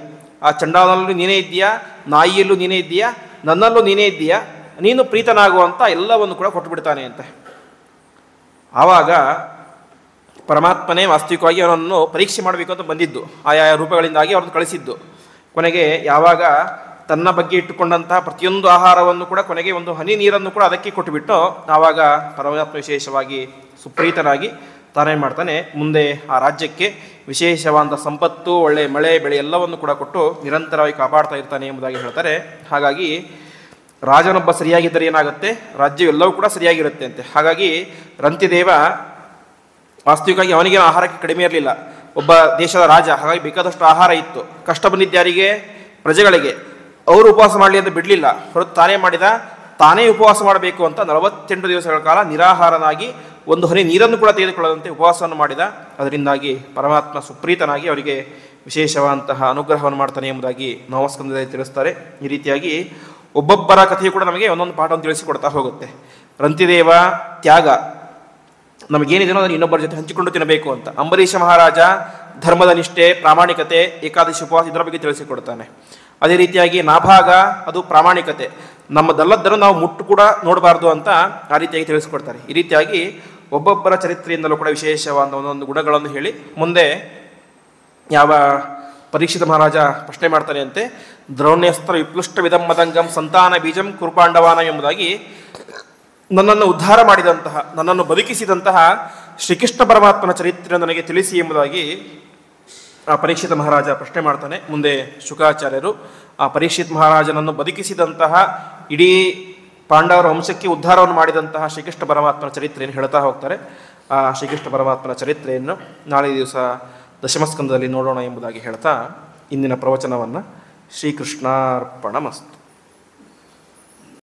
ಆ ಚಂಡಾಲನಲ್ಲೂ ನೀನೇ ಇದ್ದೀಯಾ, ನಾಯಿಯಲ್ಲೂ ನೀನೇ ಇದ್ದೀಯಾ, ನನ್ನಲ್ಲೂ ನೀನೇ ಇದ್ದೀಯಾ, ನೀನು ಪ್ರೀತನಾಗುವಂಥ ಎಲ್ಲವನ್ನು ಕೂಡ ಕೊಟ್ಟುಬಿಡ್ತಾನೆ ಅಂತ. ಆವಾಗ ಪರಮಾತ್ಮನೇ ವಾಸ್ತವಿಕವಾಗಿ ಅವನನ್ನು ಪರೀಕ್ಷೆ ಮಾಡಬೇಕು ಅಂತ ಬಂದಿದ್ದು, ಆಯಾ ರೂಪಗಳಿಂದಾಗಿ ಅವರನ್ನು ಕಳಿಸಿದ್ದು. ಕೊನೆಗೆ ಯಾವಾಗ ತನ್ನ ಬಗ್ಗೆ ಇಟ್ಟುಕೊಂಡಂತಹ ಪ್ರತಿಯೊಂದು ಆಹಾರವನ್ನು ಕೂಡ ಕೊನೆಗೆ ಒಂದು ಹನಿ ನೀರನ್ನು ಕೂಡ ಅದಕ್ಕೆ ಕೊಟ್ಟುಬಿಟ್ಟು, ಆವಾಗ ಪರಮಾತ್ಮ ವಿಶೇಷವಾಗಿ ಸುಪ್ರೀತನಾಗಿ ತಾನೇನು ಮಾಡ್ತಾನೆ, ಮುಂದೆ ಆ ರಾಜ್ಯಕ್ಕೆ ವಿಶೇಷವಾದ ಸಂಪತ್ತು, ಒಳ್ಳೆ ಮಳೆ ಬೆಳೆ ಎಲ್ಲವನ್ನು ಕೂಡ ಕೊಟ್ಟು ನಿರಂತರವಾಗಿ ಕಾಪಾಡ್ತಾ ಇರ್ತಾನೆ ಎಂಬುದಾಗಿ ಹೇಳ್ತಾರೆ. ಹಾಗಾಗಿ ರಾಜನೊಬ್ಬ ಸರಿಯಾಗಿದ್ದರೆ ಏನಾಗುತ್ತೆ, ರಾಜ್ಯವೆಲ್ಲವೂ ಕೂಡ ಸರಿಯಾಗಿರುತ್ತೆ ಅಂತೆ. ಹಾಗಾಗಿ ರಂತಿದೇವ ವಾಸ್ತವಿಕವಾಗಿ ಅವನಿಗೆ ಆಹಾರಕ್ಕೆ ಕಡಿಮೆ ಇರಲಿಲ್ಲ, ಒಬ್ಬ ದೇಶದ ರಾಜ. ಹಾಗಾಗಿ ಬೇಕಾದಷ್ಟು ಆಹಾರ ಇತ್ತು. ಕಷ್ಟ ಬಂದಿದ್ದಾರಿಗೆ, ಪ್ರಜೆಗಳಿಗೆ, ಅವರು ಉಪವಾಸ ಮಾಡಲಿ ಅಂತ ಬಿಡಲಿಲ್ಲ. ಹೊರತು ತಾನೇ ಮಾಡಿದ, ತಾನೇ ಉಪವಾಸ ಮಾಡಬೇಕು ಅಂತ 48 ದಿವಸಗಳ ಕಾಲ ನಿರಾಹಾರನಾಗಿ ಒಂದು ಹನಿ ನೀರನ್ನು ಕೂಡ ತೆಗೆದುಕೊಳ್ಳದಂತೆ ಉಪವಾಸವನ್ನು ಮಾಡಿದ. ಅದರಿಂದಾಗಿ ಪರಮಾತ್ಮ ಸುಪ್ರೀತನಾಗಿ ಅವರಿಗೆ ವಿಶೇಷವಾದಂತಹ ಅನುಗ್ರಹವನ್ನು ಮಾಡ್ತಾನೆ ಎಂಬುದಾಗಿ ನವಸ್ಕಂದದಲ್ಲಿ ತಿಳಿಸ್ತಾರೆ. ಈ ರೀತಿಯಾಗಿ ಒಬ್ಬೊಬ್ಬರ ಕಥೆಯು ಕೂಡ ನಮಗೆ ಒಂದೊಂದು ಪಾಠವನ್ನು ತಿಳಿಸಿಕೊಡ್ತಾ ಹೋಗುತ್ತೆ. ರಂತಿದೇವ ತ್ಯಾಗ, ನಮಗೇನಿದೆಯೋ ಅದನ್ನು ಇನ್ನೊಬ್ಬರ ಜೊತೆ ಹಂಚಿಕೊಂಡು ತಿನ್ನಬೇಕು ಅಂತ. ಅಂಬರೀಷ ಮಹಾರಾಜ ಧರ್ಮದ ನಿಷ್ಠೆ, ಪ್ರಾಮಾಣಿಕತೆ, ಏಕಾದಶಿ ಉಪವಾಸ ಇದರ ಬಗ್ಗೆ ತಿಳಿಸಿಕೊಡ್ತಾನೆ. ಅದೇ ರೀತಿಯಾಗಿ ನಾಭಾಗ, ಅದು ಪ್ರಾಮಾಣಿಕತೆ, ನಮ್ಮದಲ್ಲದ್ದನ್ನು ನಾವು ಮುಟ್ಟು ಕೂಡ ನೋಡಬಾರ್ದು ಅಂತ ಆ ರೀತಿಯಾಗಿ ತಿಳಿಸಿಕೊಡ್ತಾರೆ. ಈ ರೀತಿಯಾಗಿ ಒಬ್ಬೊಬ್ಬರ ಚರಿತ್ರೆಯಿಂದಲೂ ಕೂಡ ವಿಶೇಷವಾದ ಒಂದೊಂದು ಗುಣಗಳನ್ನು ಹೇಳಿ ಮುಂದೆ ಯಾವ ಪರೀಕ್ಷಿತ ಮಹಾರಾಜ ಪ್ರಶ್ನೆ ಮಾಡ್ತಾನೆ ಅಂತೆ, ದ್ರೌಣ್ಯಸ್ತ್ರ ವಿಪ್ಲುಷ್ಟ ವಿಧಂ ಮದಂಗಂ ಸಂತಾನ ಬೀಜಂ ಕುರುಪಾಂಡವಾನ ಎಂಬುದಾಗಿ ನನ್ನನ್ನು ಉದ್ಧಾರ ಮಾಡಿದಂತಹ, ನನ್ನನ್ನು ಬದುಕಿಸಿದಂತಹ ಶ್ರೀಕೃಷ್ಣ ಪರಮಾತ್ಮನ ಚರಿತ್ರೆ ನನಗೆ ತಿಳಿಸಿ ಎಂಬುದಾಗಿ ಆ ಪರೀಕ್ಷಿತ ಮಹಾರಾಜ ಪ್ರಶ್ನೆ ಮಾಡ್ತಾನೆ. ಮುಂದೆ ಶುಕಾಚಾರ್ಯರು ಆ ಪರೀಕ್ಷಿತ್ ಮಹಾರಾಜನನ್ನು ಬದುಕಿಸಿದಂತಹ, ಇಡೀ ಪಾಂಡವರ ವಂಶಕ್ಕೆ ಉದ್ಧಾರವನ್ನು ಮಾಡಿದಂತಹ ಶ್ರೀಕೃಷ್ಣ ಪರಮಾತ್ಮನ ಚರಿತ್ರೆಯನ್ನು ಹೇಳ್ತಾ ಹೋಗ್ತಾರೆ. ಆ ಶ್ರೀಕೃಷ್ಣ ಪರಮಾತ್ಮನ ಚರಿತ್ರೆಯನ್ನು ನಾಳೆ ದಿವಸ ದಶಮಸ್ಕಂದದಲ್ಲಿ ನೋಡೋಣ ಎಂಬುದಾಗಿ ಹೇಳ್ತಾ ಇಂದಿನ ಪ್ರವಚನವನ್ನು ಶ್ರೀಕೃಷ್ಣಾರ್ಪಣಮಸ್ತು.